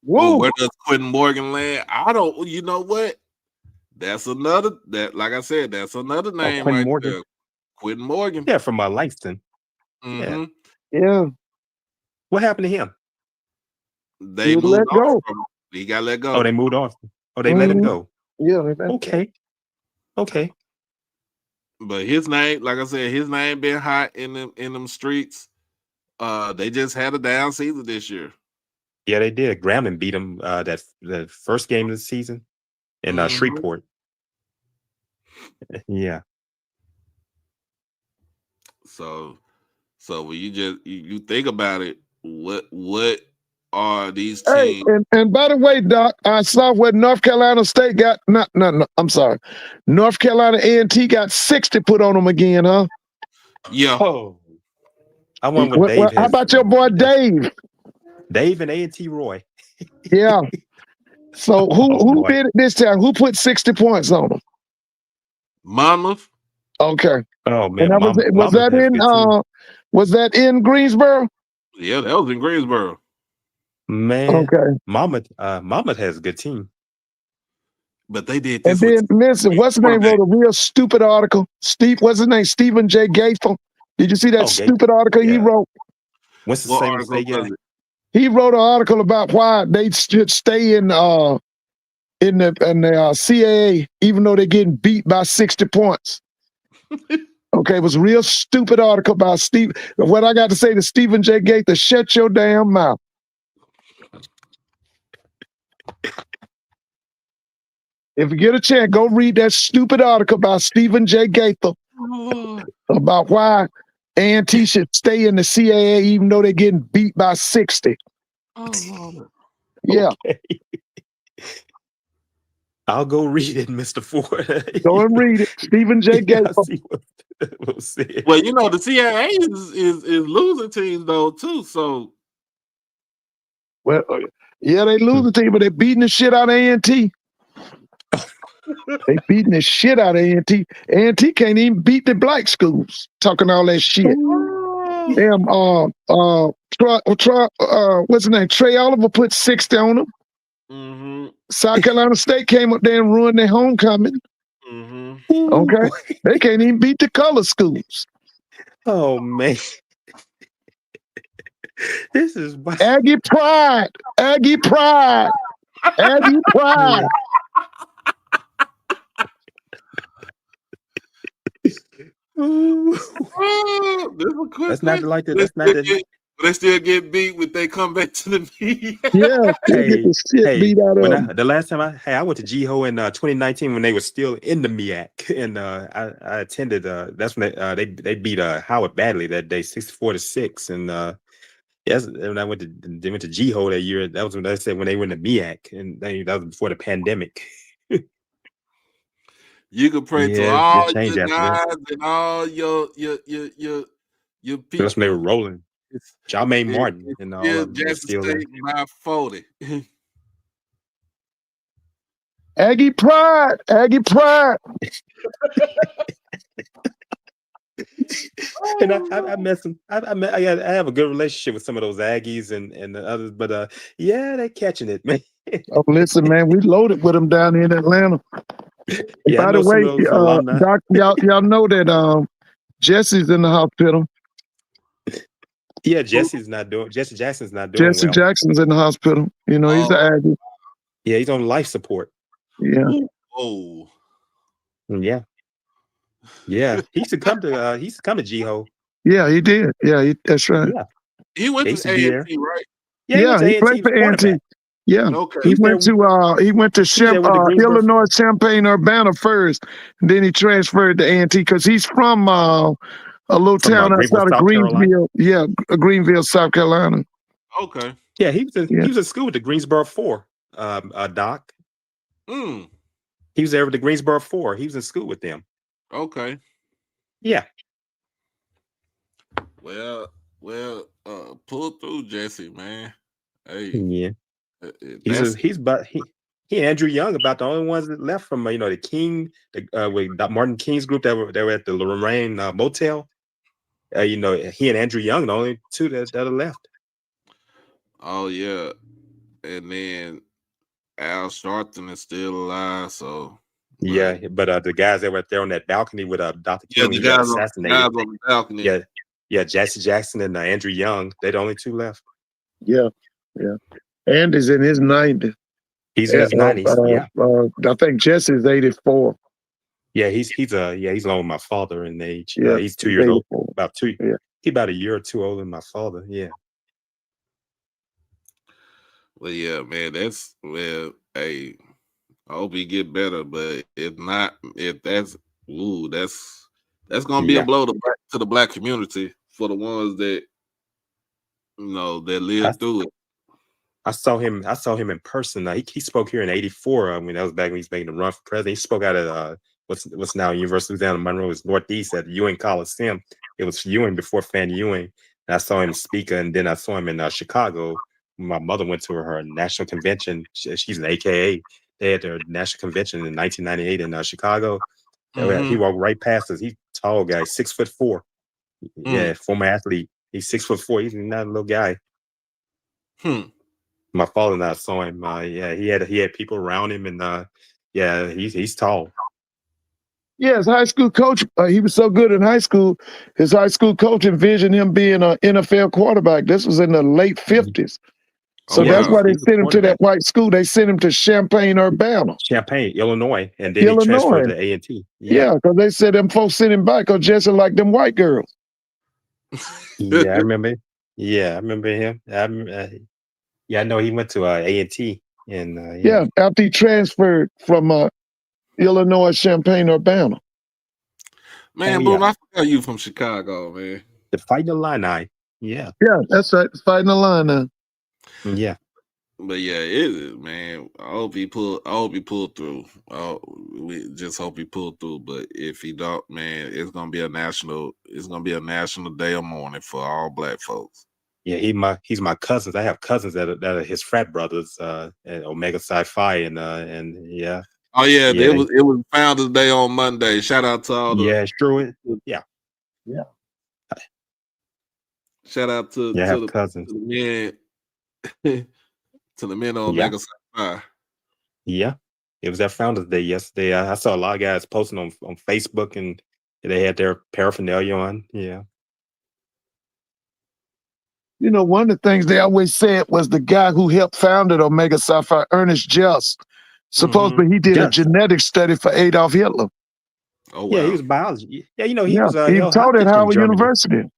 Well, where does Quentin Morgan land? I don't. You know what? That's another. Like I said, that's another name right Morgan. there. Quentin Morgan. Yeah, from Langston. Mm-hmm. Yeah. What happened to him? They moved on from him. He got let go. Oh, they moved on. Oh, they let him go. Yeah. Okay. But his name, like I said, his name been hot in them streets. They just had a down season this year. Yeah, they did. Grambling beat them the first game of the season in Shreveport. Yeah. So when you think about it, what are these teams? Hey, and by the way, Doc, I saw what North Carolina State got. No, I'm sorry. North Carolina A&T got 60 put on them again, huh? Yeah. Oh. I wonder what Dave has. How about your boy Dave? Dave and A&T Roy. Yeah. So who did it this time? Who put 60 points on them? Monmouth. Okay. Oh man. And was that in Greensboro? Yeah, that was in Greensboro. Man. Okay. Monmouth has a good team. But they did this. And then listen, what's his name wrote a real stupid article? What's his name? Stephen J. Gateful. Did you see that stupid article he wrote? What's the What San article State guy? was it? He wrote an article about why they should stay in the CAA even though they're getting beat by 60 points. Okay, it was a real stupid article about Steve. What I got to say to Stephen J. Gaither, shut your damn mouth. If you get a chance, go read that stupid article about Stephen J. Gaither about why A&T should stay in the CAA even though they're getting beat by 60. Yeah, Okay. I'll go read it, Mr. Ford. go and read it. Stephen J. Gaither. I'll see what said. Well, you know, the CAA is losing teams though too. So Well, yeah, they losing team, but they're beating the shit out of A&T. They beating the shit out of A&T. A&T can't even beat the black schools. Talking all that shit. Damn, what's his name? Trey Oliver put 60 on them. mm-hmm, South Carolina State came up there and ruined their homecoming. mm-hmm. Okay, they can't even beat the color schools. Oh man, this is Aggie pride, Aggie pride, Aggie pride. That's not like that. That's not that. They still get beat when they come back to the media. Yeah, they get the shit beat out of them. The last time I went to GHO in 2019 when they were still in the MEAC, and I attended. That's when they beat Howard badly that day, 64-6, and yes, when I went to GHO that year, that was when they said when they were in the MEAC, and that was before the pandemic. You can pray to Yeah, all it changed your after that. gods and all your people. That's when they were rolling. Jermaine It- Martin it's and all still of them were Jackson still there. State by 40. Aggie pride, Aggie pride. And I met some. I have a good relationship with some of those Aggies and the others, but yeah, they're catching it, man. Oh, listen, man, we loaded with them down here in Atlanta. Yeah, I By know the some way, of those alumni. Doc, y'all know that Jesse's in the hospital. Yeah, Jesse Jackson's not doing Jesse well. Jackson's in the hospital. You know, he's an Aggie. Yeah, he's on life support. Yeah. Oh, Yeah. He succumbed to GHO. Yeah, he did. Yeah, that's right. Yeah. he went They to used to be there. A&T, right? Yeah, He played for A&T. Yeah, Okay. he went to there with the Greensboro. Illinois Champaign Urbana first, and then he transferred to A&T because he's from a little town Greenville, outside of South Carolina. Greenville. Yeah, Greenville, South Carolina. Okay. Yeah, he was in school with the Greensboro 4, Doc. Mm, He was there with the Greensboro 4. He was in school with them. okay. Yeah. Well, pull through, Jesse, man. Hey, Yeah. that's He and Andrew Young about the only ones that left from the King, with Martin King's group that were at the Lorraine Motel. He and Andrew Young the only two that are left. oh yeah, and then Al Sharpton is still alive, so Yeah, but the guys that were there on that balcony with Dr. King the when he got guys assassinated. on the balcony. Yeah, Jesse Jackson and Andrew Young, they're the only two left. Yeah. Andy's in his 90s. He's in his 90s. I think Jesse's 84. Yeah, he's along with my father in age. Yeah, he's 2 years 84. old, about 2. Yeah. He's about a year or two older than my father. Yeah. Well, yeah, man, hey, I hope he get better, but that's gonna be a blow to the black community for the ones that that lived through it. I saw him in person. He spoke here in '84. That was back when he was making the run for president. He spoke out at what's now University of Louisiana Monroe's Northeast at the Ewing Coliseum. It was Ewing before Fannie Ewing. And I saw him speak, and then I saw him in Chicago. My mother went to her national convention. She's an AKA. They had their national convention in 1998 in Chicago. Mm-hmm. He walked right past us. He's a tall guy, 6'4". Yeah, former athlete. He's 6'4". He's not a little guy. My father and I saw him. He had people around him, and he's tall. Yeah, his high school coach, he was so good in high school. His high school coach envisioned him being an NFL quarterback. This was in the late 50s. Oh So Yeah, that's wow. why they he's a sent him to that quarterback. white school. They sent him to Champaign-Urbana, Champaign, Illinois, and then he transferred Illinois. to A&T. Yeah. Yeah, because they said them folks sent him back because just like them white girls. Yeah, I remember. Yeah, I remember him. Yeah, I know he went to A&T, and Yeah, after he transferred from Illinois, Champaign-Urbana. Man, Oh, Boone, yeah. I forgot you from Chicago, man. The Fighting Illini. Yeah, Yeah, that's right. Fighting the line now. yeah. But yeah, it is, man. I hope he pull through. We just hope he pull through. But if he don't, man, it's gonna be a national day of mourning for all black folks. Yeah, he's my cousins. I have cousins that are his frat brothers, at Omega Sci-Fi, and yeah, Oh yeah, yeah, it was Founders Day on Monday. Shout out to all the yeah, true. Yeah, shout out to yeah, I have the cousins. men to the men on Yeah, Omega Sci-Fi. yeah. It was that Founders Day yesterday. I saw a lot of guys posting on Facebook, and they had their paraphernalia on. Yeah. You know, one of the things they always said was the guy who helped found it, Omega Sci-Fi, Ernest Just. Supposedly he did a Just. genetic study for Adolf Hitler. Oh wow. Yeah, he was biology. Yeah, he Yeah, was he held taught at hostage in Howard Germany. University.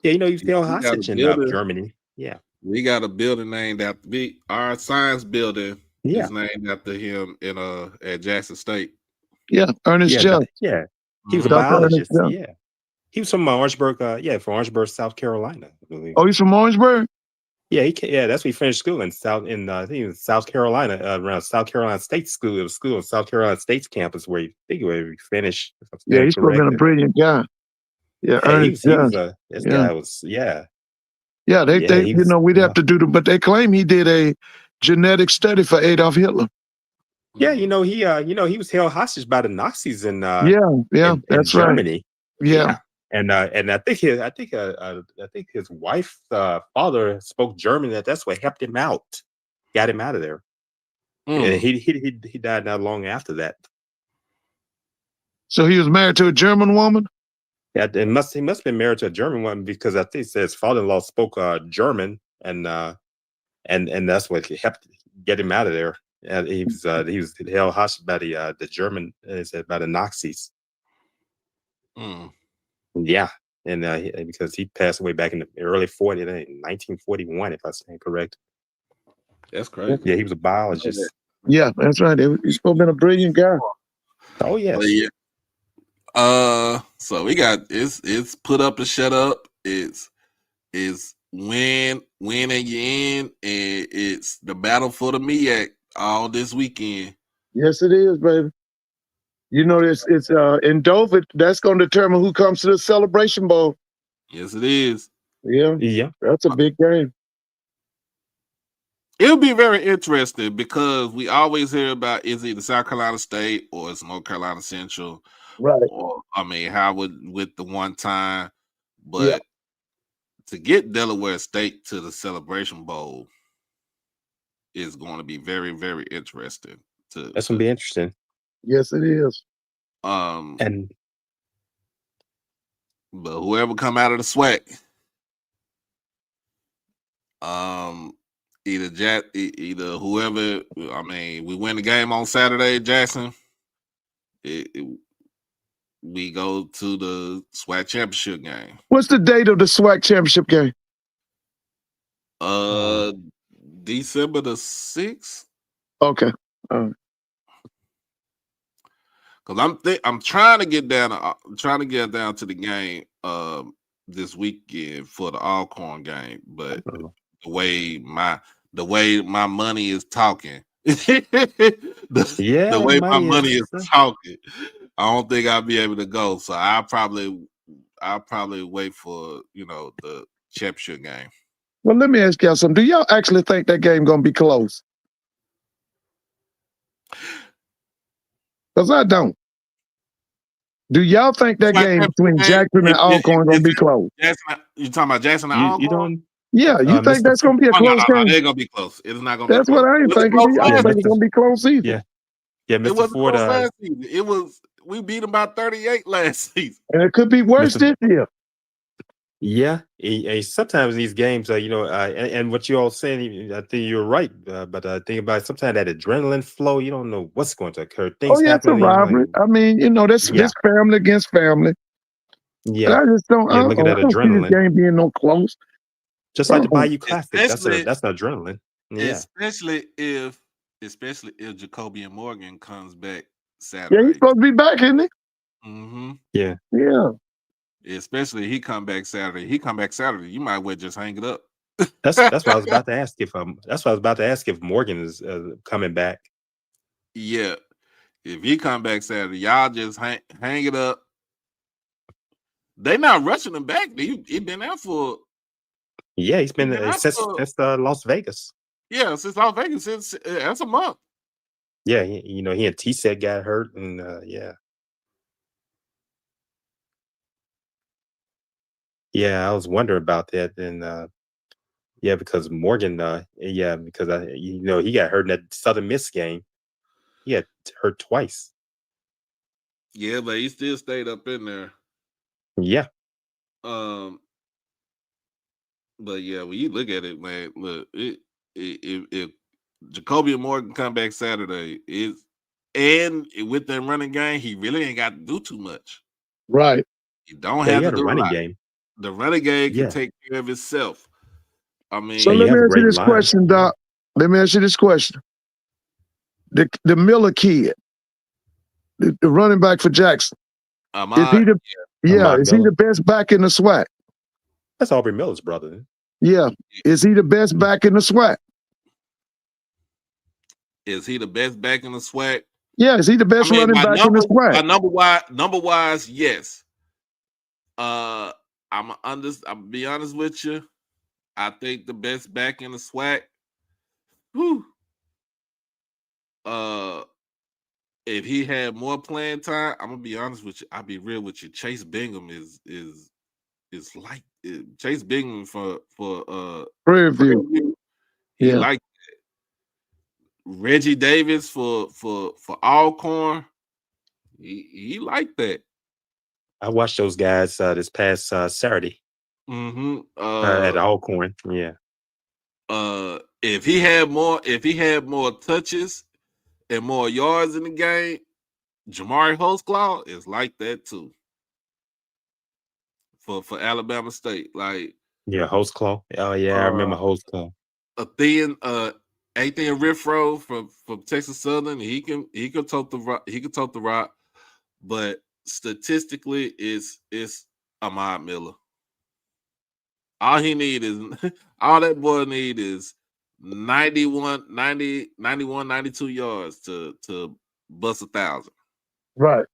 Yeah, he was held We got a hostage in building. Germany. Yeah, We got a building named after our science building yeah, is named after him in at Jackson State. Yeah, Ernest yeah, Just. yeah. He was a Dr. Ernest biologist. Just. Yeah, he was from Orangeburg. From Orangeburg, South Carolina, I believe. Oh, he's from Orangeburg? Yeah, that's where he finished school I think it was South Carolina, around South Carolina State School. It was school in South Carolina State's campus where he finished. If I'm Yeah, staying he's supposed to been a correct. brilliant guy. Yeah, Yeah, Ernest he was Just. this Yeah. guy was Yeah, yeah, they he was, we'd have to do but they claim he did a genetic study for Adolf Hitler. yeah, he was held hostage by the Nazis in Yeah, in that's right. Germany. Yeah. And I think his wife's father spoke German. That's what helped him out, got him out of there. And he died not long after that. So he was married to a German woman? Yeah, he must have been married to a German woman, because I think his father-in-law spoke German, and that's what helped get him out of there. And he was held hostage by the German, by the Nazis. Yeah, and because he passed away back in the early 40s, 1941, if I stand correct. That's crazy. Yeah, he was a biologist. Yeah, that's right. He's supposed to have been a brilliant guy. Oh yes. But yeah. So we got it's put up and shut up. It's win and you in, and it's the battle for the MEAC all this weekend. Yes, it is, baby. You know, it's in Dover. That's going to determine who comes to the Celebration Bowl. Yes, it is. Yeah, that's a big game. It'll be very interesting because we always hear about is either South Carolina State or it's North Carolina Central, right? Or Howard with the one time, but to get Delaware State to the Celebration Bowl is going to be very, very interesting. That's going to be interesting. Yes, it is. But whoever come out of the SWAC, either whoever. We win the game on Saturday, Jackson. We go to the SWAC championship game. What's the date of the SWAC championship game? December the 6th. Okay. Because I'm trying to get down to the game this weekend for the Slawcorn game, but the way my money is talking, the way my money is talking, I don't think I'll be able to go. So I'll probably wait for the championship game. Well, let me ask y'all something. Do y'all actually think that game gonna be close? Because I don't. Do y'all think that game between Jackson and Slawcorn gonna be close? You talking about Jackson and Slawcorn? You don't. Yeah, you think that's gonna be a close game? They're gonna be close. It's not gonna. That's be close. what I ain't thinking. I don't think it's gonna be close either. Yeah, it Mr. wasn't Ford. close last season. It was We beat them by 38 last season. And it could be worse this year. Yeah, sometimes these games, and what you all saying, I think you're right. But think about it, sometimes that adrenaline flow, you don't know what's going to occur. Things Oh, yeah, it's a happening. rivalry. I mean, this family against family. Yeah, I just don't. yeah. Look at that I don't see this adrenaline. game being no close. Just like the Bayou Classic, that's an adrenaline. Yeah, especially if Jacoby and Morgan comes back Saturday. Yeah, he's supposed to be back, isn't he? Mm-hmm. Yeah. Especially he come back Saturday. You might well just hang it up. That's what I was about to ask if Morgan is coming back. Yeah, if he come back Saturday, y'all just hang it up. They not rushing him back. He been out for. Yeah, he's been since Las Vegas. Yeah, since Las Vegas, that's a month. Yeah, he and T-Set got hurt, and yeah. Yeah, I was wondering about that, and yeah, because Morgan, because he got hurt in that Southern Miss game. He got hurt twice. Yeah, but he still stayed up in there. Yeah. But yeah, when you look at it, man, look, if Jacoby and Morgan come back Saturday, and with that running game, he really ain't got to do too much. Right. You don't have to do a running a lot. game. The running game can take care of itself. I mean, so let me ask you this question, Doc. Let me ask you this question. The Miller kid, the running back for Jackson, is he the best back in the SWAC? That's Aubrey Miller's brother. Yeah. Is he the best back in the SWAC? Is he the best back in the SWAC? Yeah, is he the best running back in the SWAC? Number wise, yes. I'll be honest with you. I think the best back in the SWAC. If he had more playing time, I'm gonna be honest with you. I'll be real with you. Chase Bingham is like Chase Bingham for Prairie View. He like that. Reggie Davis for Alcorn. He like that. I watched those guys this past Saturday. At Alcorn. Yeah. If he had more touches and more yards in the game, Jamari Holtzclaw is like that too. For Alabama State, like Holtzclaw. Oh yeah, I remember Holtzclaw. Athian Riffro from Texas Southern, he can tote the rock, but statistically, it's Ahmad Miller. All that boy need is 91, 92 yards to bust 1,000. Right.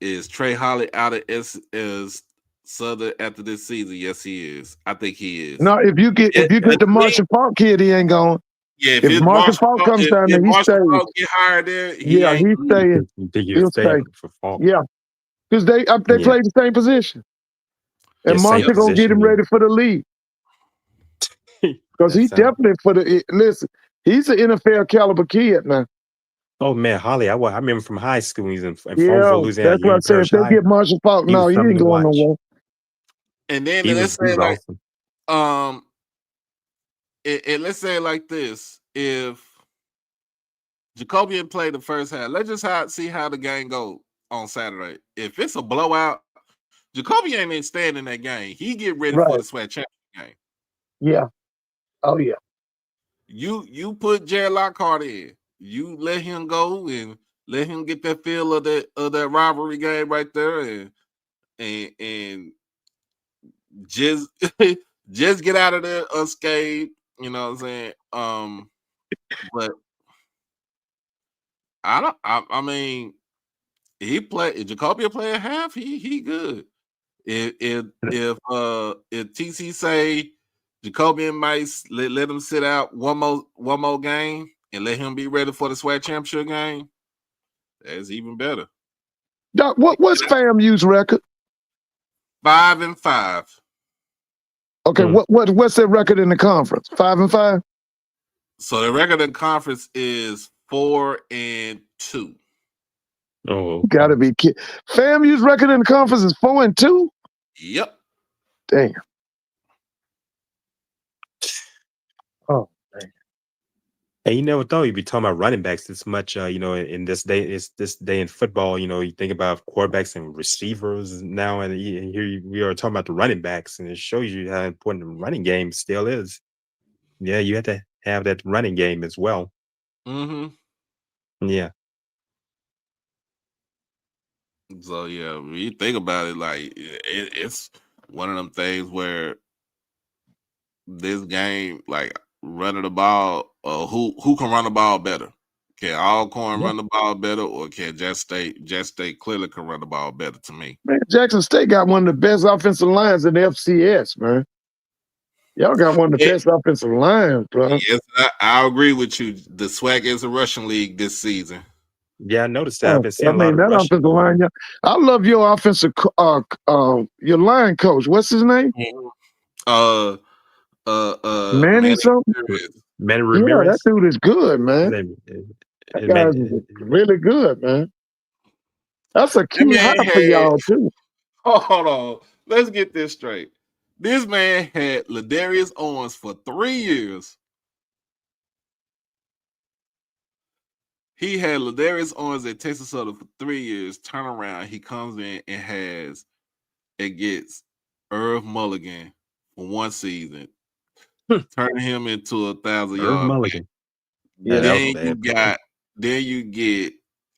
Is Trey Holly out of as Southern after this season? Yes, he is. I think he is. No, if you get the Marshall Falk kid, he ain't going. Yeah, if Marshall Falk comes down there, he stays. Get hired there, he's staying. He'll stay. For Falk. Yeah, because they play the same position, and Marshall gonna get him ready for the league. Because he's definitely listen. He's an NFL caliber kid, man. Oh man, Holly, I remember from high school. He's in Farmville, Louisiana. That's what I said. If they get Marshall Falk, no, he ain't going nowhere. And then let's say like, let's say it like this: if Jacoby played the first half, let's just see how the game goes on Saturday. If it's a blowout, Jacoby ain't even staying in that game. He get ready for the SWAC championship game. Yeah. Oh yeah. You put Jared Lockhart in. You let him go and let him get that feel of that rivalry game right there, and just get out of there unscathed. You know what I'm saying? But I mean, Jacoby play a half. He good. If TC say Jacoby might let him sit out one more game and let him be ready for the SWAC championship game, that's even better. Doc, what's FAMU's record? 5-5. Okay, what's their record in the conference? 5-5. So the record in conference is 4-2. Oh, Got to be kid. FAMU's record in the conference is 4-2. Yep. Damn. Oh, man. Hey, you never thought you'd be talking about running backs this much, in this day in football. You think about quarterbacks and receivers now, and here we are talking about the running backs, and it shows you how important the running game still is. Yeah, you have to have that running game as well. Mm-hmm. Yeah. So yeah, when you think about it, like it's one of them things where this game, like running the ball, who can run the ball better? Can Alcorn run the ball better, or can Jet State clearly can run the ball better to me? Man, Jackson State got one of the best offensive lines in the FCS, man. Y'all got one of the best offensive lines, bro. Yes, I agree with you. The SWAC is a rushing league this season. Yeah, I noticed that. I've been seeing I a lot mean, of that rushing. offensive line. Yeah. I love your offensive, your line coach. What's his name? Manny something. Manny Yeah, Ramirez. that dude is good, man. That guy's really good, man. That's a key hire for y'all too. Hold on, let's get this straight. This man had Ladarius Owens for 3 years. He had Ladarius Owens at Texas Southern for 3 years. Turn around, he comes in and gets Irv Mulligan for 1 season, turning him into 1,000-yard Mulligan. Yeah, then you get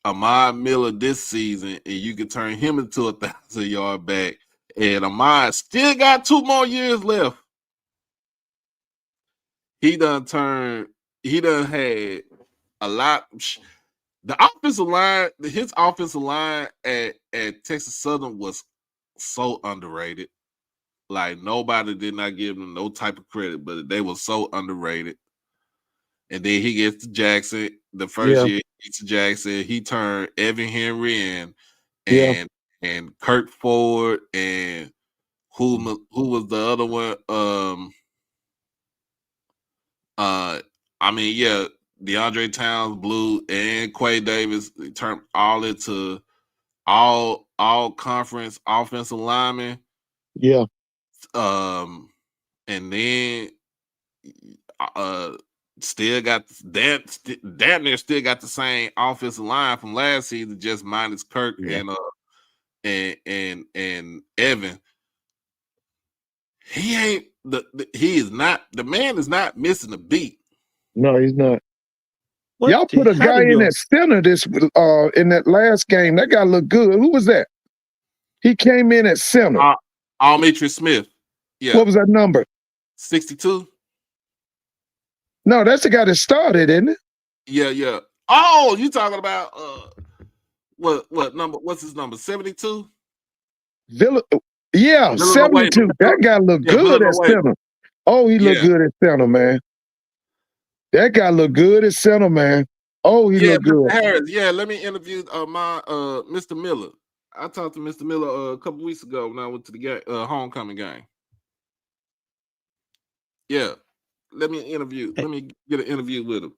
Ahmad Miller this season, and you can turn him into 1,000-yard back. And Ahmad still got 2 more years left. He done had a lot. The offensive line, his offensive line at Texas Southern was so underrated. Like nobody did not give them no type of credit, but they were so underrated. And then he gets to Jackson. The first year he gets to Jackson, he turned Evan Henry and Kurt Ford and who was the other one? DeAndre Towns, Blue, and Quay Davis turned all into all conference offensive linemen. Yeah. And then still got damn near still got the same offensive line from last season, just minus Kirk and Evan. He ain't the man is not missing a beat. No, he's not. Y'all put a guy in at center in that last game. That guy looked good. Who was that? He came in at center. Almitri Smith. Yeah. What was that number? 62. No, that's the guy that started, isn't it? Yeah. Oh, you talking about what number? What's his number? 72? Yeah, 72. That guy looked good at center. Oh, he looked good at center, man. That guy looked good at center, man. Oh, he looked good. Harris. Yeah, let me interview Mr. Miller. I talked to Mr. Miller a couple weeks ago when I went to the homecoming game. Yeah, let me get an interview with him.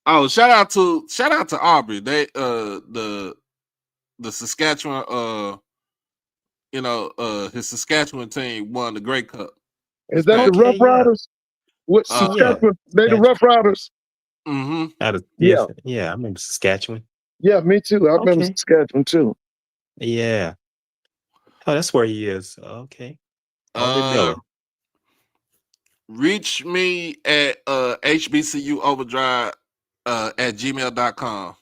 Oh, shout out to Aubrey. They the Saskatchewan his Saskatchewan team won the Grey Cup. Is that the Rough Riders? What Saskatchewan? They the Rough Riders. Mm-hmm. Yeah, I remember Saskatchewan. Yeah, me too. I remember Saskatchewan too. Yeah. Oh, that's where he is. Okay. Miller. Reach me at HBCU Overdrive at gmail.com.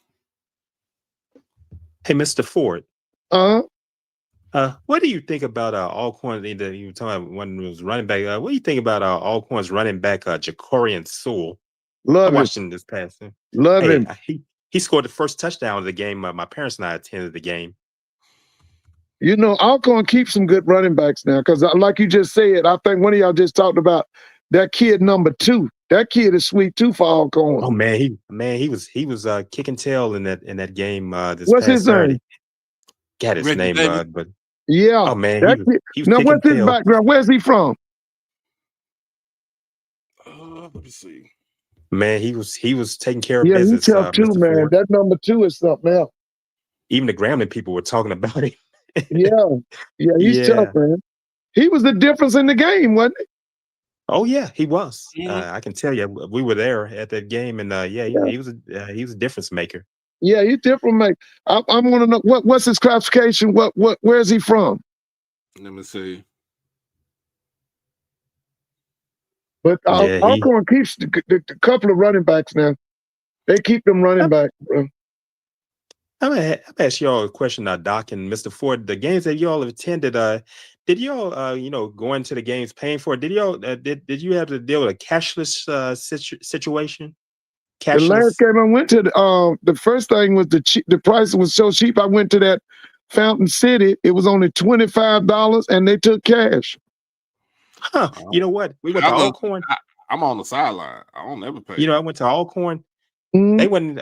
Hey, Mr. Ford. What do you think about Alcorn? You were talking about when he was running back. What do you think about Alcorn's running back, Jacorian Sewell? Love I watched him this past. Love him. He scored the first touchdown of the game. My parents and I attended the game. You know, Alcorn keeps some good running backs now because, like you just said, I think one of y'all just talked about that kid number 2. That kid is sweet too for Alcorn. Oh man, he was kicking tail in that game. What's his name? Got his name, but yeah. Oh man, he was now what's his tail. background? Where's he from? Let me see. Man, he was taking care of Yeah, he business, tough too, Mr. man. Ford. That number 2 is something else. Even the Grambling people were talking about it. Yeah, yeah, he's tough, Yeah. man. He was the difference in the game, wasn't he? Oh yeah, he was. Mhm. I can tell you, we were there at that game, and yeah, Yeah, he was a difference maker. yeah, he's different, mate. I want to know what's his classification. Where is he from? Let me see. But Yeah, he. Alcorn keeps the couple of running backs now. They keep them running back, bro. I'm gonna ask y'all a question, Doc and Mr. Ford. The games that y'all have attended, did y'all, go into the games paying for it? Did y'all, did you have to deal with a cashless situation? The last Cashless? game I went to, the first thing was the price was so cheap. I went to that Fountain City. It was only $25, and they took cash. Huh? You know what? We went I to look, Alcorn. I'm on the sideline. I don't ever pay. You know, I went to Alcorn. Mhm. They wouldn't.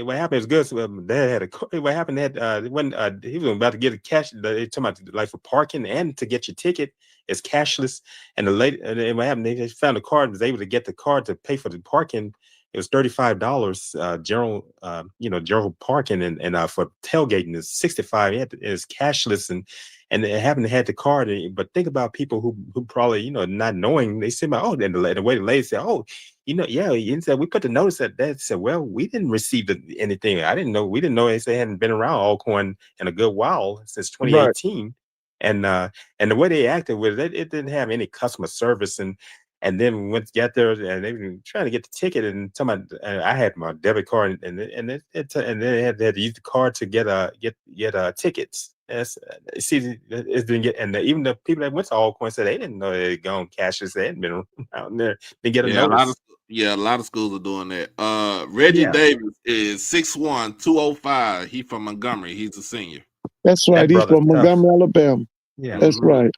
What happened is good. So, they had what happened? They had when he was about to get a cash. They talking about like for parking and to get your ticket. It's cashless. And the lady, and what happened? They just found a card. Was able to get the card to pay for the parking. It was $35 general, general parking, and for tailgating is $65. It's cashless, and they haven't had the card. But think about people who probably not knowing. They say, "Oh," and the way the lady said, "Oh, yeah." And said we put the notice that said, "Well, we didn't receive anything. I didn't know. We didn't know they hadn't been around Alcorn in a good while since Right. 2018." And the way they acted with it, it didn't have any customer service. And then we went to get there, and they were trying to get the ticket, and I had my debit card, and then they had to use the card to get tickets. See, it's been even the people that went to Alcorn said they didn't know they had gone cashless. They hadn't been out there. They get a Yeah, notice. a lot of schools are doing that. Reggie Yeah, Davis is 6'1", 205. He from Montgomery. He's a senior. That's right. that He's brother's from tough. Montgomery, Alabama. Yeah, That's Mm-hmm. right.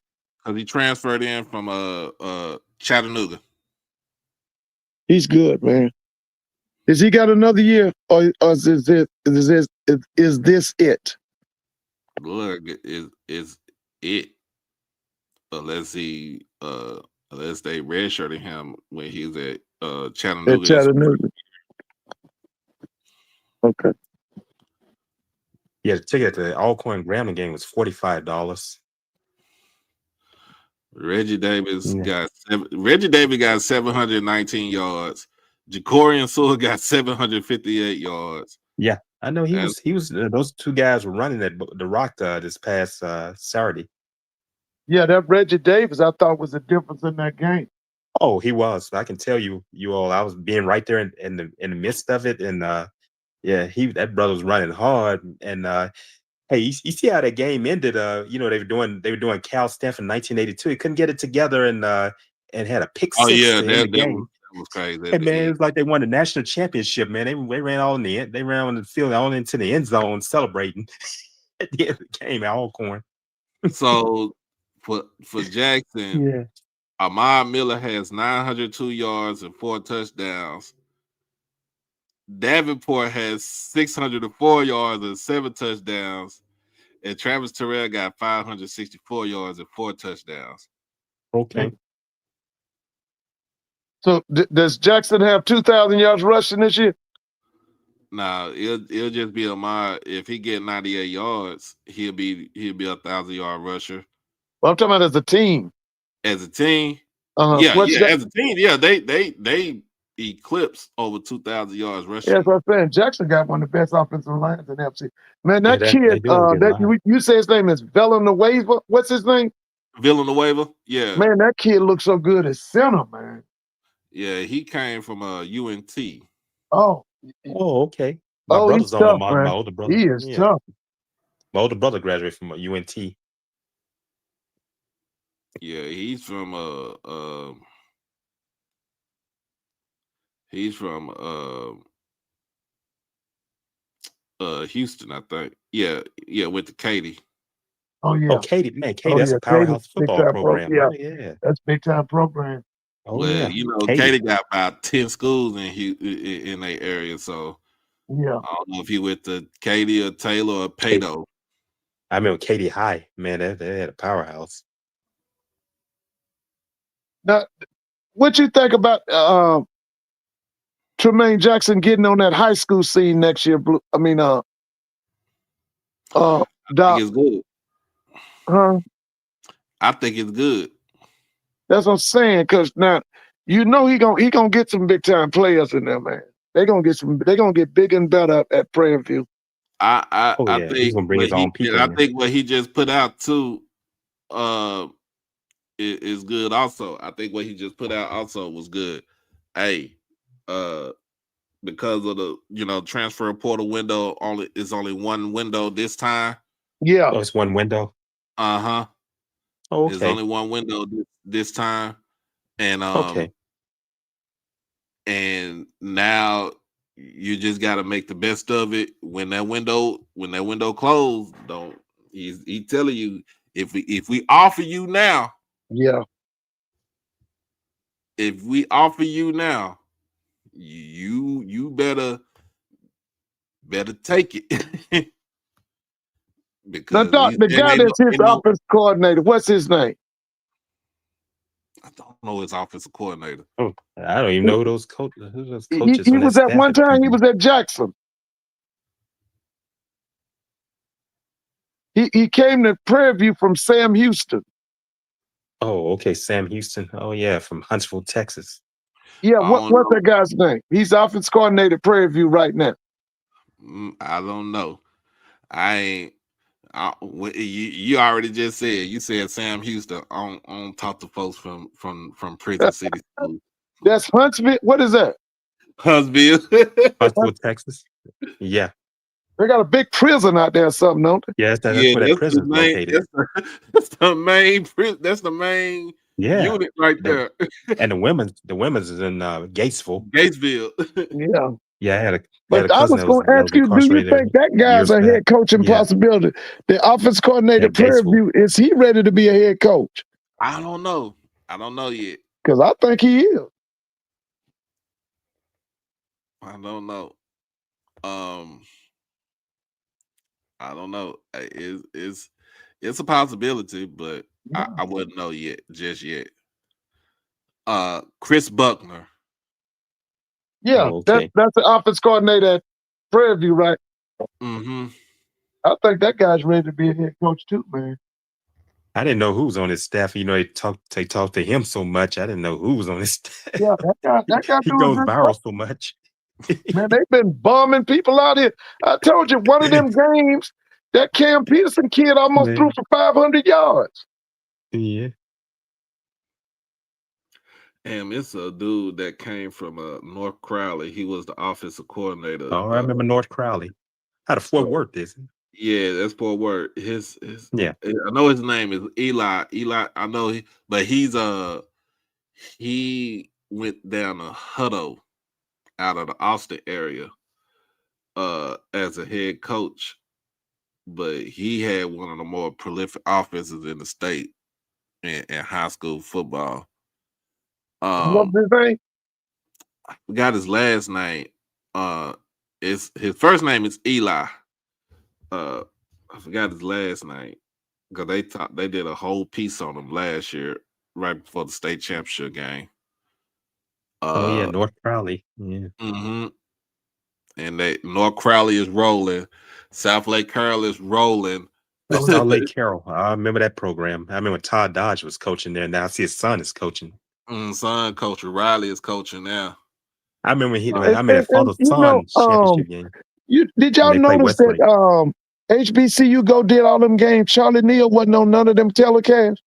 Because he transferred in from Chattanooga. He's good, man. Has he got another year, or is this it? Look, is it unless they redshirted him when he was at At Chattanooga. Chattanooga. Okay. yeah. The ticket at the Alcorn Grambling game was $45. Reggie Davis Yeah. got 719 yards. Jacorian Sewell got 758 yards. Yeah, I know he And was. Those two guys were running at the Rock this past Saturday. Yeah, that Reggie Davis, I thought was a difference in that game. Oh, he was. I can tell you all. I was being right there in the midst of it, and yeah, that brother was running hard. And hey, you see how that game ended? They were doing Cal Stanford in 1982. He couldn't get it together, and had a pick oh six yeah, to end the game. that was crazy at And the man, it end. was like they won the national championship. Man, they ran all in the end. They ran on the field, all into the end zone, celebrating at the end of the game at Alcorn. So for Jackson, Yeah. Ahmad Miller has 902 yards and 4 touchdowns. Davenport has 604 yards and 7 touchdowns. And Travis Terrell got 564 yards and 4 touchdowns. Okay. So does Jackson have 2,000 yards rushing this year? Now it'll just be Ahmad. If he get 98 yards, he'll be 1,000-yard rusher. Well, I'm talking about as a team. As a team, What's that? as a team, they eclipse over 2,000 yards rushing. Yeah, that's what I'm saying. Jackson got one of the best offensive lines in FC. Man, that Yeah, kid, they do have a good line. you say his name is Villanueva. What's his name? Villanueva, yeah. Man, that kid looks so good at center, man. Yeah, he came from UNT. Oh. Oh, okay. My Oh, brother's he's tough, my man. older brother. He is Yeah. tough. My older brother graduated from UNT. Yeah, he's from Houston, I think. Yeah, with the Katy. Oh, yeah. Oh, Katy, man, Katy, Oh, that's yeah. a powerhouse Katy, football big-time program. yeah. Oh, yeah. That's big time program. Oh, Well, yeah. Katy got about 10 schools in their area, so Yeah. I don't know if he went to Katy or Taylor or Pado. I remember Katy High, man. They had a powerhouse. Now, what you think about Tremaine Jackson getting on that high school scene next year? I mean, I Doc, think it's good. huh? I think it's good. That's what I'm saying. Because now, he gonna get some big time players in there, man. They're gonna get bigger and better at Prairie View. I Oh yeah, he's think gonna bring his own people I in. think what he just put out too is good also. I think what he just put out also was good. Hey, because of the transfer portal window only one window this time. Yeah. Oh, it's one window. Uh-huh. Oh, There's okay. only one window this time. And Okay. and now you just got to make the best of it. When that window closed, he telling you if we offer you now, Yeah. if we offer you now, you better take it. Now, Because Doc, the guy that's his offense coordinator, what's his name? I don't know his offensive coordinator. Oh, I don't even know who those coaches He on that was at staff one at time. He PV. was at Jackson. He came to Prairie View from Sam Houston. Oh, okay, Sam Houston. Oh yeah, from Huntsville, Texas. Yeah, I what's don't that guy's name? He's offense coordinator at Prairie View right now. I don't know. I ain't. You already just said. You said Sam Houston. I don't talk to folks from Prison City School. That's Huntsville. What is that? Huntsville. Huntsville, Texas. Yeah. They got a big prison out there or something, don't they? Yeah, that's Yeah, where that that's prison's the main. located. That's the main. That's the main Yeah. unit right The- there. And the women's is in Gatesville. Gatesville. Yeah. Yeah, I had a But I cousin was that going to was ask you, do you incarcerated there think that guy's years a back. head coaching Yeah. possibility? The offense coordinator At Prairie Gatesville. View, is he ready to be a head coach? I don't know. I don't know yet. Because I think he is. I don't know. I don't know. It's a possibility, but I wouldn't know just yet. Chris Buckner. Yeah, Oh, okay. that's the offense coordinator at Prairie View, right? Mm-hmm. I think that guy's ready to be a head coach too, man. I didn't know who was on his staff. You know, they talked to him so much. I didn't know who was on his staff. Yeah, that guy He doing goes good viral stuff. so much. Man, they've been bombing people out here. I told you, one of them games, that Cam Peterson kid almost threw for 500 yards. Yeah. And it's a dude that came from North Crowley. He was the offensive coordinator. Oh, I remember North Crowley. Out of Fort Worth, isn't it? Yeah, that's Fort Worth. His Yeah. I know his name is Eli. I know but he went down to Hutto out of the Austin area as a head coach. But he had one of the more prolific offenses in the state in high school football. What's his name? I forgot his last name. His first name is Eli. I forgot his last name because they did a whole piece on him last year, right before the state championship game. Oh yeah, North Crowley. Yeah. Mm-hmm. And North Crowley is rolling, South Lake Carroll is rolling. South Lake Carroll. I remember that program. I remember Todd Dodge was coaching there. Now I see his son is coaching. Son coaching Riley is coaching now. I remember I'm at father-son championship game. Did y'all When they played notice that HBCU did all them games? Charlie Neal wasn't on none of them telecasts.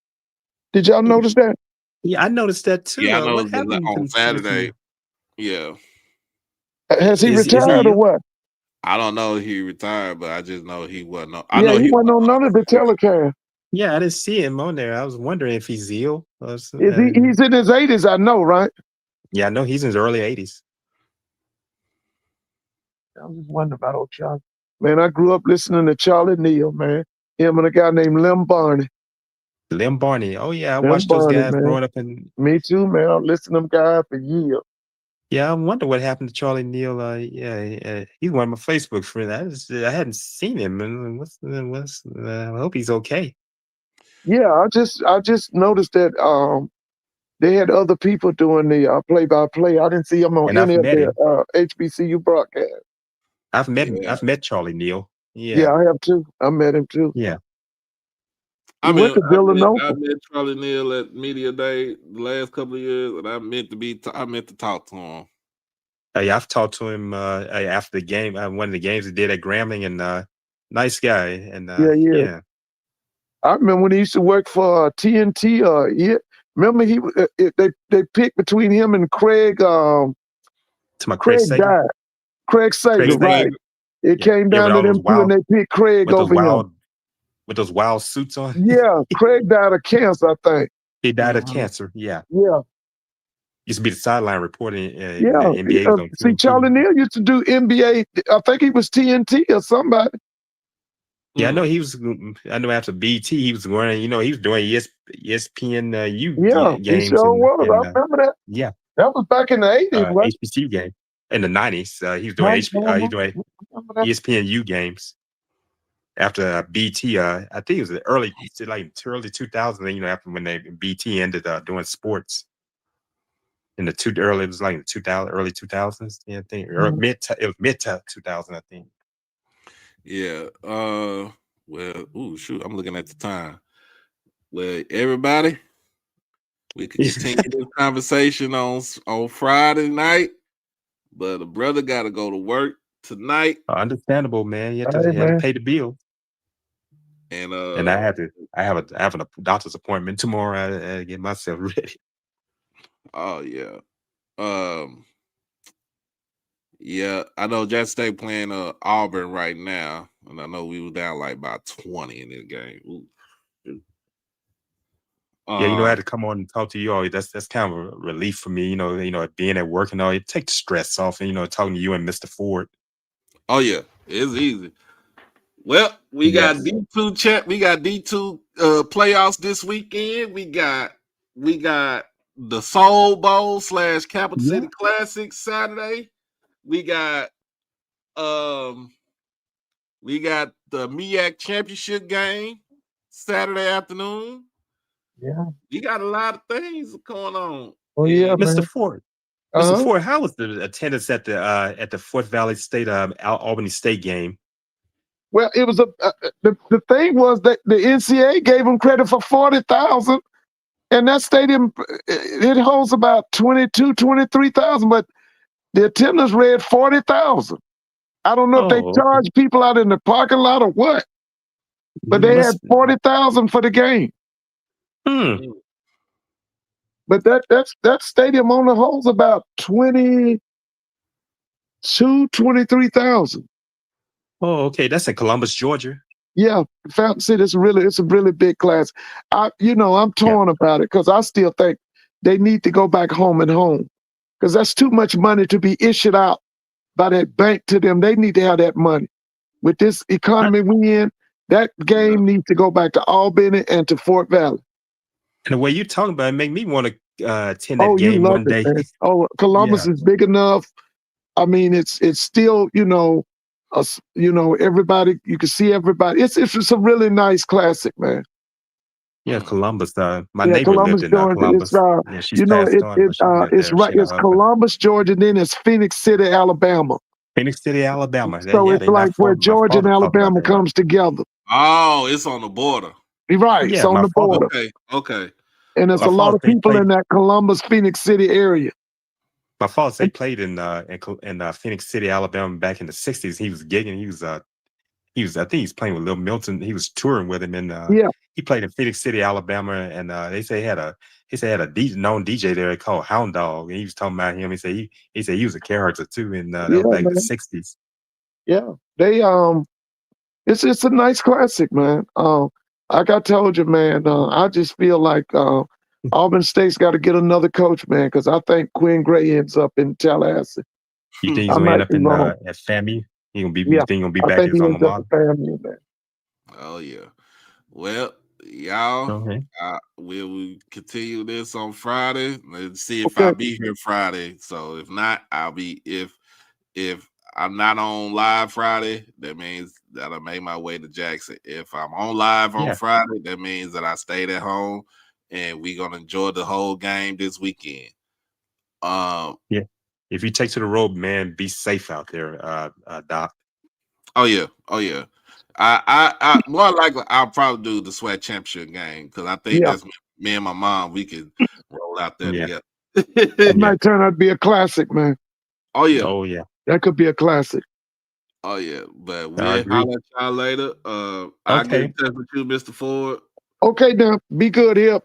Did y'all notice that? Yeah, I noticed that too. Yeah, I know what it was happened on to Saturday. Yeah. Has he Is he retired or ill? what? I don't know if he retired, but I just know he wasn't on. He wasn't on none of the telecasts. Yeah, I didn't see him on there. I was wondering if he's ill. He's in his 80s, I know, right? Yeah, I know he's in his early 80s. I was just wondering about old Charlie. Man, I grew up listening to Charlie Neal, man. Him and a guy named Lem Barney. Lem Barney. Oh yeah, I Lem watched those Barney, guys man. growing up in. Me too, man. I listened to them guys for years. Yeah, I wonder what happened to Charlie Neal. He's one of my Facebook friends. I hadn't seen him, and I hope he's okay. Yeah, I just noticed that they had other people doing the play-by-play. I didn't see them on And I've any of met the him. HBCU broadcasts. I've met him. Yeah. I've met Charlie Neal. Yeah, Yeah. I have too. I met him too. Yeah. He went to I Villanova. met Charlie Neal at Media Day the last couple of years, and I meant to talk to him. Hey, I've talked to him after the game. One of the games he did at Grambling, and nice guy. And Yeah. I remember when he used to work for TNT. Remember they picked between him and Craig. To my Craig Sager. Died. Craig Sager, right? It came Yeah, down to them two, and they picked Craig over him. With those wild suits on. Yeah, Craig died of cancer, I think. He died of cancer. Yeah. Yeah. Used to be the sideline reporting. Yeah. The NBA was on see, Charlie Neal used to do NBA. I think he was TNT or somebody. Yeah, I know he was. I know after BT, he was going. He was doing ESPN games. He sure was. I remember that. Yeah, that was back in the 80s, right? HBCU game in the 90s. He was doing he's doing ESPN U games. After BT, I think it was the early 2000s. After when BT ended doing sports in the early 2000s. Yeah, I think it was mid 2000, I think. Yeah. Well, shoot, I'm looking at the time. Well, everybody, we could continue this conversation on Friday night, but the brother got to go to work tonight. Understandable, man. You have to pay the bill. And I have a doctor's appointment tomorrow. I to get myself ready. Oh yeah. Yeah, I know Jackson State playing Auburn right now, and I know we were down like about 20 in the game. Ooh. Yeah, I had to come on and talk to you all. That's kind of a relief for me. Being at work and all, it takes the stress off. And talking to you and Mr. Ford. Oh yeah, it's easy. Well, we got D2 chat. We got D2 playoffs this weekend. We got the Soul Bowl / Capital City Classic Saturday. We got the MEAC championship game Saturday afternoon. Yeah, you got a lot of things going on. Oh yeah, Mr. Ford. Mr. Ford, how was the attendance at the Fort Valley State Albany State game? Well, it was the thing was that the NCAA gave them credit for 40,000, and that stadium it holds about 23,000, but the attendance read 40,000. I don't know if they charge people out in the parking lot or what, but they had 40,000 for the game. But that stadium only holds about 23,000. Oh, okay. That's in Columbus, Georgia. Yeah, Fountain City. It's a really big class. I'm torn about it because I still think they need to go back home and home because that's too much money to be issued out by that bank to them. They need to have that money. With this economy we in, that game needs to go back to Albany and to Fort Valley. And the way you're talking about it make me want to attend that game one day. Man. Oh, Columbus is big enough. I mean, it's still, everybody, you can see everybody. It's a really nice classic, man. Yeah, Columbus. My neighbor lived in Columbus. She's it's Columbus, Georgia, then it's Phoenix City, Alabama. Phoenix City, Alabama. So it's like where Georgia and Alabama comes together. Oh, it's on the border. Right, it's on the border. Okay. And there's a lot of people in that Columbus, Phoenix City area. My father, they played in Phoenix City, Alabama back in the 60s. He was gigging. I think he's playing with Lil Milton. He was touring with him, and he played in Phoenix City, Alabama. And they say he had a known DJ there called Hound Dog, and he was talking about him. He said he was a character too in that was back in the 60s. Yeah, they it's a nice classic, man. Like I told you, man, I just feel like Auburn State's got to get another coach, man, because I think Quinn Gray ends up in Tallahassee. You think he's going to end up at FAMU? He gonna be back at his alma mater? FAMU, man. Oh yeah. Well, y'all, we'll continue this on Friday. Let's see if I'll be here Friday. So if not, I'll be if I'm not on live Friday, that means that I made my way to Jackson. If I'm on live on Friday, that means that I stayed at home and we're gonna enjoy the whole game this weekend. Yeah. If you take to the road, man, be safe out there, Doc. Oh yeah. I more likely I'll probably do the SWAT championship game because I think Yeah, that's me and my mom. We can roll out there Yeah. together. it Yeah. might turn out to be a classic, man. Oh yeah. Oh yeah. That could be a classic. Oh yeah. But I we'll agree. holler at y'all later. I'll get in Okay. touch with you, Mr. Ford. Okay, now be good here.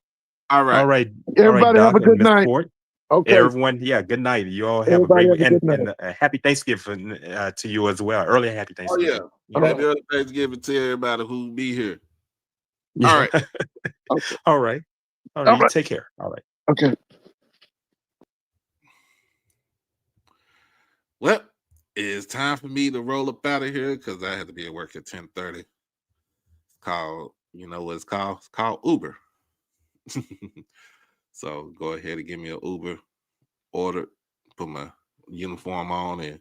All right. All right. Everybody have Doc a and good Mr. night. Ford. Okay, Everyone, yeah, good night. You all have a everybody great have a good night. and a happy Thanksgiving to you as well. Early happy Oh yeah. Thanksgiving. You All Happy know. early Thanksgiving to everybody who be here. Yeah. All right. Okay, All right. All all right. You right. take care. All right. Okay. Well, it's time for me to roll up out of here because I had to be at work at 10:30. It's called, you know what it's called? It's called Uber. So go ahead and give me an Uber order, put my uniform on and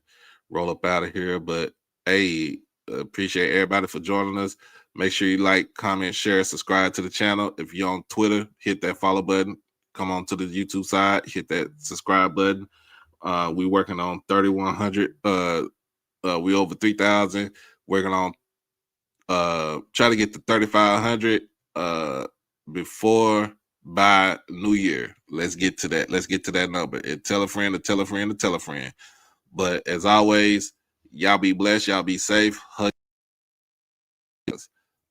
roll up out of here. But hey, appreciate everybody for joining us. Make sure you like, comment, share, subscribe to the channel. If you're on Twitter, hit that follow button. Come on to the YouTube side, hit that subscribe button. We working on 3,100. We over 3,000. Working on try to get to 3,500 before by New Year. Let's get to that. Let's get to that number. And tell a friend to tell a friend to tell a friend. But as always, y'all be blessed. Y'all be safe.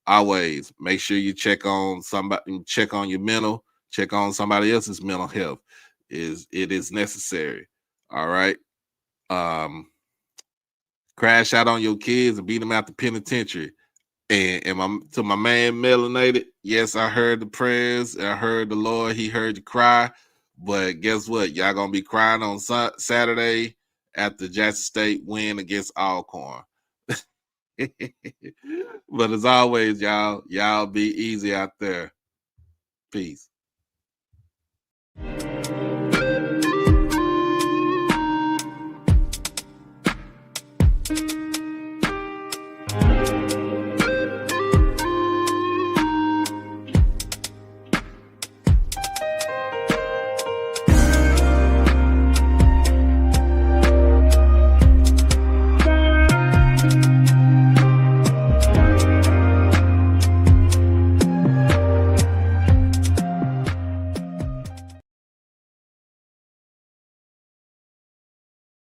Always make sure you check on somebody, check on your mental, check on somebody else's mental health. It is necessary. All right. Crash out on your kids and beat them out the penitentiary. And to my man Melanated, yes, I heard the prayers. I heard the Lord. He heard you cry. But guess what? Y'all gonna be crying on Saturday after Jackson State win against Alcorn. But as always, y'all be easy out there. Peace.